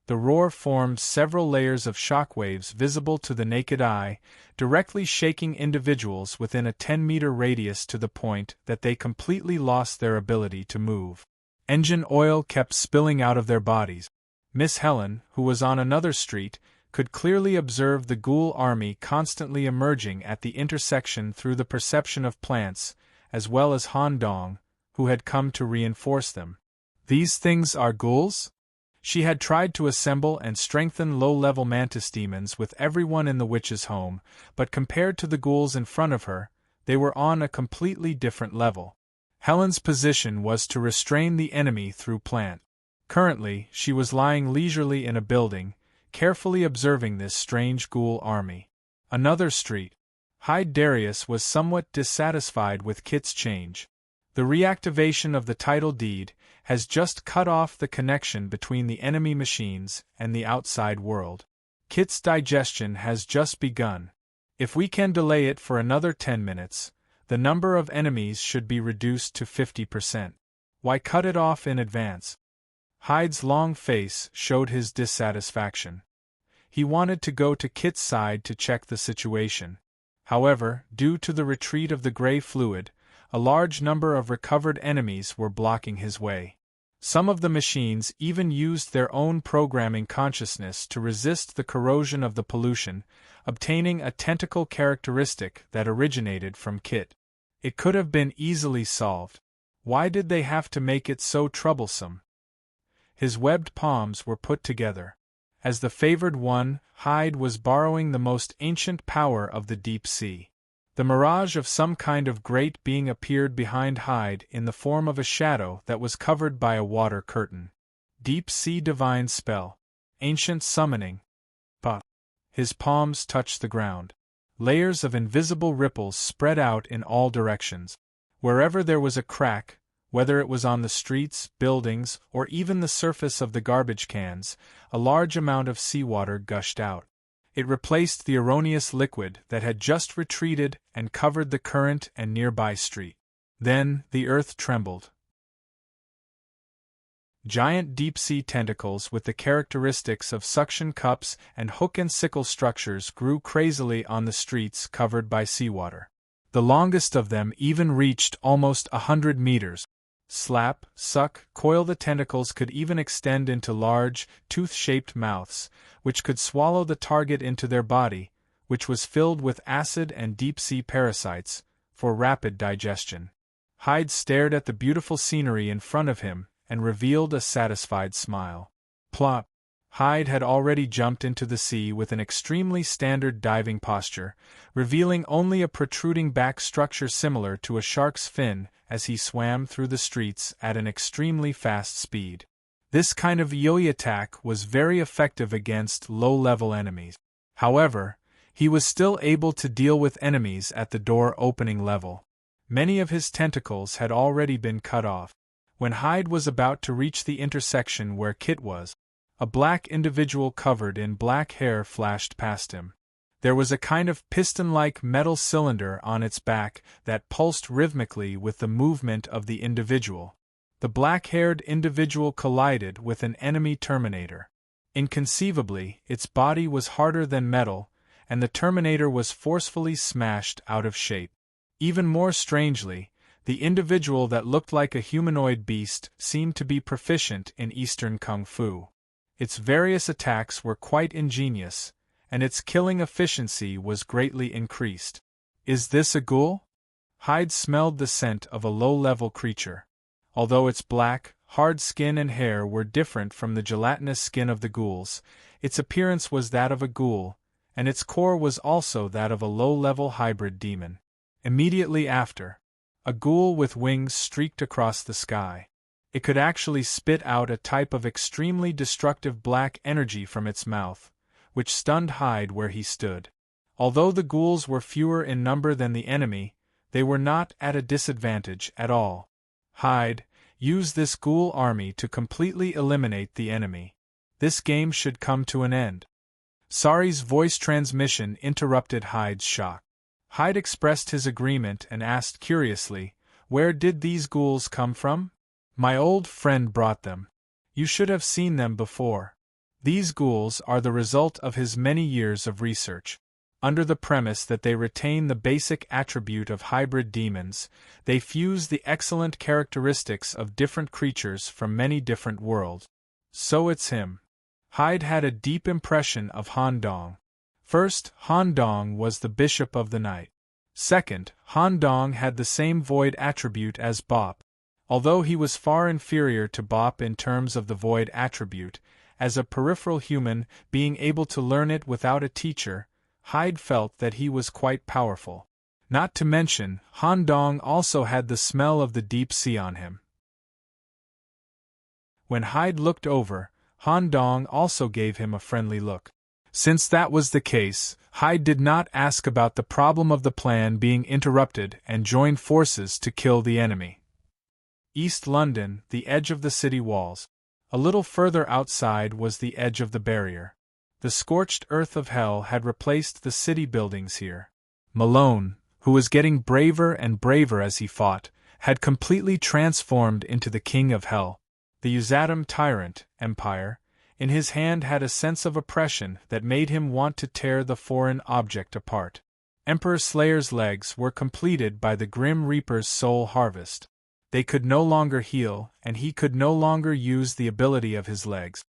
The roar formed several layers of shockwaves visible to the naked eye, directly shaking individuals within a 10-meter radius to the point that they completely lost their ability to move. Engine oil kept spilling out of their bodies. Miss Helen, who was on another street, could clearly observe the ghoul army constantly emerging at the intersection through the perception of plants, as well as Han Dong, who had come to reinforce them. "These things are ghouls?" She had tried to assemble and strengthen low-level mantis demons with everyone in the witch's home, but compared to the ghouls in front of her, they were on a completely different level. Helen's position was to restrain the enemy through plant. Currently, she was lying leisurely in a building, carefully observing this strange ghoul army. Another street. Hyde Darius was somewhat dissatisfied with Kit's change. The reactivation of the title deed has just cut off the connection between the enemy machines and the outside world. Kit's digestion has just begun. If we can delay it for another 10 minutes, the number of enemies should be reduced to 50%. Why cut it off in advance? Hyde's long face showed his dissatisfaction. He wanted to go to Kit's side to check the situation. However, due to the retreat of the gray fluid, a large number of recovered enemies were blocking his way. Some of the machines even used their own programming consciousness to resist the corrosion of the pollution, obtaining a tentacle characteristic that originated from Kit. It could have been easily solved. Why did they have to make it so troublesome? His webbed palms were put together. As the favored one, Hyde was borrowing the most ancient power of the deep sea. The mirage of some kind of great being appeared behind Hyde in the form of a shadow that was covered by a water curtain. Deep sea divine spell. Ancient summoning. But his palms touched the ground. Layers of invisible ripples spread out in all directions. Wherever there was a crack, whether it was on the streets, buildings, or even the surface of the garbage cans, a large amount of seawater gushed out. It replaced the erroneous liquid that had just retreated and covered the current and nearby street. Then the earth trembled. Giant deep-sea tentacles with the characteristics of suction cups and hook and sickle structures grew crazily on the streets covered by seawater. The longest of them even reached almost 100 meters. Slap, suck, coil. The tentacles could even extend into large, tooth-shaped mouths, which could swallow the target into their body, which was filled with acid and deep-sea parasites, for rapid digestion. Hyde stared at the beautiful scenery in front of him and revealed a satisfied smile. Plop! Hyde had already jumped into the sea with an extremely standard diving posture, revealing only a protruding back structure similar to a shark's fin as he swam through the streets at an extremely fast speed. This kind of yo-yo attack was very effective against low-level enemies. However, he was still able to deal with enemies at the door-opening level. Many of his tentacles had already been cut off. When Hyde was about to reach the intersection where Kit was, a black individual covered in black hair flashed past him. There was a kind of piston-like metal cylinder on its back that pulsed rhythmically with the movement of the individual. The black-haired individual collided with an enemy Terminator. Inconceivably, its body was harder than metal, and the Terminator was forcefully smashed out of shape. Even more strangely, the individual that looked like a humanoid beast seemed to be proficient in Eastern Kung Fu. Its various attacks were quite ingenious, and its killing efficiency was greatly increased. Is this a ghoul? Hyde smelled the scent of a low-level creature. Although its black, hard skin and hair were different from the gelatinous skin of the ghouls, its appearance was that of a ghoul, and its core was also that of a low-level hybrid demon. Immediately after, a ghoul with wings streaked across the sky. It could actually spit out a type of extremely destructive black energy from its mouth, which stunned Hyde where he stood. Although the ghouls were fewer in number than the enemy, they were not at a disadvantage at all. Hyde, use this ghoul army to completely eliminate the enemy. This game should come to an end. Sari's voice transmission interrupted Hyde's shock. Hyde expressed his agreement and asked curiously, "Where did these ghouls come from?" "My old friend brought them. You should have seen them before." These ghouls are the result of his many years of research. Under the premise that they retain the basic attribute of hybrid demons, they fuse the excellent characteristics of different creatures from many different worlds. So it's him. Hyde had a deep impression of Han Dong. First, Han Dong was the bishop of the night. Second, Han Dong had the same void attribute as Bop. Although he was far inferior to Bop in terms of the void attribute, as a peripheral human being able to learn it without a teacher, Hyde felt that he was quite powerful. Not to mention, Han Dong also had the smell of the deep sea on him. When Hyde looked over, Han Dong also gave him a friendly look. Since that was the case, Hyde did not ask about the problem of the plan being interrupted and joined forces to kill the enemy. East London, the edge of the city walls. A little further outside was the edge of the barrier. The scorched earth of hell had replaced the city buildings here. Malone, who was getting braver and braver as he fought, had completely transformed into the king of hell. The Uzatum tyrant, Empire, in his hand had a sense of oppression that made him want to tear the foreign object apart. Emperor Slayer's legs were completed by the Grim Reaper's soul harvest. They could no longer heal, and he could no longer use the ability of his legs.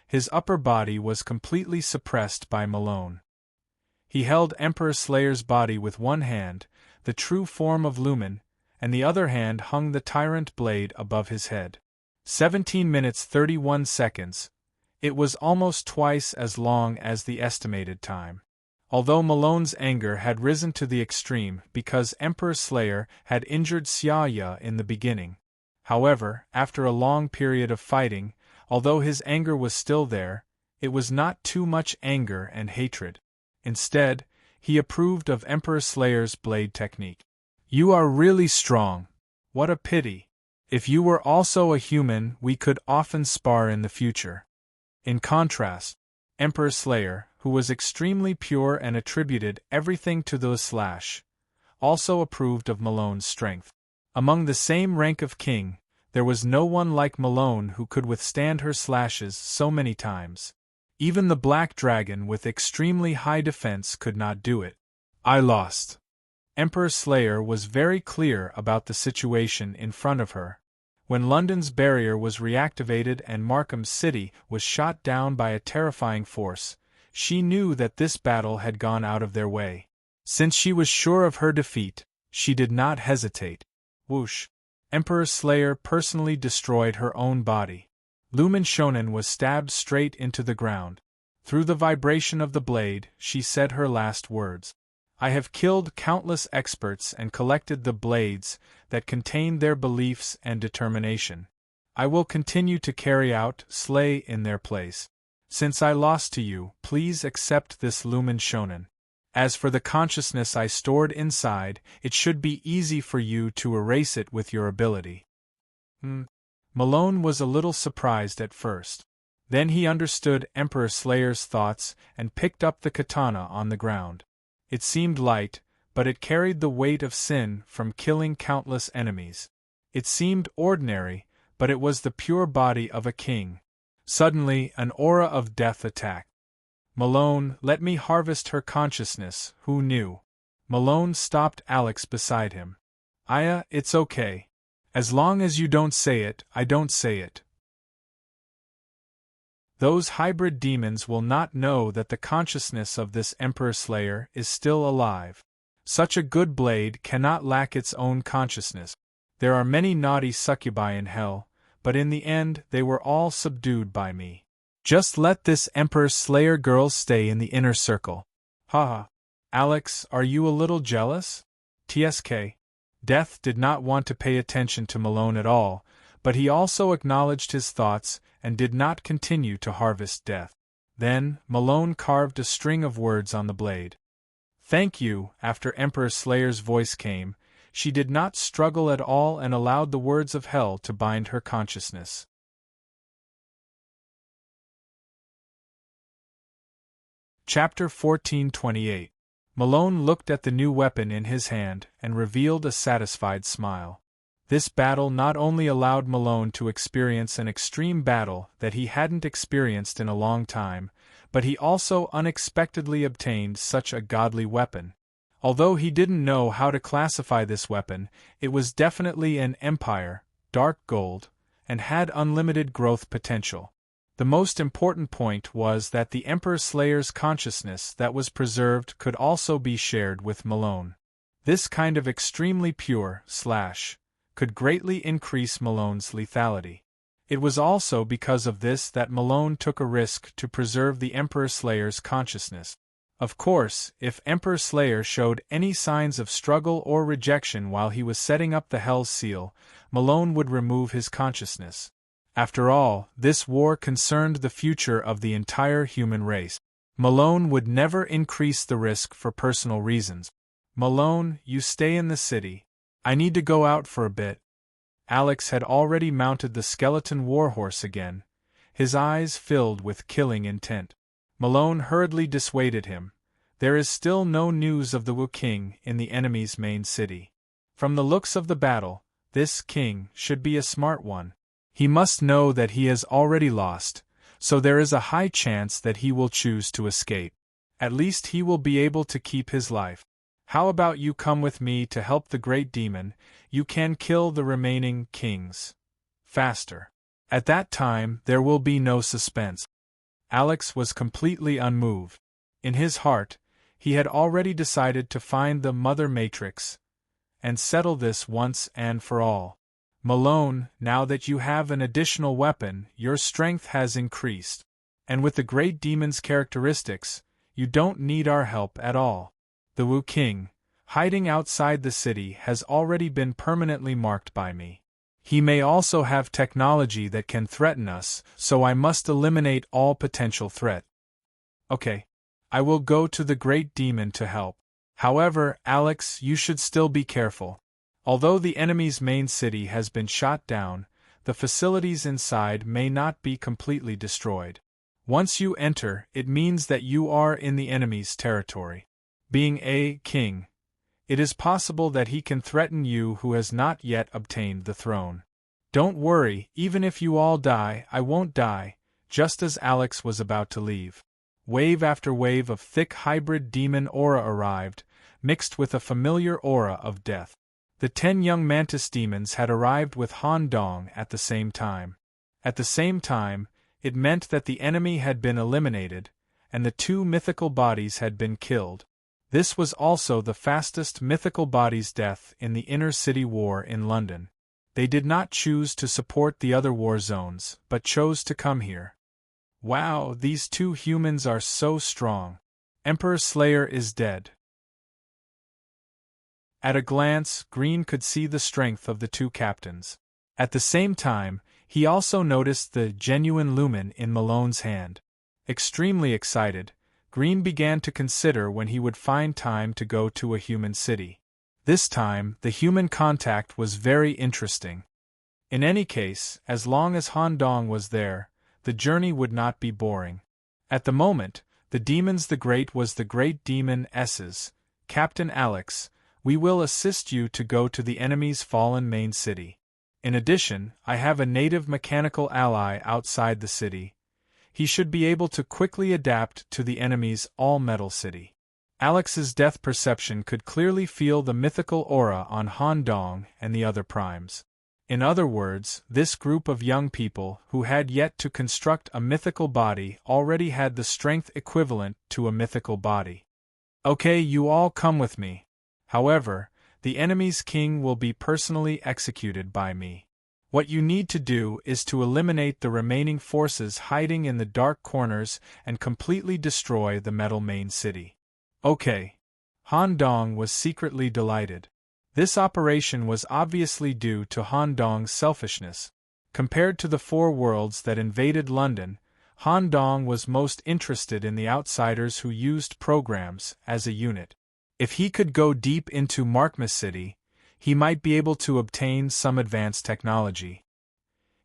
His upper body was completely suppressed by Malone. He held Emperor Slayer's body with one hand, the true form of Lumen, and the other hand hung the tyrant blade above his head. 17 minutes 31 seconds. It was almost twice as long as the estimated time. Although Malone's anger had risen to the extreme because Emperor Slayer had injured Xiaoya in the beginning. However, after a long period of fighting, although his anger was still there, it was not too much anger and hatred. Instead, he approved of Emperor Slayer's blade technique. "You are really strong. What a pity. If you were also a human, we could often spar in the future." In contrast, Emperor Slayer, who was extremely pure and attributed everything to the slash, also approved of Malone's strength. Among the same rank of king, there was no one like Malone who could withstand her slashes so many times. Even the Black Dragon with extremely high defense could not do it. "I lost." Emperor Slayer was very clear about the situation in front of her. When London's barrier was reactivated and Markham City was shot down by a terrifying force, she knew that this battle had gone out of their way. Since she was sure of her defeat, she did not hesitate. Whoosh! Emperor Slayer personally destroyed her own body. Lumen Shonen was stabbed straight into the ground. Through the vibration of the blade, she said her last words. "I have killed countless experts and collected the blades that contain their beliefs and determination. I will continue to carry out, slay in their place. Since I lost to you, please accept this Lumen Shonen. As for the consciousness I stored inside, it should be easy for you to erase it with your ability." Malone was a little surprised at first. Then he understood Emperor Slayer's thoughts and picked up the katana on the ground. It seemed light, but it carried the weight of sin from killing countless enemies. It seemed ordinary, but it was the pure body of a king. Suddenly, an aura of death attacked. "Malone, let me harvest her consciousness, who knew?" Malone stopped Alex beside him. "Aya, it's okay. As long as you don't say it, I don't say it. Those hybrid demons will not know that the consciousness of this Emperor Slayer is still alive. Such a good blade cannot lack its own consciousness. There are many naughty succubi in hell, but in the end they were all subdued by me. Just let this Emperor Slayer girl stay in the inner circle." Haha. "Alex, are you a little jealous?" TSK. Death did not want to pay attention to Malone at all, but he also acknowledged his thoughts and did not continue to harvest death. Then, Malone carved a string of words on the blade. "Thank you." After Emperor Slayer's voice came, she did not struggle at all and allowed the words of hell to bind her consciousness. Chapter 1428. Malone looked at the new weapon in his hand and revealed a satisfied smile. This battle not only allowed Malone to experience an extreme battle that he hadn't experienced in a long time, but he also unexpectedly obtained such a godly weapon. Although he didn't know how to classify this weapon, it was definitely an Empire, dark gold, and had unlimited growth potential. The most important point was that the Emperor Slayer's consciousness that was preserved could also be shared with Malone. This kind of extremely pure slash could greatly increase Malone's lethality. It was also because of this that Malone took a risk to preserve the Emperor Slayer's consciousness. Of course, if Emperor Slayer showed any signs of struggle or rejection while he was setting up the Hell's Seal, Malone would remove his consciousness. After all, this war concerned the future of the entire human race. Malone would never increase the risk for personal reasons. "Malone, you stay in the city. I need to go out for a bit." Alex had already mounted the skeleton warhorse again, his eyes filled with killing intent. Malone hurriedly dissuaded him. There is still no news of the Wu King in the enemy's main city. From the looks of the battle, this king should be a smart one. He must know that he has already lost, so there is a high chance that he will choose to escape. At least he will be able to keep his life. How about you come with me to help the great demon? You can kill the remaining kings faster. At that time, there will be no suspense. Alex was completely unmoved. In his heart, he had already decided to find the Mother Matrix, and settle this once and for all. Malone, now that you have an additional weapon, your strength has increased. And with the Great Demon's characteristics, you don't need our help at all. The Wu King, hiding outside the city, has already been permanently marked by me. He may also have technology that can threaten us, so I must eliminate all potential threat. Okay. I will go to the Great Demon to help. However, Alex, you should still be careful. Although the enemy's main city has been shot down, the facilities inside may not be completely destroyed. Once you enter, it means that you are in the enemy's territory. Being a king, it is possible that he can threaten you who has not yet obtained the throne. Don't worry, even if you all die, I won't die. Just as Alex was about to leave, wave after wave of thick hybrid demon aura arrived, mixed with a familiar aura of death. The 10 young mantis demons had arrived with Han Dong at the same time. At the same time, it meant that the enemy had been eliminated, and the 2 mythical bodies had been killed. This was also the fastest mythical body's death in the inner city war in London. They did not choose to support the other war zones, but chose to come here. Wow, these 2 humans are so strong. Emperor Slayer is dead. At a glance, Green could see the strength of the 2 captains. At the same time, he also noticed the genuine lumen in Malone's hand. Extremely excited, Green began to consider when he would find time to go to a human city. This time, the human contact was very interesting. In any case, as long as Han Dong was there, the journey would not be boring. At the moment, the Demons the Great was the Great Demon S's. Captain Alex, we will assist you to go to the enemy's fallen main city. In addition, I have a native mechanical ally outside the city. He should be able to quickly adapt to the enemy's all-metal city. Alex's depth perception could clearly feel the mythical aura on Han Dong and the other primes. In other words, this group of young people who had yet to construct a mythical body already had the strength equivalent to a mythical body. Okay, you all come with me. However, the enemy's king will be personally executed by me. What you need to do is to eliminate the remaining forces hiding in the dark corners and completely destroy the metal main city. Okay. Han Dong was secretly delighted. This operation was obviously due to Han Dong's selfishness. Compared to the 4 worlds that invaded London, Han Dong was most interested in the outsiders who used programs as a unit. If he could go deep into Markmas City, he might be able to obtain some advanced technology.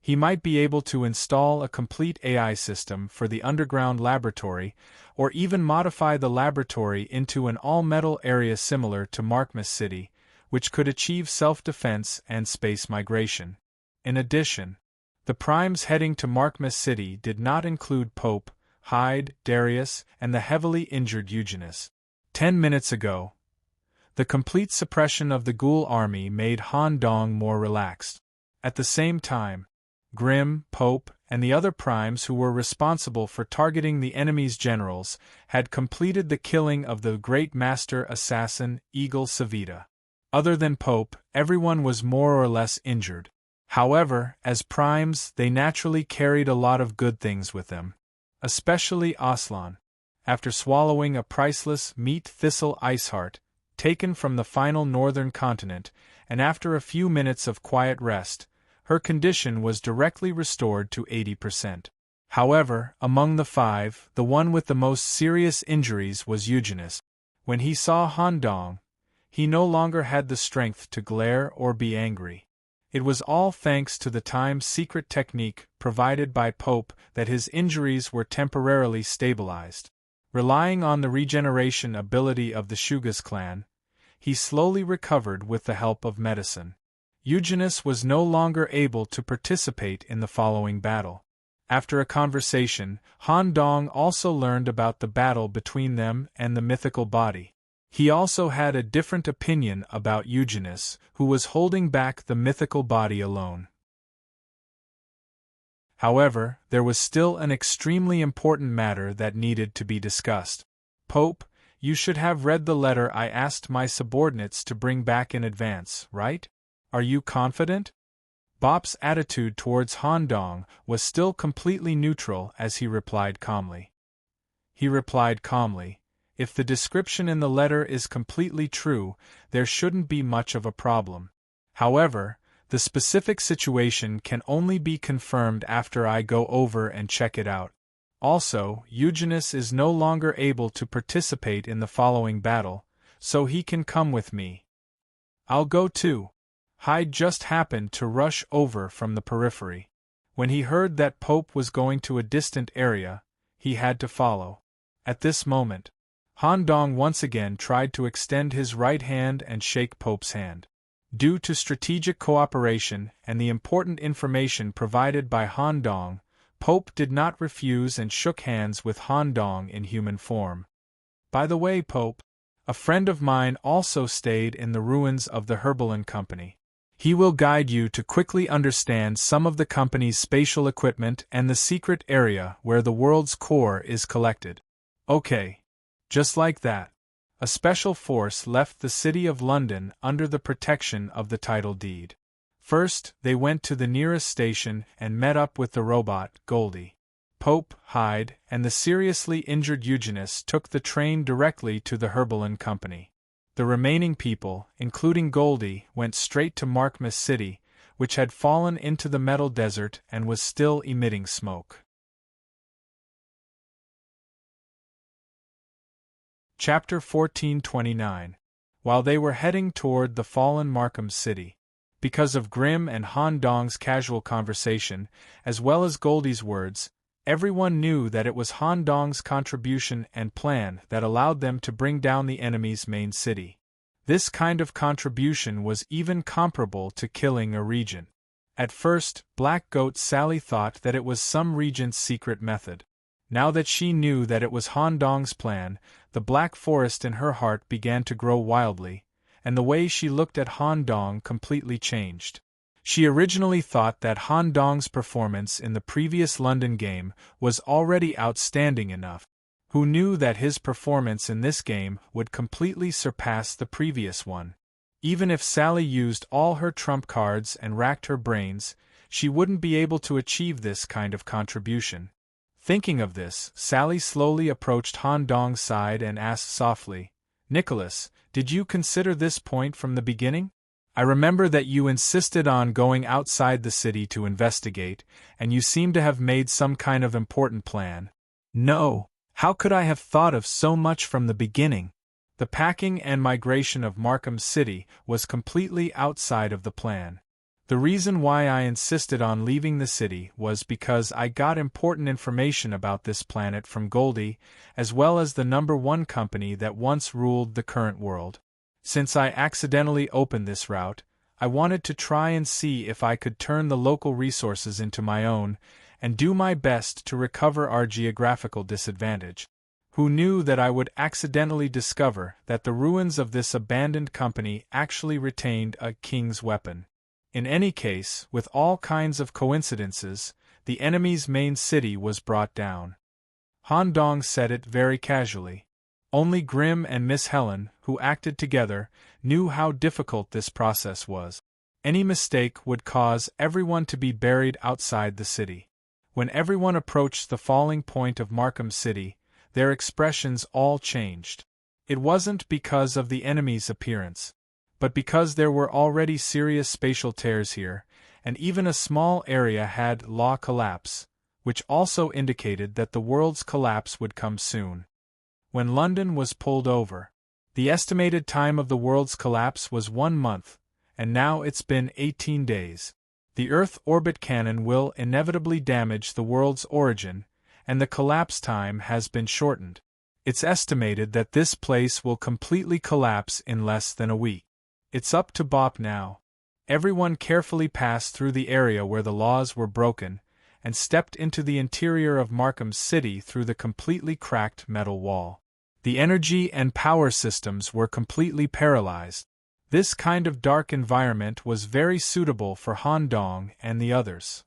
He might be able to install a complete AI system for the underground laboratory, or even modify the laboratory into an all-metal area similar to Markmas City, which could achieve self-defense and space migration. In addition, the primes heading to Markmas City did not include Pope, Hyde, Darius, and the heavily injured Eugenius. 10 minutes ago, the complete suppression of the Ghoul army made Han Dong more relaxed. At the same time, Grimm, Pope, and the other primes who were responsible for targeting the enemy's generals had completed the killing of the Great Master Assassin, Eagle Savita. Other than Pope, everyone was more or less injured. However, as primes, they naturally carried a lot of good things with them. Especially Aslan. After swallowing a priceless meat thistle iceheart, taken from the final northern continent, and after a few minutes of quiet rest, her condition was directly restored to 80%. However, among the 5, the one with the most serious injuries was Eugenius. When he saw Han Dong, he no longer had the strength to glare or be angry. It was all thanks to the time-secret technique provided by Pope that his injuries were temporarily stabilized. Relying on the regeneration ability of the Shugas clan, he slowly recovered with the help of medicine. Eugenius was no longer able to participate in the following battle. After a conversation, Han Dong also learned about the battle between them and the mythical body. He also had a different opinion about Eugenius, who was holding back the mythical body alone. However, there was still an extremely important matter that needed to be discussed. Pope, You should have read the letter I asked my subordinates to bring back in advance, right? Are you confident? Bop's attitude towards Han Dong was still completely neutral as he replied calmly. If the description in the letter is completely true, there shouldn't be much of a problem. However, the specific situation can only be confirmed after I go over and check it out. Also, Eugenius is no longer able to participate in the following battle, so he can come with me. I'll go too. Hyde just happened to rush over from the periphery. When he heard that Pope was going to a distant area, he had to follow. At this moment, Han Dong once again tried to extend his right hand and shake Pope's hand. Due to strategic cooperation and the important information provided by Han Dong, Pope did not refuse and shook hands with Han Dong in human form. By the way, Pope, a friend of mine also stayed in the ruins of the Herbalin Company. He will guide you to quickly understand some of the company's spatial equipment and the secret area where the world's core is collected. Okay. Just like that. A special force left the city of London under the protection of the title deed. First, they went to the nearest station and met up with the robot, Goldie. Pope, Hyde, and the seriously injured Eugenius took the train directly to the Herbalin Company. The remaining people, including Goldie, went straight to Markmas City, which had fallen into the metal desert and was still emitting smoke. Chapter 1429. While they were heading toward the fallen Markham City. Because of Grimm and Han Dong's casual conversation, as well as Goldie's words, everyone knew that it was Han Dong's contribution and plan that allowed them to bring down the enemy's main city. This kind of contribution was even comparable to killing a regent. At first, Black Goat Sally thought that it was some regent's secret method. Now that she knew that it was Han Dong's plan, the Black Forest in her heart began to grow wildly, and the way she looked at Han Dong completely changed. She originally thought that Han Dong's performance in the previous London game was already outstanding enough. Who knew that his performance in this game would completely surpass the previous one? Even if Sally used all her trump cards and racked her brains, she wouldn't be able to achieve this kind of contribution. Thinking of this, Sally slowly approached Han Dong's side and asked softly, "Nicholas, did you consider this point from the beginning? I remember that you insisted on going outside the city to investigate, and you seem to have made some kind of important plan." "No, how could I have thought of so much from the beginning? The packing and migration of Markham City was completely outside of the plan. The reason why I insisted on leaving the city was because I got important information about this planet from Goldie, as well as the #1 company that once ruled the current world. Since I accidentally opened this route, I wanted to try and see if I could turn the local resources into my own, and do my best to recover our geographical disadvantage. Who knew that I would accidentally discover that the ruins of this abandoned company actually retained a king's weapon? In any case, with all kinds of coincidences, the enemy's main city was brought down. Han Dong said it very casually. Only Grimm and Miss Helen, who acted together, knew how difficult this process was. Any mistake would cause everyone to be buried outside the city. When everyone approached the falling point of Markham City, their expressions all changed. It wasn't because of the enemy's appearance, but because there were already serious spatial tears here, and even a small area had law collapse, which also indicated that the world's collapse would come soon. When London was pulled over, the estimated time of the world's collapse was 1 month, and now it's been 18 days. The Earth orbit cannon will inevitably damage the world's origin, and the collapse time has been shortened. It's estimated that this place will completely collapse in less than a week. It's up to Bop now. Everyone carefully passed through the area where the laws were broken, and stepped into the interior of Markham City through the completely cracked metal wall. The energy and power systems were completely paralyzed. This kind of dark environment was very suitable for Han Dong and the others.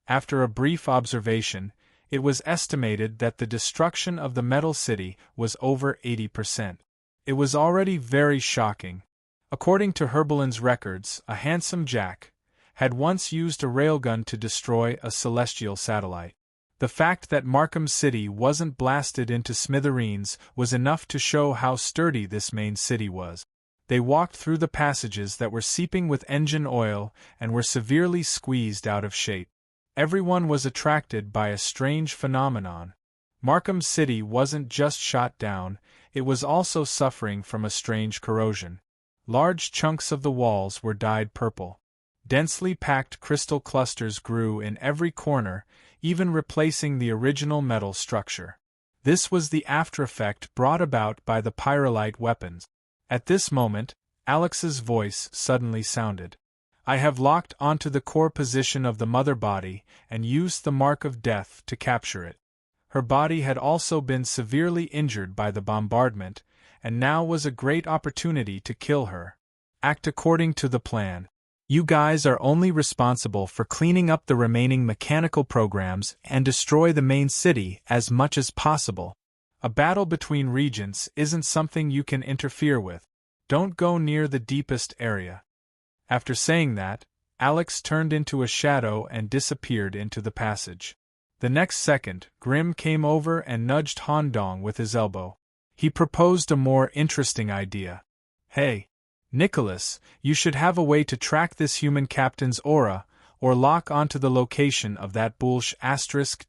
After a brief observation, It was estimated that the destruction of the metal city was over 80%. It was already very shocking. According to Herbelin's records, a handsome Jack had once used a railgun to destroy a celestial satellite. The fact that Markham City wasn't blasted into smithereens was enough to show how sturdy this main city was. They walked through the passages that were seeping with engine oil and were severely squeezed out of shape. Everyone was attracted by a strange phenomenon. Markham City wasn't just shot down, it was also suffering from a strange corrosion. Large chunks of the walls were dyed purple. Densely packed crystal clusters grew in every corner, even replacing the original metal structure. This was the aftereffect brought about by the pyrolite weapons. At this moment, Alex's voice suddenly sounded. I have locked onto the core position of the mother body and used the mark of death to capture it. Her body had also been severely injured by the bombardment, and now was a great opportunity to kill her. Act according to the plan. You guys are only responsible for cleaning up the remaining mechanical programs and destroy the main city as much as possible. A battle between regents isn't something you can interfere with. Don't go near the deepest area. After saying that, Alex turned into a shadow and disappeared into the passage. The next second, Grimm came over and nudged Han Dong with his elbow. He proposed a more interesting idea. Hey, Nicholas, you should have a way to track this human captain's aura, or lock onto the location of that bullsh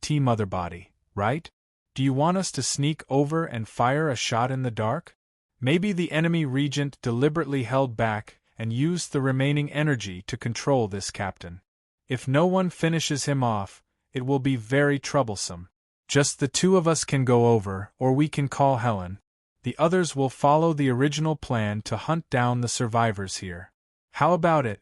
*T mother body, right? Do you want us to sneak over and fire a shot in the dark? Maybe the enemy regent deliberately held back and used the remaining energy to control this captain. If no one finishes him off, it will be very troublesome. Just the two of us can go over, or we can call Helen. The others will follow the original plan to hunt down the survivors here. How about it?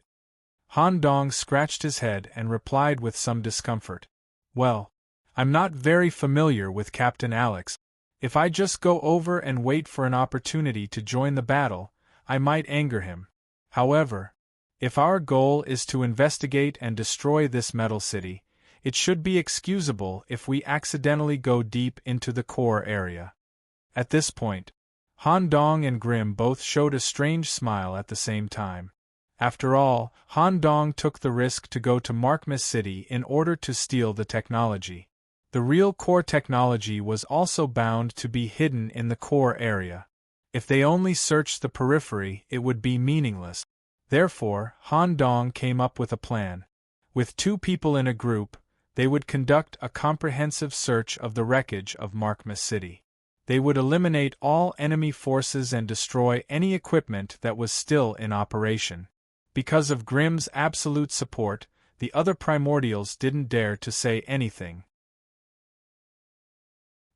Han Dong scratched his head and replied with some discomfort. Well, I'm not very familiar with Captain Alex. If I just go over and wait for an opportunity to join the battle, I might anger him. However, if our goal is to investigate and destroy this metal city, it should be excusable if we accidentally go deep into the core area. At this point, Han Dong and Grimm both showed a strange smile at the same time. After all, Han Dong took the risk to go to Markham City in order to steal the technology. The real core technology was also bound to be hidden in the core area. If they only searched the periphery, it would be meaningless. Therefore, Han Dong came up with a plan. With two people in a group, they would conduct a comprehensive search of the wreckage of Markham City. They would eliminate all enemy forces and destroy any equipment that was still in operation. Because of Grimm's absolute support, the other primordials didn't dare to say anything.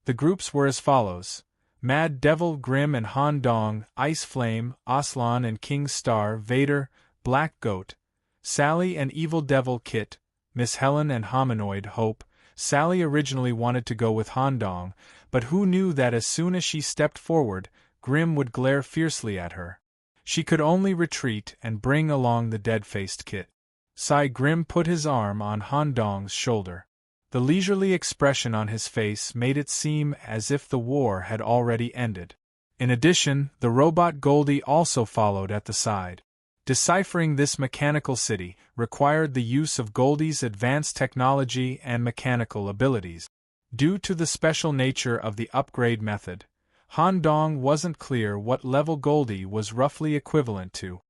The groups were as follows: Mad Devil, Grimm and Han Dong, Ice Flame, Aslan and King Star, Vader, Black Goat, Sally and Evil Devil Kit, Miss Helen and Hominoid Hope. Sally originally wanted to go with Han Dong, but who knew that as soon as she stepped forward, Grimm would glare fiercely at her. She could only retreat and bring along the dead-faced Kit. Grimm put his arm on Han Dong's shoulder. The leisurely expression on his face made it seem as if the war had already ended. In addition, the robot Goldie also followed at the side. Deciphering this mechanical city required the use of Goldie's advanced technology and mechanical abilities. Due to the special nature of the upgrade method, Han Dong wasn't clear what level Goldie was roughly equivalent to.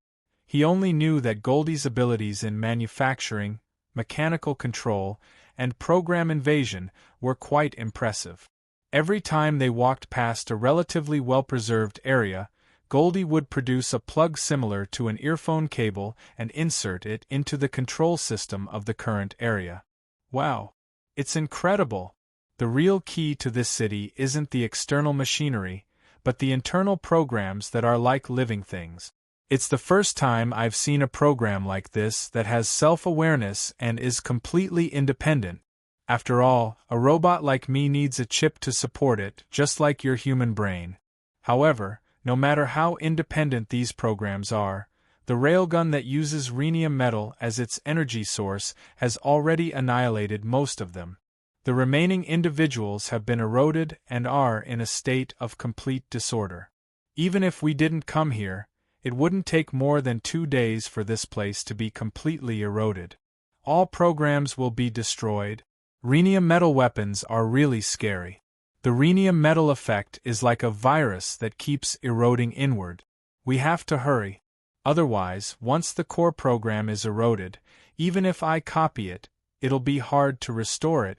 He only knew that Goldie's abilities in manufacturing, mechanical control, and program invasion were quite impressive. Every time they walked past a relatively well-preserved area, Goldie would produce a plug similar to an earphone cable and insert it into the control system of the current area. Wow! It's incredible! The real key to this city isn't the external machinery, but the internal programs that are like living things. It's the first time I've seen a program like this that has self-awareness and is completely independent. After all, a robot like me needs a chip to support it, just like your human brain. However, no matter how independent these programs are, the railgun that uses rhenium metal as its energy source has already annihilated most of them. The remaining individuals have been eroded and are in a state of complete disorder. Even if we didn't come here, it wouldn't take more than 2 days for this place to be completely eroded. All programs will be destroyed. Rhenium metal weapons are really scary. The rhenium metal effect is like a virus that keeps eroding inward. We have to hurry. Otherwise, once the core program is eroded, even if I copy it, it'll be hard to restore it.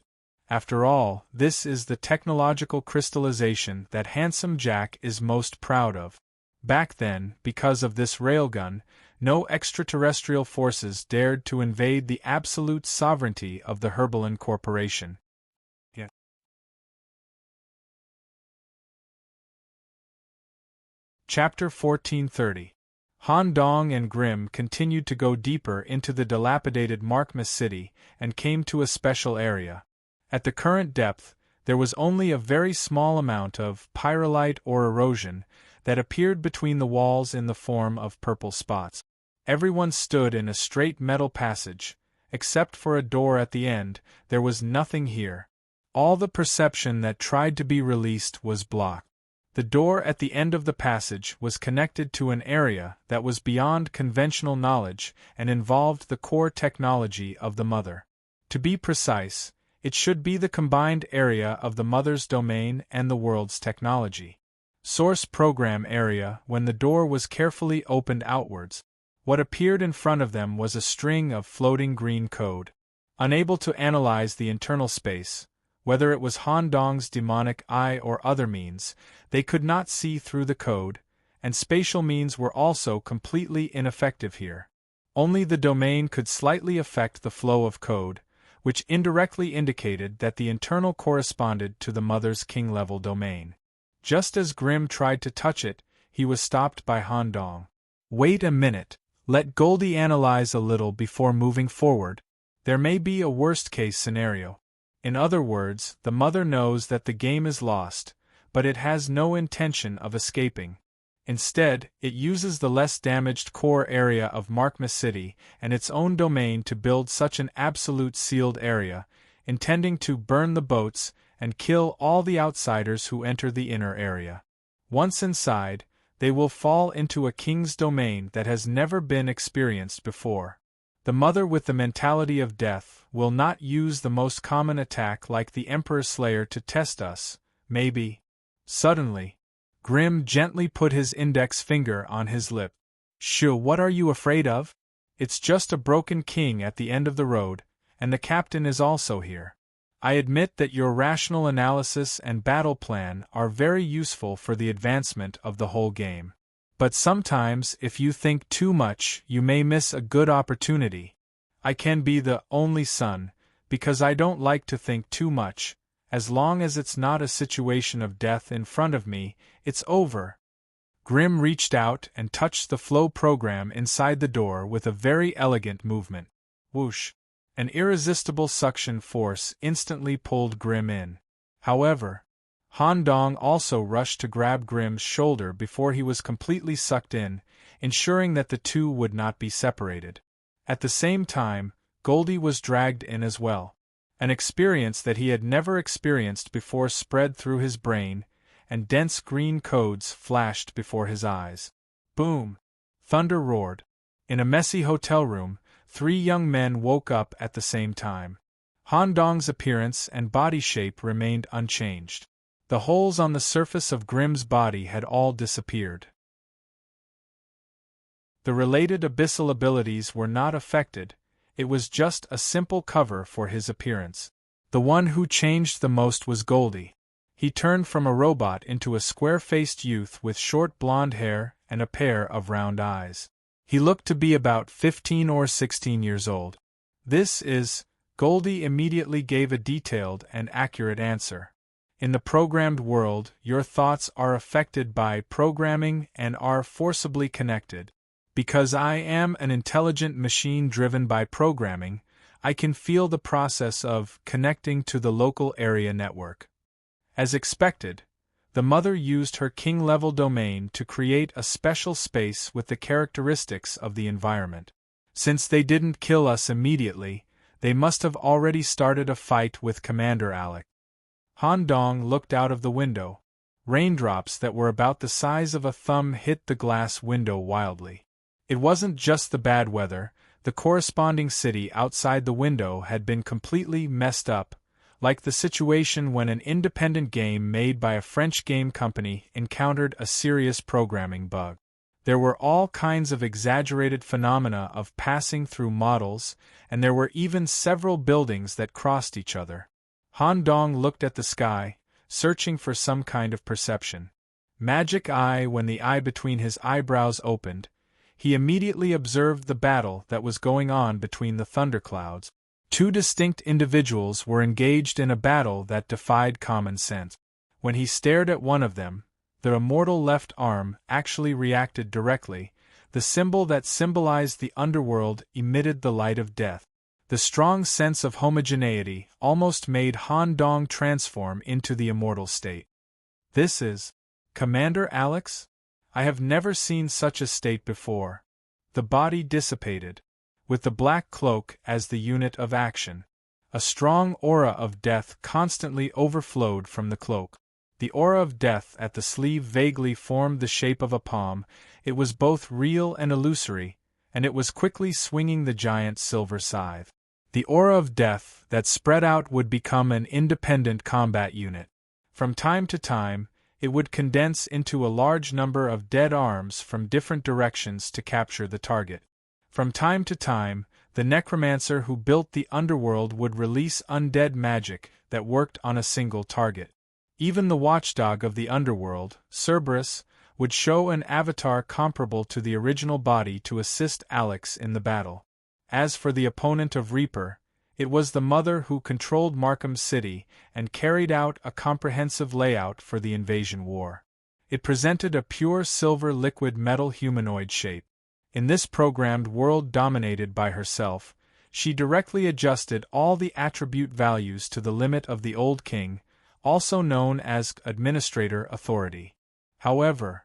After all, this is the technological crystallization that Handsome Jack is most proud of. Back then, because of this railgun, no extraterrestrial forces dared to invade the absolute sovereignty of the Herbalin Corporation. Chapter 1430. Han Dong and Grimm continued to go deeper into the dilapidated Markmas city and came to a special area. At the current depth, there was only a very small amount of pyrolite or erosion that appeared between the walls in the form of purple spots. Everyone stood in a straight metal passage. Except for a door at the end, there was nothing here. All the perception that tried to be released was blocked. The door at the end of the passage was connected to an area that was beyond conventional knowledge and involved the core technology of the Mother. To be precise, it should be the combined area of the Mother's domain and the world's technology. Source program area. When the door was carefully opened outwards, what appeared in front of them was a string of floating green code. Unable to analyze the internal space, whether it was Han Dong's demonic eye or other means, they could not see through the code, and spatial means were also completely ineffective here. Only the domain could slightly affect the flow of code, which indirectly indicated that the internal corresponded to the Mother's king-level domain. Just as Grimm tried to touch it, he was stopped by Han Dong. "Wait a minute. Let Goldie analyze a little before moving forward. There may be a worst-case scenario." In other words, the Mother knows that the game is lost, but it has no intention of escaping. Instead, it uses the less damaged core area of Markmas City and its own domain to build such an absolute sealed area, intending to burn the boats and kill all the outsiders who enter the inner area. Once inside, they will fall into a king's domain that has never been experienced before. The Mother with the mentality of death will not use the most common attack like the Emperor Slayer to test us, maybe. Suddenly, Grimm gently put his index finger on his lip. "Shoo, what are you afraid of? It's just a broken king at the end of the road, and the captain is also here. I admit that your rational analysis and battle plan are very useful for the advancement of the whole game. But sometimes, if you think too much, you may miss a good opportunity. I can be the only son, because I don't like to think too much. As long as it's not a situation of death in front of me, it's over." Grimm reached out and touched the flow program inside the door with a very elegant movement. Whoosh! An irresistible suction force instantly pulled Grimm in. However, Han Dong also rushed to grab Grimm's shoulder before he was completely sucked in, ensuring that the two would not be separated. At the same time, Goldie was dragged in as well. An experience that he had never experienced before spread through his brain, and dense green codes flashed before his eyes. Boom! Thunder roared. In a messy hotel room, 3 young men woke up at the same time. Han Dong's appearance and body shape remained unchanged. The holes on the surface of Grimm's body had all disappeared. The related abyssal abilities were not affected, it was just a simple cover for his appearance. The one who changed the most was Goldie. He turned from a robot into a square-faced youth with short blonde hair and a pair of round eyes. He looked to be about 15 or 16 years old. "This is," Goldie immediately gave a detailed and accurate answer. "In the programmed world, your thoughts are affected by programming and are forcibly connected. Because I am an intelligent machine driven by programming, I can feel the process of connecting to the local area network." As expected, the Mother used her king-level domain to create a special space with the characteristics of the environment. Since they didn't kill us immediately, They must have already started a fight with Commander Alex. Han Dong looked out of the window. Raindrops that were about the size of a thumb hit the glass window wildly. It wasn't just the bad weather, the corresponding city outside the window had been completely messed up, like the situation when an independent game made by a French game company encountered a serious programming bug. There were all kinds of exaggerated phenomena of passing through models, and there were even several buildings that crossed each other. Han Dong looked at the sky, searching for some kind of perception. Magic eye. When the eye between his eyebrows opened, he immediately observed the battle that was going on between the thunderclouds. Two distinct individuals were engaged in a battle that defied common sense. When he stared at one of them, the immortal left arm actually reacted directly. The symbol that symbolized the underworld emitted the light of death. The strong sense of homogeneity almost made Han Dong transform into the immortal state. This is Commander Alex? I have never seen such a state before. The body dissipated, with the black cloak as the unit of action. A strong aura of death constantly overflowed from the cloak. The aura of death at the sleeve vaguely formed the shape of a palm. It was both real and illusory, and it was quickly swinging the giant silver scythe. The aura of death that spread out would become an independent combat unit. From time to time, it would condense into a large number of dead arms from different directions to capture the target. From time to time, the necromancer who built the underworld would release undead magic that worked on a single target. Even the watchdog of the underworld, Cerberus, would show an avatar comparable to the original body to assist Alex in the battle. As for the opponent of Reaper, it was the mother who controlled Markham City and carried out a comprehensive layout for the invasion war. It presented a pure silver liquid metal humanoid shape. In this programmed world dominated by herself, she directly adjusted all the attribute values to the limit of the Old King, also known as Administrator Authority. However,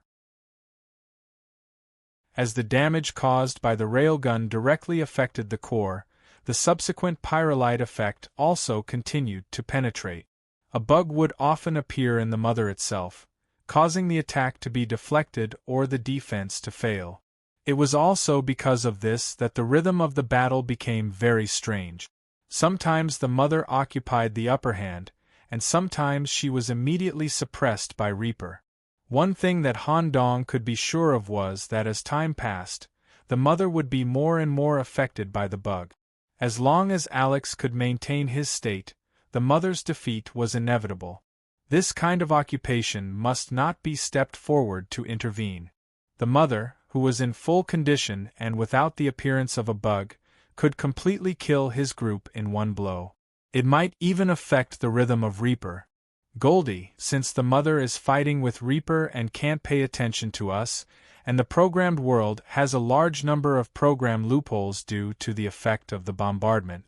as the damage caused by the railgun directly affected the core, the subsequent pyrolite effect also continued to penetrate. A bug would often appear in the mother itself, causing the attack to be deflected or the defense to fail. It was also because of this that the rhythm of the battle became very strange. Sometimes the mother occupied the upper hand, and sometimes she was immediately suppressed by Reaper. One thing that Han Dong could be sure of was that as time passed, the mother would be more and more affected by the bug. As long as Alex could maintain his state, the mother's defeat was inevitable. This kind of occupation must not be stepped forward to intervene. The mother, who was in full condition and without the appearance of a bug, could completely kill his group in one blow. It might even affect the rhythm of Reaper. Goldie, since the mother is fighting with Reaper and can't pay attention to us, and the programmed world has a large number of program loopholes due to the effect of the bombardment.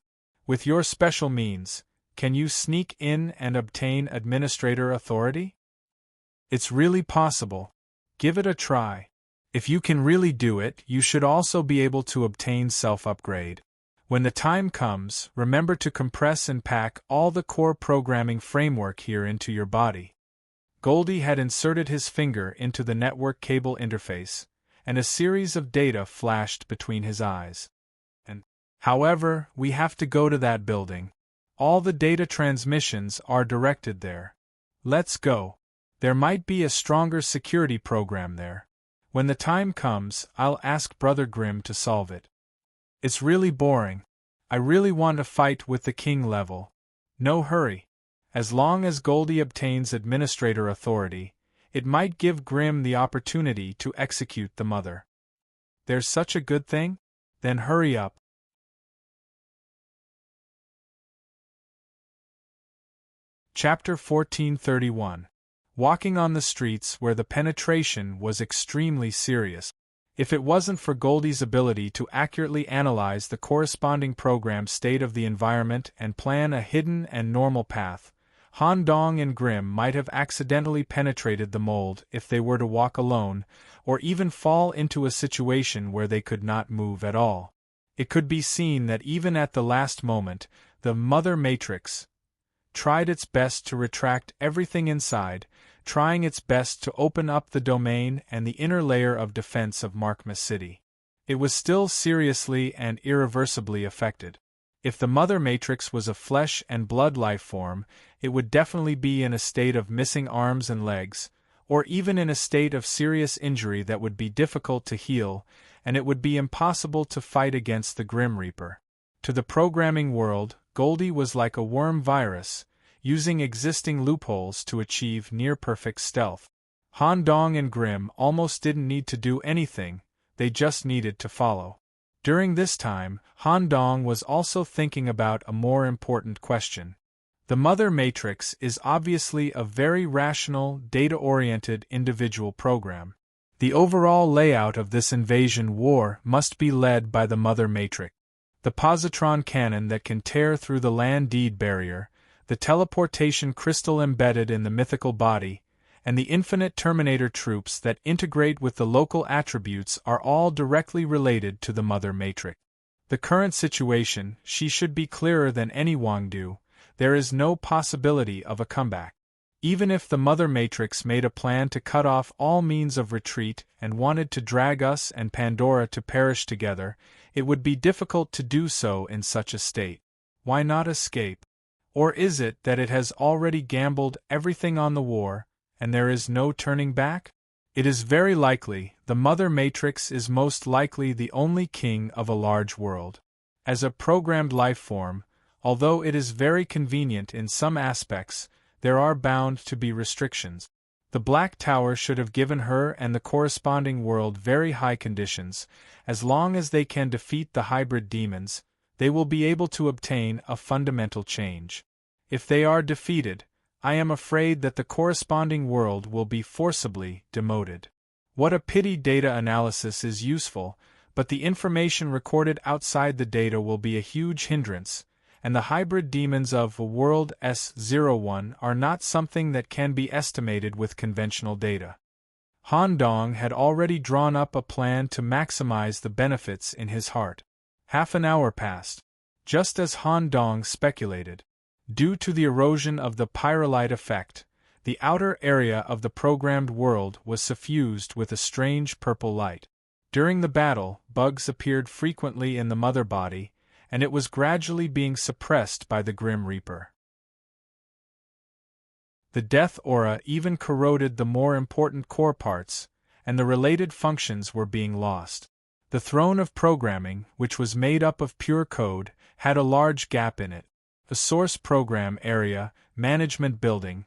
With your special means, can you sneak in and obtain administrator authority? It's really possible. Give it a try. If you can really do it, you should also be able to obtain self-upgrade. When the time comes, remember to compress and pack all the core programming framework here into your body. Goldie had inserted his finger into the network cable interface, and a series of data flashed between his eyes. However, we have to go to that building. All the data transmissions are directed there. Let's go. There might be a stronger security program there. When the time comes, I'll ask Brother Grimm to solve it. It's really boring. I really want to fight with the king level. No hurry. As long as Goldie obtains administrator authority, it might give Grimm the opportunity to execute the mother. There's such a good thing? Then hurry up. Chapter 1431. Walking on the streets where the penetration was extremely serious. If it wasn't for Goldie's ability to accurately analyze the corresponding program state of the environment and plan a hidden and normal path, Han Dong and Grimm might have accidentally penetrated the mold if they were to walk alone, or even fall into a situation where they could not move at all. It could be seen that even at the last moment, the Mother Matrix tried its best to retract everything inside, trying its best to open up the domain and the inner layer of defense of Markma City. It was still seriously and irreversibly affected. If the Mother Matrix was a flesh and blood life form, it would definitely be in a state of missing arms and legs, or even in a state of serious injury that would be difficult to heal, and it would be impossible to fight against the Grim Reaper. To the programming world, Goldie was like a worm virus, using existing loopholes to achieve near-perfect stealth. Han Dong and Grim almost didn't need to do anything, they just needed to follow. During this time, Han Dong was also thinking about a more important question. The Mother Matrix is obviously a very rational, data-oriented individual program. The overall layout of this invasion war must be led by the Mother Matrix. The positron cannon that can tear through the land deed barrier, the teleportation crystal embedded in the mythical body, and the infinite Terminator troops that integrate with the local attributes are all directly related to the Mother Matrix. The current situation, she should be clearer than any Wangdu. There is no possibility of a comeback. Even if the Mother Matrix made a plan to cut off all means of retreat and wanted to drag us and Pandora to perish together, it would be difficult to do so in such a state. Why not escape? Or is it that it has already gambled everything on the war, and there is no turning back? It is very likely the Mother Matrix is most likely the only king of a large world. As a programmed life form, although it is very convenient in some aspects, there are bound to be restrictions. The Black Tower should have given her and the corresponding world very high conditions. As long as they can defeat the hybrid demons, they will be able to obtain a fundamental change. If they are defeated, I am afraid that the corresponding world will be forcibly demoted. What a pity data analysis is useful, but the information recorded outside the data will be a huge hindrance, and the hybrid demons of World S01 are not something that can be estimated with conventional data. Han Dong had already drawn up a plan to maximize the benefits in his heart. Half an hour passed. Just as Han Dong speculated. Due to the erosion of the pyrolite effect, the outer area of the programmed world was suffused with a strange purple light. During the battle, bugs appeared frequently in the mother body, and it was gradually being suppressed by the Grim Reaper. The death aura even corroded the more important core parts, and the related functions were being lost. The throne of programming, which was made up of pure code, had a large gap in it. The source program area, management building.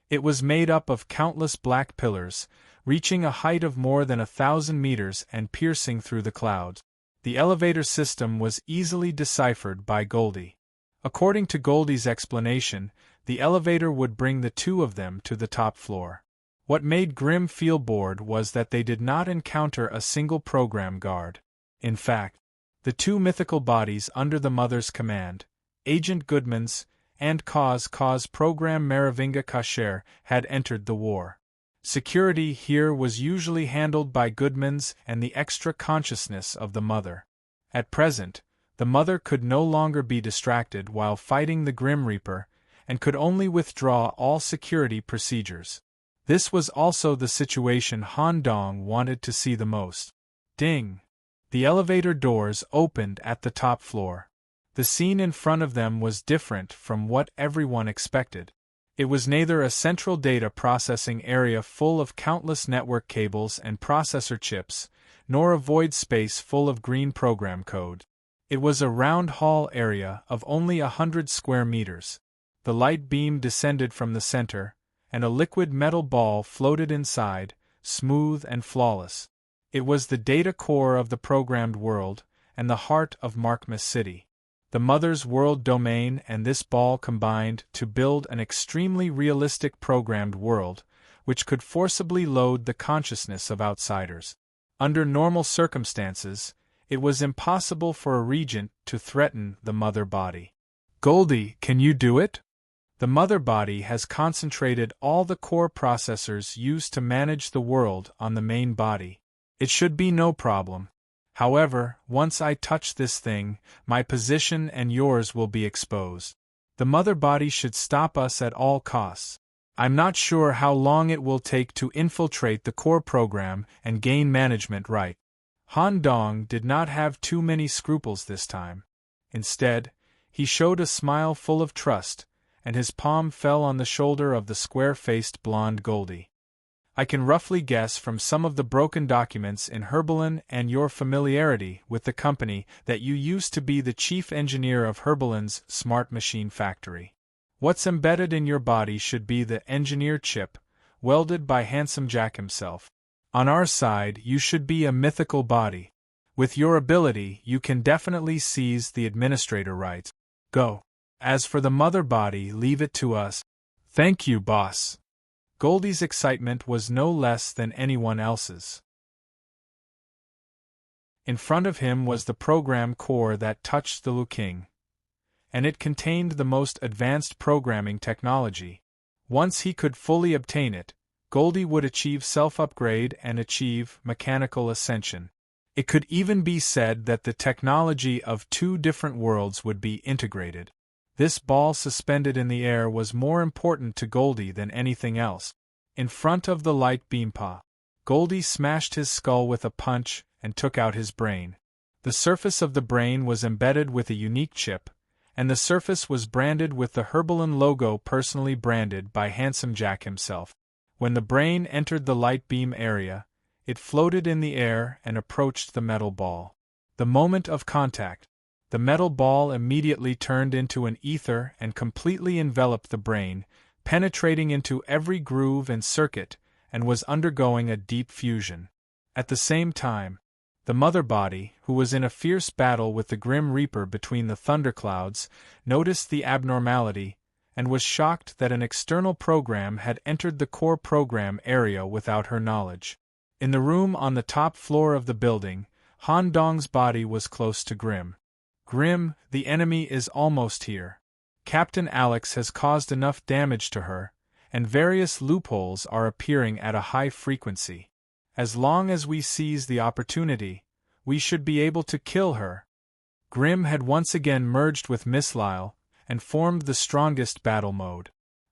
It was made up of countless black pillars, reaching a height of more than 1,000 meters and piercing through the clouds. The elevator system was easily deciphered by Goldie. According to Goldie's explanation, the elevator would bring the two of them to the top floor. What made Grim feel bored was that they did not encounter a single program guard. In fact, the two mythical bodies under the Mother's command, Agent Goodman's and Cause program Maravinga Kasher, had entered the war. Security here was usually handled by Goodman's and the extra consciousness of the Mother. At present, the Mother could no longer be distracted while fighting the Grim Reaper, and could only withdraw all security procedures. This was also the situation Han Dong wanted to see the most. Ding! The elevator doors opened at the top floor. The scene in front of them was different from what everyone expected. It was neither a central data processing area full of countless network cables and processor chips, nor a void space full of green program code. It was a round hall area of only 100 square meters. The light beam descended from the center, and a liquid metal ball floated inside, smooth and flawless. It was the data core of the programmed world, and the heart of Markma City. The Mother's world domain and this ball combined to build an extremely realistic programmed world, which could forcibly load the consciousness of outsiders. Under normal circumstances, it was impossible for a regent to threaten the Mother body. Goldie, can you do it? The Mother body has concentrated all the core processors used to manage the world on the main body. It should be no problem. However, once I touch this thing, my position and yours will be exposed. The mother body should stop us at all costs. I'm not sure how long it will take to infiltrate the core program and gain management right. Han Dong did not have too many scruples this time. Instead, he showed a smile full of trust, and his palm fell on the shoulder of the square-faced blonde Goldie. I can roughly guess from some of the broken documents in Herbalin and your familiarity with the company that you used to be the chief engineer of Herbalin's smart machine factory. What's embedded in your body should be the engineer chip, welded by Handsome Jack himself. On our side, you should be a mythical body. With your ability, you can definitely seize the administrator rights. Go. As for the mother body, leave it to us. Thank you, boss. Goldie's excitement was no less than anyone else's. In front of him was the program core that touched the Lu King, and it contained the most advanced programming technology. Once he could fully obtain it, Goldie would achieve self-upgrade and achieve mechanical ascension. It could even be said that the technology of two different worlds would be integrated. This ball suspended in the air was more important to Goldie than anything else. In front of the light beampaw, Goldie smashed his skull with a punch and took out his brain. The surface of the brain was embedded with a unique chip, and the surface was branded with the Herbalin logo personally branded by Handsome Jack himself. When the brain entered the light beam area, it floated in the air and approached the metal ball. The moment of contact, the metal ball immediately turned into an ether and completely enveloped the brain, penetrating into every groove and circuit, and was undergoing a deep fusion. At the same time, the mother body, who was in a fierce battle with the Grim Reaper between the thunderclouds, noticed the abnormality, and was shocked that an external program had entered the core program area without her knowledge. In the room on the top floor of the building, Han Dong's body was close to Grim. Grim, the enemy is almost here. Captain Alex has caused enough damage to her, and various loopholes are appearing at a high frequency. As long as we seize the opportunity, we should be able to kill her. Grim had once again merged with Miss Lyle, and formed the strongest battle mode.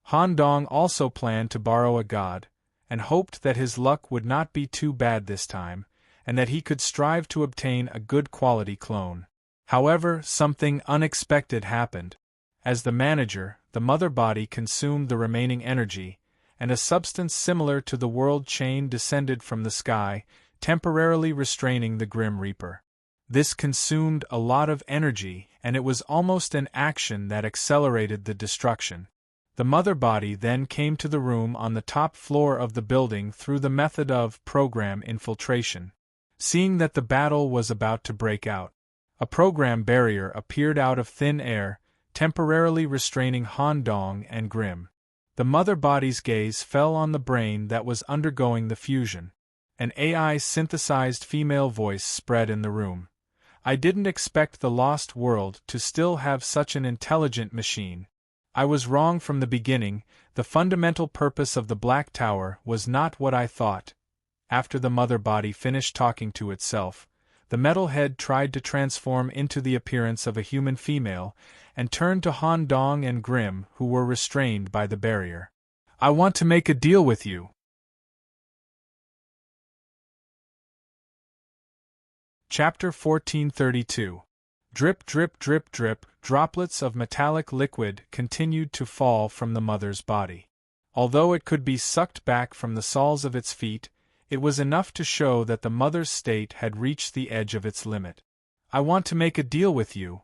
Han Dong also planned to borrow a god, and hoped that his luck would not be too bad this time, and that he could strive to obtain a good quality clone. However, something unexpected happened. As the manager, the mother body consumed the remaining energy, and a substance similar to the world chain descended from the sky, temporarily restraining the Grim Reaper. This consumed a lot of energy, and it was almost an action that accelerated the destruction. The mother body then came to the room on the top floor of the building through the method of program infiltration. Seeing that the battle was about to break out, a program barrier appeared out of thin air, temporarily restraining Han Dong and Grim. The mother body's gaze fell on the brain that was undergoing the fusion. An AI-synthesized female voice spread in the room. I didn't expect the Lost World to still have such an intelligent machine. I was wrong from the beginning. The fundamental purpose of the Black Tower was not what I thought. After the mother body finished talking to itself, the metal head tried to transform into the appearance of a human female, and turned to Han Dong and Grim, who were restrained by the barrier. I want to make a deal with you. Chapter 1432. Drip, drip, drip, drip, droplets of metallic liquid continued to fall from the mother's body. Although it could be sucked back from the soles of its feet, it was enough to show that the mother's state had reached the edge of its limit. I want to make a deal with you.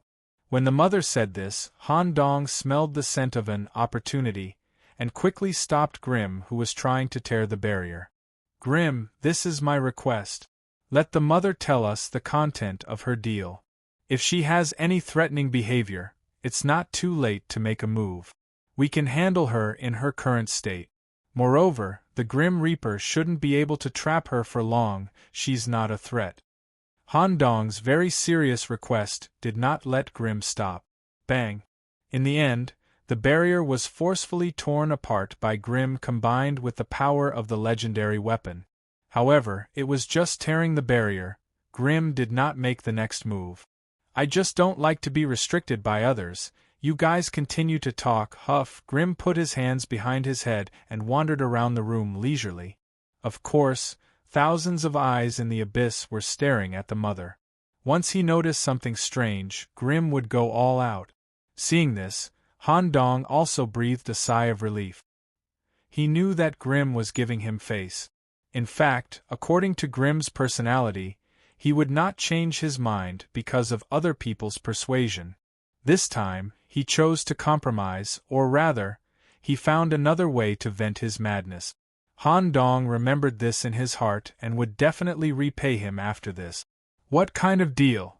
When the mother said this, Han Dong smelled the scent of an opportunity, and quickly stopped Grim, who was trying to tear the barrier. Grim, this is my request. Let the mother tell us the content of her deal. If she has any threatening behavior, it's not too late to make a move. We can handle her in her current state. Moreover, the Grim Reaper shouldn't be able to trap her for long. She's not a threat. Han Dong's very serious request did not let Grim stop. Bang! In the end, the barrier was forcefully torn apart by Grim combined with the power of the legendary weapon. However, it was just tearing the barrier. Grimm did not make the next move. I just don't like to be restricted by others. You guys continue to talk, Huff. Grimm put his hands behind his head and wandered around the room leisurely. Of course, thousands of eyes in the abyss were staring at the mother. Once he noticed something strange, Grimm would go all out. Seeing this, Han Dong also breathed a sigh of relief. He knew that Grimm was giving him face. In fact, according to Grimm's personality, he would not change his mind because of other people's persuasion. This time, he chose to compromise, or rather, he found another way to vent his madness. Han Dong remembered this in his heart and would definitely repay him after this. What kind of deal?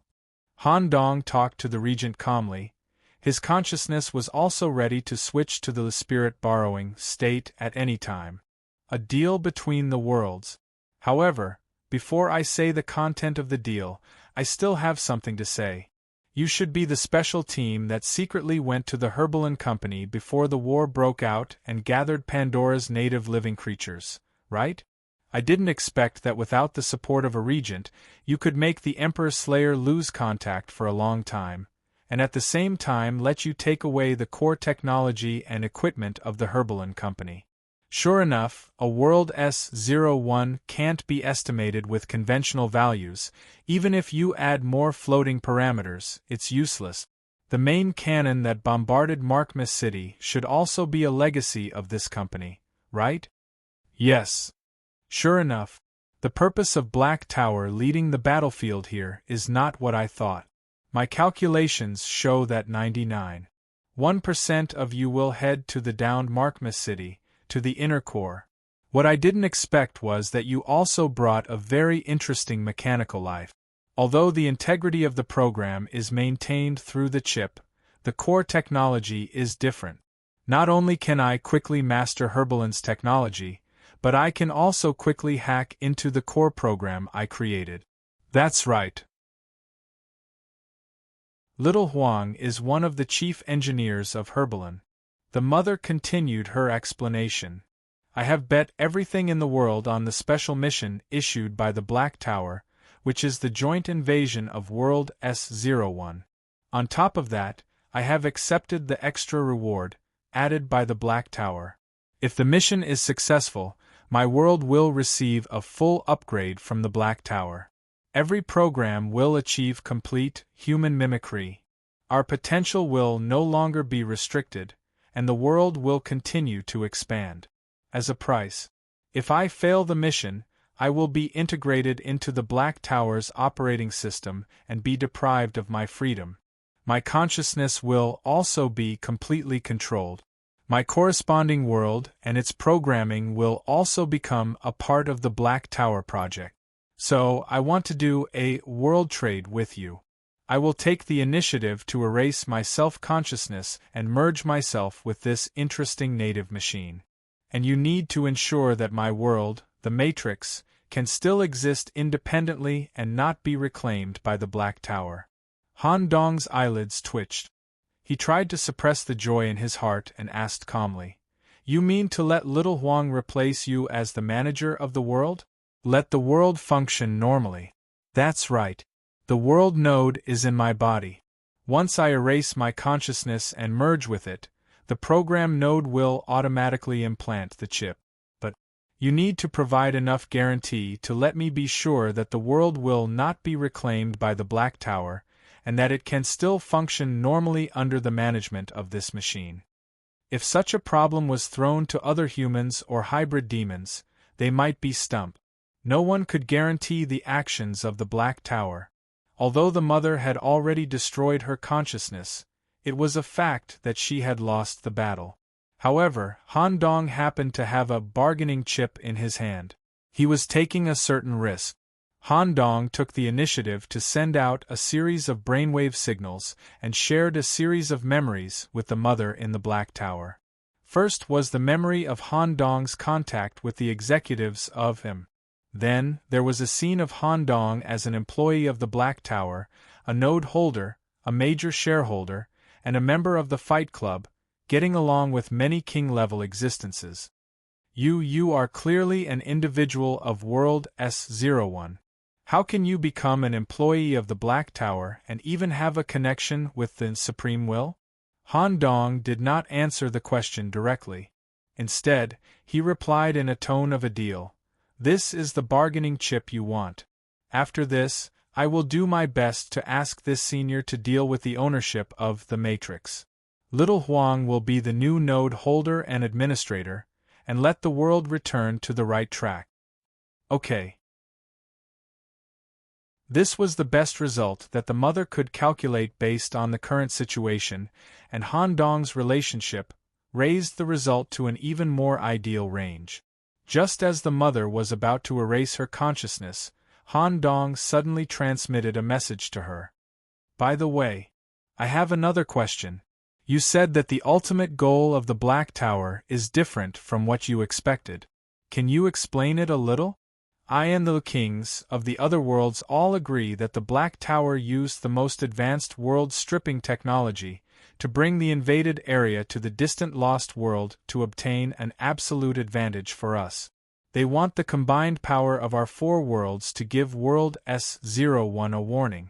Han Dong talked to the regent calmly. His consciousness was also ready to switch to the spirit-borrowing state at any time. A deal between the worlds. However, before I say the content of the deal, I still have something to say. You should be the special team that secretly went to the Herbalin Company before the war broke out and gathered Pandora's native living creatures, right? I didn't expect that without the support of a regent, you could make the Emperor Slayer lose contact for a long time, and at the same time let you take away the core technology and equipment of the Herbalin Company. Sure enough, a World S01 can't be estimated with conventional values. Even if you add more floating parameters, it's useless. The main cannon that bombarded Markmas City should also be a legacy of this company, right? Yes. Sure enough, the purpose of Black Tower leading the battlefield here is not what I thought. My calculations show that 99.1% of you will head to the downed Markmas City, to the inner core. What I didn't expect was that you also brought a very interesting mechanical life. Although the integrity of the program is maintained through the chip, the core technology is different. Not only can I quickly master Herbalin's technology, but I can also quickly hack into the core program I created. That's right. Little Huang is one of the chief engineers of Herbalin. The mother continued her explanation. I have bet everything in the world on the special mission issued by the Black Tower, which is the joint invasion of World S01. On top of that, I have accepted the extra reward, added by the Black Tower. If the mission is successful, my world will receive a full upgrade from the Black Tower. Every program will achieve complete human mimicry. Our potential will no longer be restricted, and the world will continue to expand. As a price, if I fail the mission, I will be integrated into the Black Tower's operating system and be deprived of my freedom. My consciousness will also be completely controlled. My corresponding world and its programming will also become a part of the Black Tower project. So, I want to do a world trade with you. I will take the initiative to erase my self-consciousness and merge myself with this interesting native machine. And you need to ensure that my world, the Matrix, can still exist independently and not be reclaimed by the Black Tower. Han Dong's eyelids twitched. He tried to suppress the joy in his heart and asked calmly, "You mean to let Little Huang replace you as the manager of the world? Let the world function normally." That's right. The world node is in my body. Once I erase my consciousness and merge with it, the program node will automatically implant the chip. But you need to provide enough guarantee to let me be sure that the world will not be reclaimed by the Black Tower, and that it can still function normally under the management of this machine. If such a problem was thrown to other humans or hybrid demons, they might be stumped. No one could guarantee the actions of the Black Tower. Although the mother had already destroyed her consciousness, it was a fact that she had lost the battle. However, Han Dong happened to have a bargaining chip in his hand. He was taking a certain risk. Han Dong took the initiative to send out a series of brainwave signals and shared a series of memories with the mother in the Black Tower. First was the memory of Han Dong's contact with the executives of him. Then, there was a scene of Han Dong as an employee of the Black Tower, a node holder, a major shareholder, and a member of the Fight Club, getting along with many king-level existences. You are clearly an individual of World S01. How can you become an employee of the Black Tower and even have a connection with the Supreme Will? Han Dong did not answer the question directly. Instead, he replied in a tone of a deal. This is the bargaining chip you want. After this, I will do my best to ask this senior to deal with the ownership of the Matrix. Little Huang will be the new node holder and administrator, and let the world return to the right track. Okay. This was the best result that the mother could calculate based on the current situation, and Han Dong's relationship raised the result to an even more ideal range. Just as the mother was about to erase her consciousness, Han Dong suddenly transmitted a message to her. By the way, I have another question. You said that the ultimate goal of the Black Tower is different from what you expected. Can you explain it a little? I and the kings of the other worlds all agree that the Black Tower used the most advanced world stripping technology to bring the invaded area to the distant lost world to obtain an absolute advantage for us. They want the combined power of our 4 worlds to give World S01 a warning.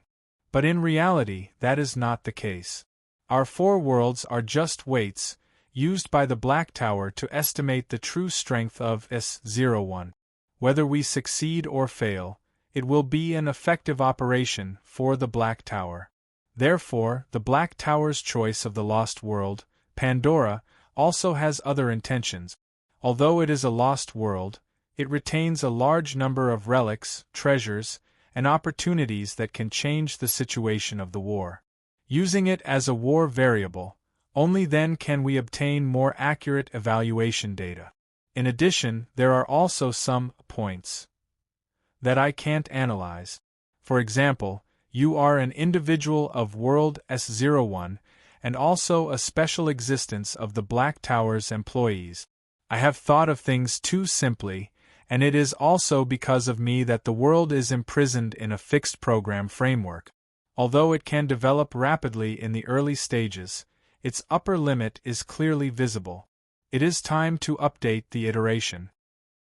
But in reality, that is not the case. Our 4 worlds are just weights, used by the Black Tower to estimate the true strength of S01. Whether we succeed or fail, it will be an effective operation for the Black Tower. Therefore, the Black Tower's choice of the lost world, Pandora, also has other intentions. Although it is a lost world, it retains a large number of relics, treasures, and opportunities that can change the situation of the war. Using it as a war variable, only then can we obtain more accurate evaluation data. In addition, there are also some points that I can't analyze. For example, you are an individual of World S01 and also a special existence of the Black Tower's employees. I have thought of things too simply, and it is also because of me that the world is imprisoned in a fixed program framework. Although it can develop rapidly in the early stages, its upper limit is clearly visible. It is time to update the iteration.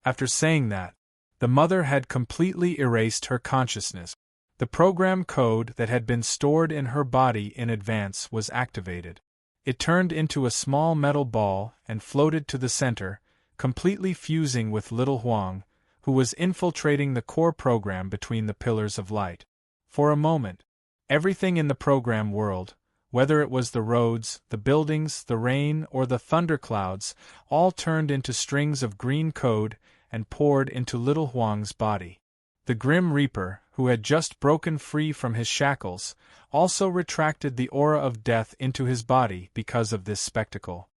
After saying that, the mother had completely erased her consciousness. The program code that had been stored in her body in advance was activated. It turned into a small metal ball and floated to the center, completely fusing with Little Huang, who was infiltrating the core program between the pillars of light. For a moment, everything in the program world, whether it was the roads, the buildings, the rain, or the thunderclouds, all turned into strings of green code and poured into Little Huang's body. The Grim Reaper, who had just broken free from his shackles, also retracted the aura of death into his body because of this spectacle.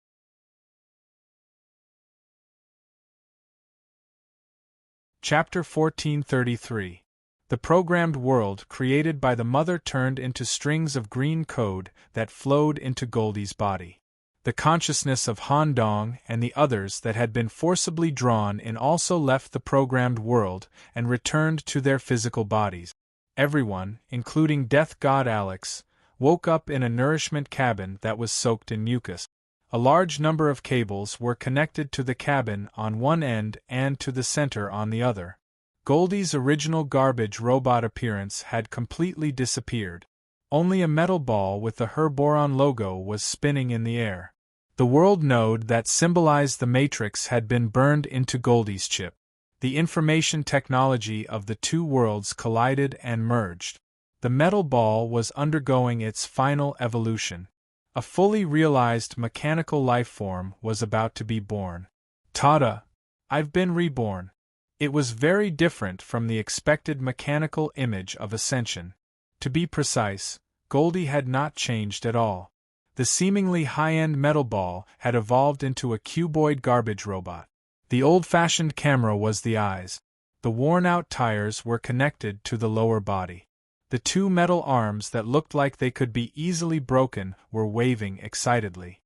Chapter 1433. The programmed world created by the mother turned into strings of green code that flowed into Goldie's body. The consciousness of Han Dong and the others that had been forcibly drawn in also left the programmed world and returned to their physical bodies. Everyone, including Death God Alex, woke up in a nourishment cabin that was soaked in mucus. A large number of cables were connected to the cabin on one end and to the center on the other. Goldie's original garbage robot appearance had completely disappeared. Only a metal ball with the Herboron logo was spinning in the air. The world node that symbolized the Matrix had been burned into Goldie's chip. The information technology of the 2 worlds collided and merged. The metal ball was undergoing its final evolution. A fully realized mechanical life form was about to be born. Tada! I've been reborn. It was very different from the expected mechanical image of ascension. To be precise, Goldie had not changed at all. The seemingly high-end metal ball had evolved into a cuboid garbage robot. The old-fashioned camera was the eyes. The worn-out tires were connected to the lower body. The 2 metal arms that looked like they could be easily broken were waving excitedly.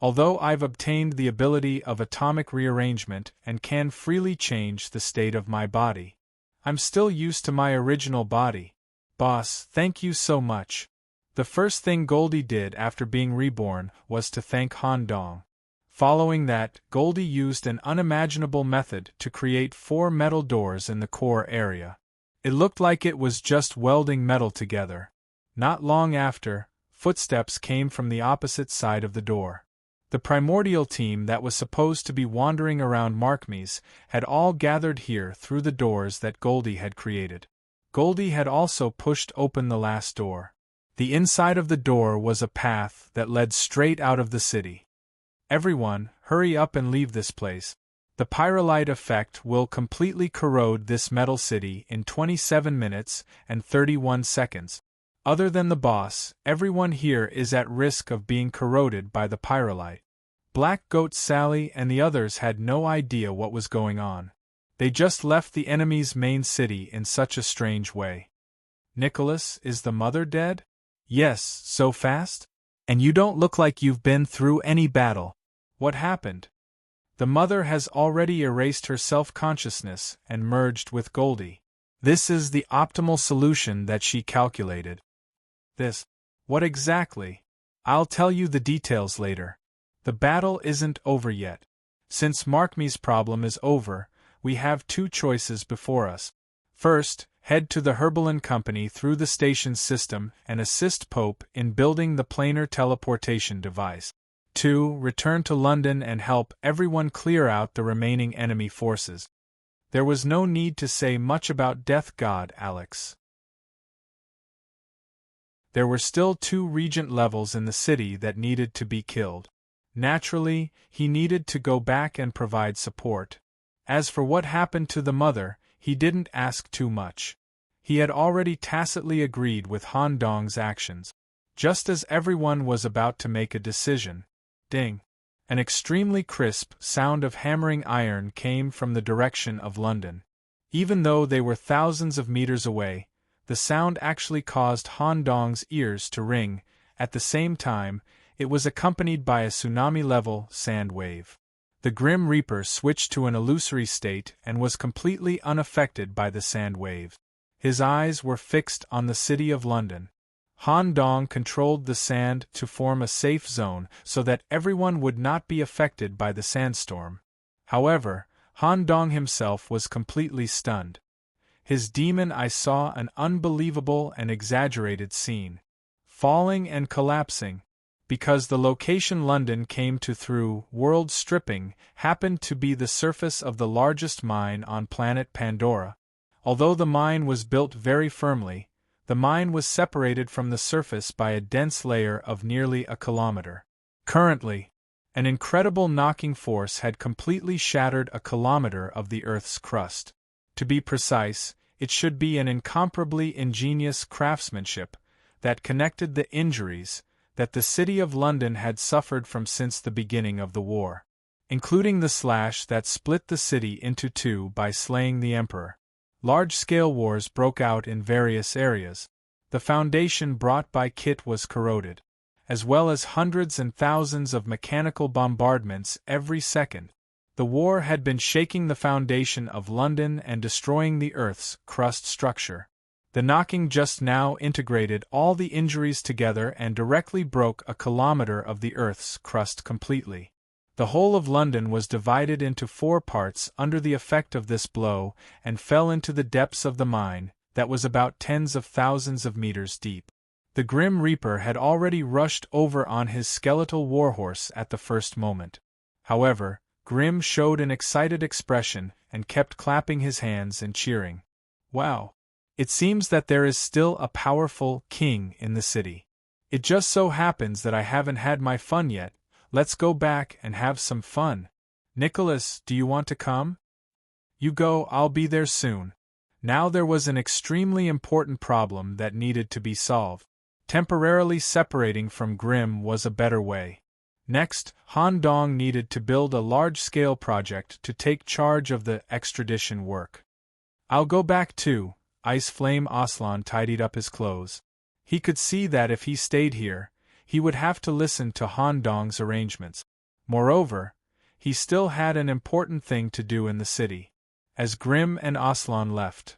Although I've obtained the ability of atomic rearrangement and can freely change the state of my body, I'm still used to my original body. Boss, thank you so much. The first thing Goldie did after being reborn was to thank Han Dong. Following that, Goldie used an unimaginable method to create 4 metal doors in the core area. It looked like it was just welding metal together. Not long after, footsteps came from the opposite side of the door. The primordial team that was supposed to be wandering around Markme's had all gathered here through the doors that Goldie had created. Goldie had also pushed open the last door. The inside of the door was a path that led straight out of the city. Everyone, hurry up and leave this place. The pyrolite effect will completely corrode this metal city in 27 minutes and 31 seconds. Other than the boss, everyone here is at risk of being corroded by the pyrolite. Black Goat Sally and the others had no idea what was going on. They just left the enemy's main city in such a strange way. Nicholas, is the mother dead? Yes, so fast? And you don't look like you've been through any battle. What happened? The mother has already erased her self-consciousness and merged with Goldie. This is the optimal solution that she calculated. This. What exactly? I'll tell you the details later. The battle isn't over yet. Since Markme's problem is over, we have two choices before us. First, head to the Herbalin Company through the station system and assist Pope in building the planar teleportation device. 2. Return to London and help everyone clear out the remaining enemy forces. There was no need to say much about Death God, Alex. There were still 2 regent levels in the city that needed to be killed. Naturally, he needed to go back and provide support. As for what happened to the mother, he didn't ask too much. He had already tacitly agreed with Han Dong's actions. Just as everyone was about to make a decision, ding! An extremely crisp sound of hammering iron came from the direction of London. Even though they were thousands of meters away, the sound actually caused Han Dong's ears to ring. At the same time, it was accompanied by a tsunami-level sand wave. The Grim Reaper switched to an illusory state and was completely unaffected by the sand wave. His eyes were fixed on the city of London. Han Dong controlled the sand to form a safe zone so that everyone would not be affected by the sandstorm. However, Han Dong himself was completely stunned. His demon eye saw an unbelievable and exaggerated scene. Falling and collapsing. Because the location London came to through world stripping happened to be the surface of the largest mine on planet Pandora. Although the mine was built very firmly, the mine was separated from the surface by a dense layer of nearly a kilometer. Currently, an incredible knocking force had completely shattered a kilometer of the Earth's crust. To be precise, it should be an incomparably ingenious craftsmanship that connected the injuries that the city of London had suffered from since the beginning of the war, including the slash that split the city into 2 by slaying the Emperor. Large-scale wars broke out in various areas. The foundation brought by Kit was corroded, as well as hundreds and thousands of mechanical bombardments every second. The war had been shaking the foundation of London and destroying the Earth's crust structure. The knocking just now integrated all the injuries together and directly broke a kilometer of the Earth's crust completely. The whole of London was divided into 4 parts under the effect of this blow and fell into the depths of the mine, that was about tens of thousands of meters deep. The Grim Reaper had already rushed over on his skeletal warhorse at the first moment. However, Grim showed an excited expression and kept clapping his hands and cheering. Wow! It seems that there is still a powerful king in the city. It just so happens that I haven't had my fun yet. Let's go back and have some fun. Nicholas, do you want to come? You go, I'll be there soon. Now there was an extremely important problem that needed to be solved. Temporarily separating from Grim was a better way. Next, Han Dong needed to build a large-scale project to take charge of the extradition work. I'll go back too. Ice Flame Aslan tidied up his clothes. He could see that if he stayed here, he would have to listen to Han Dong's arrangements. Moreover, he still had an important thing to do in the city. As Grim and Aslan left,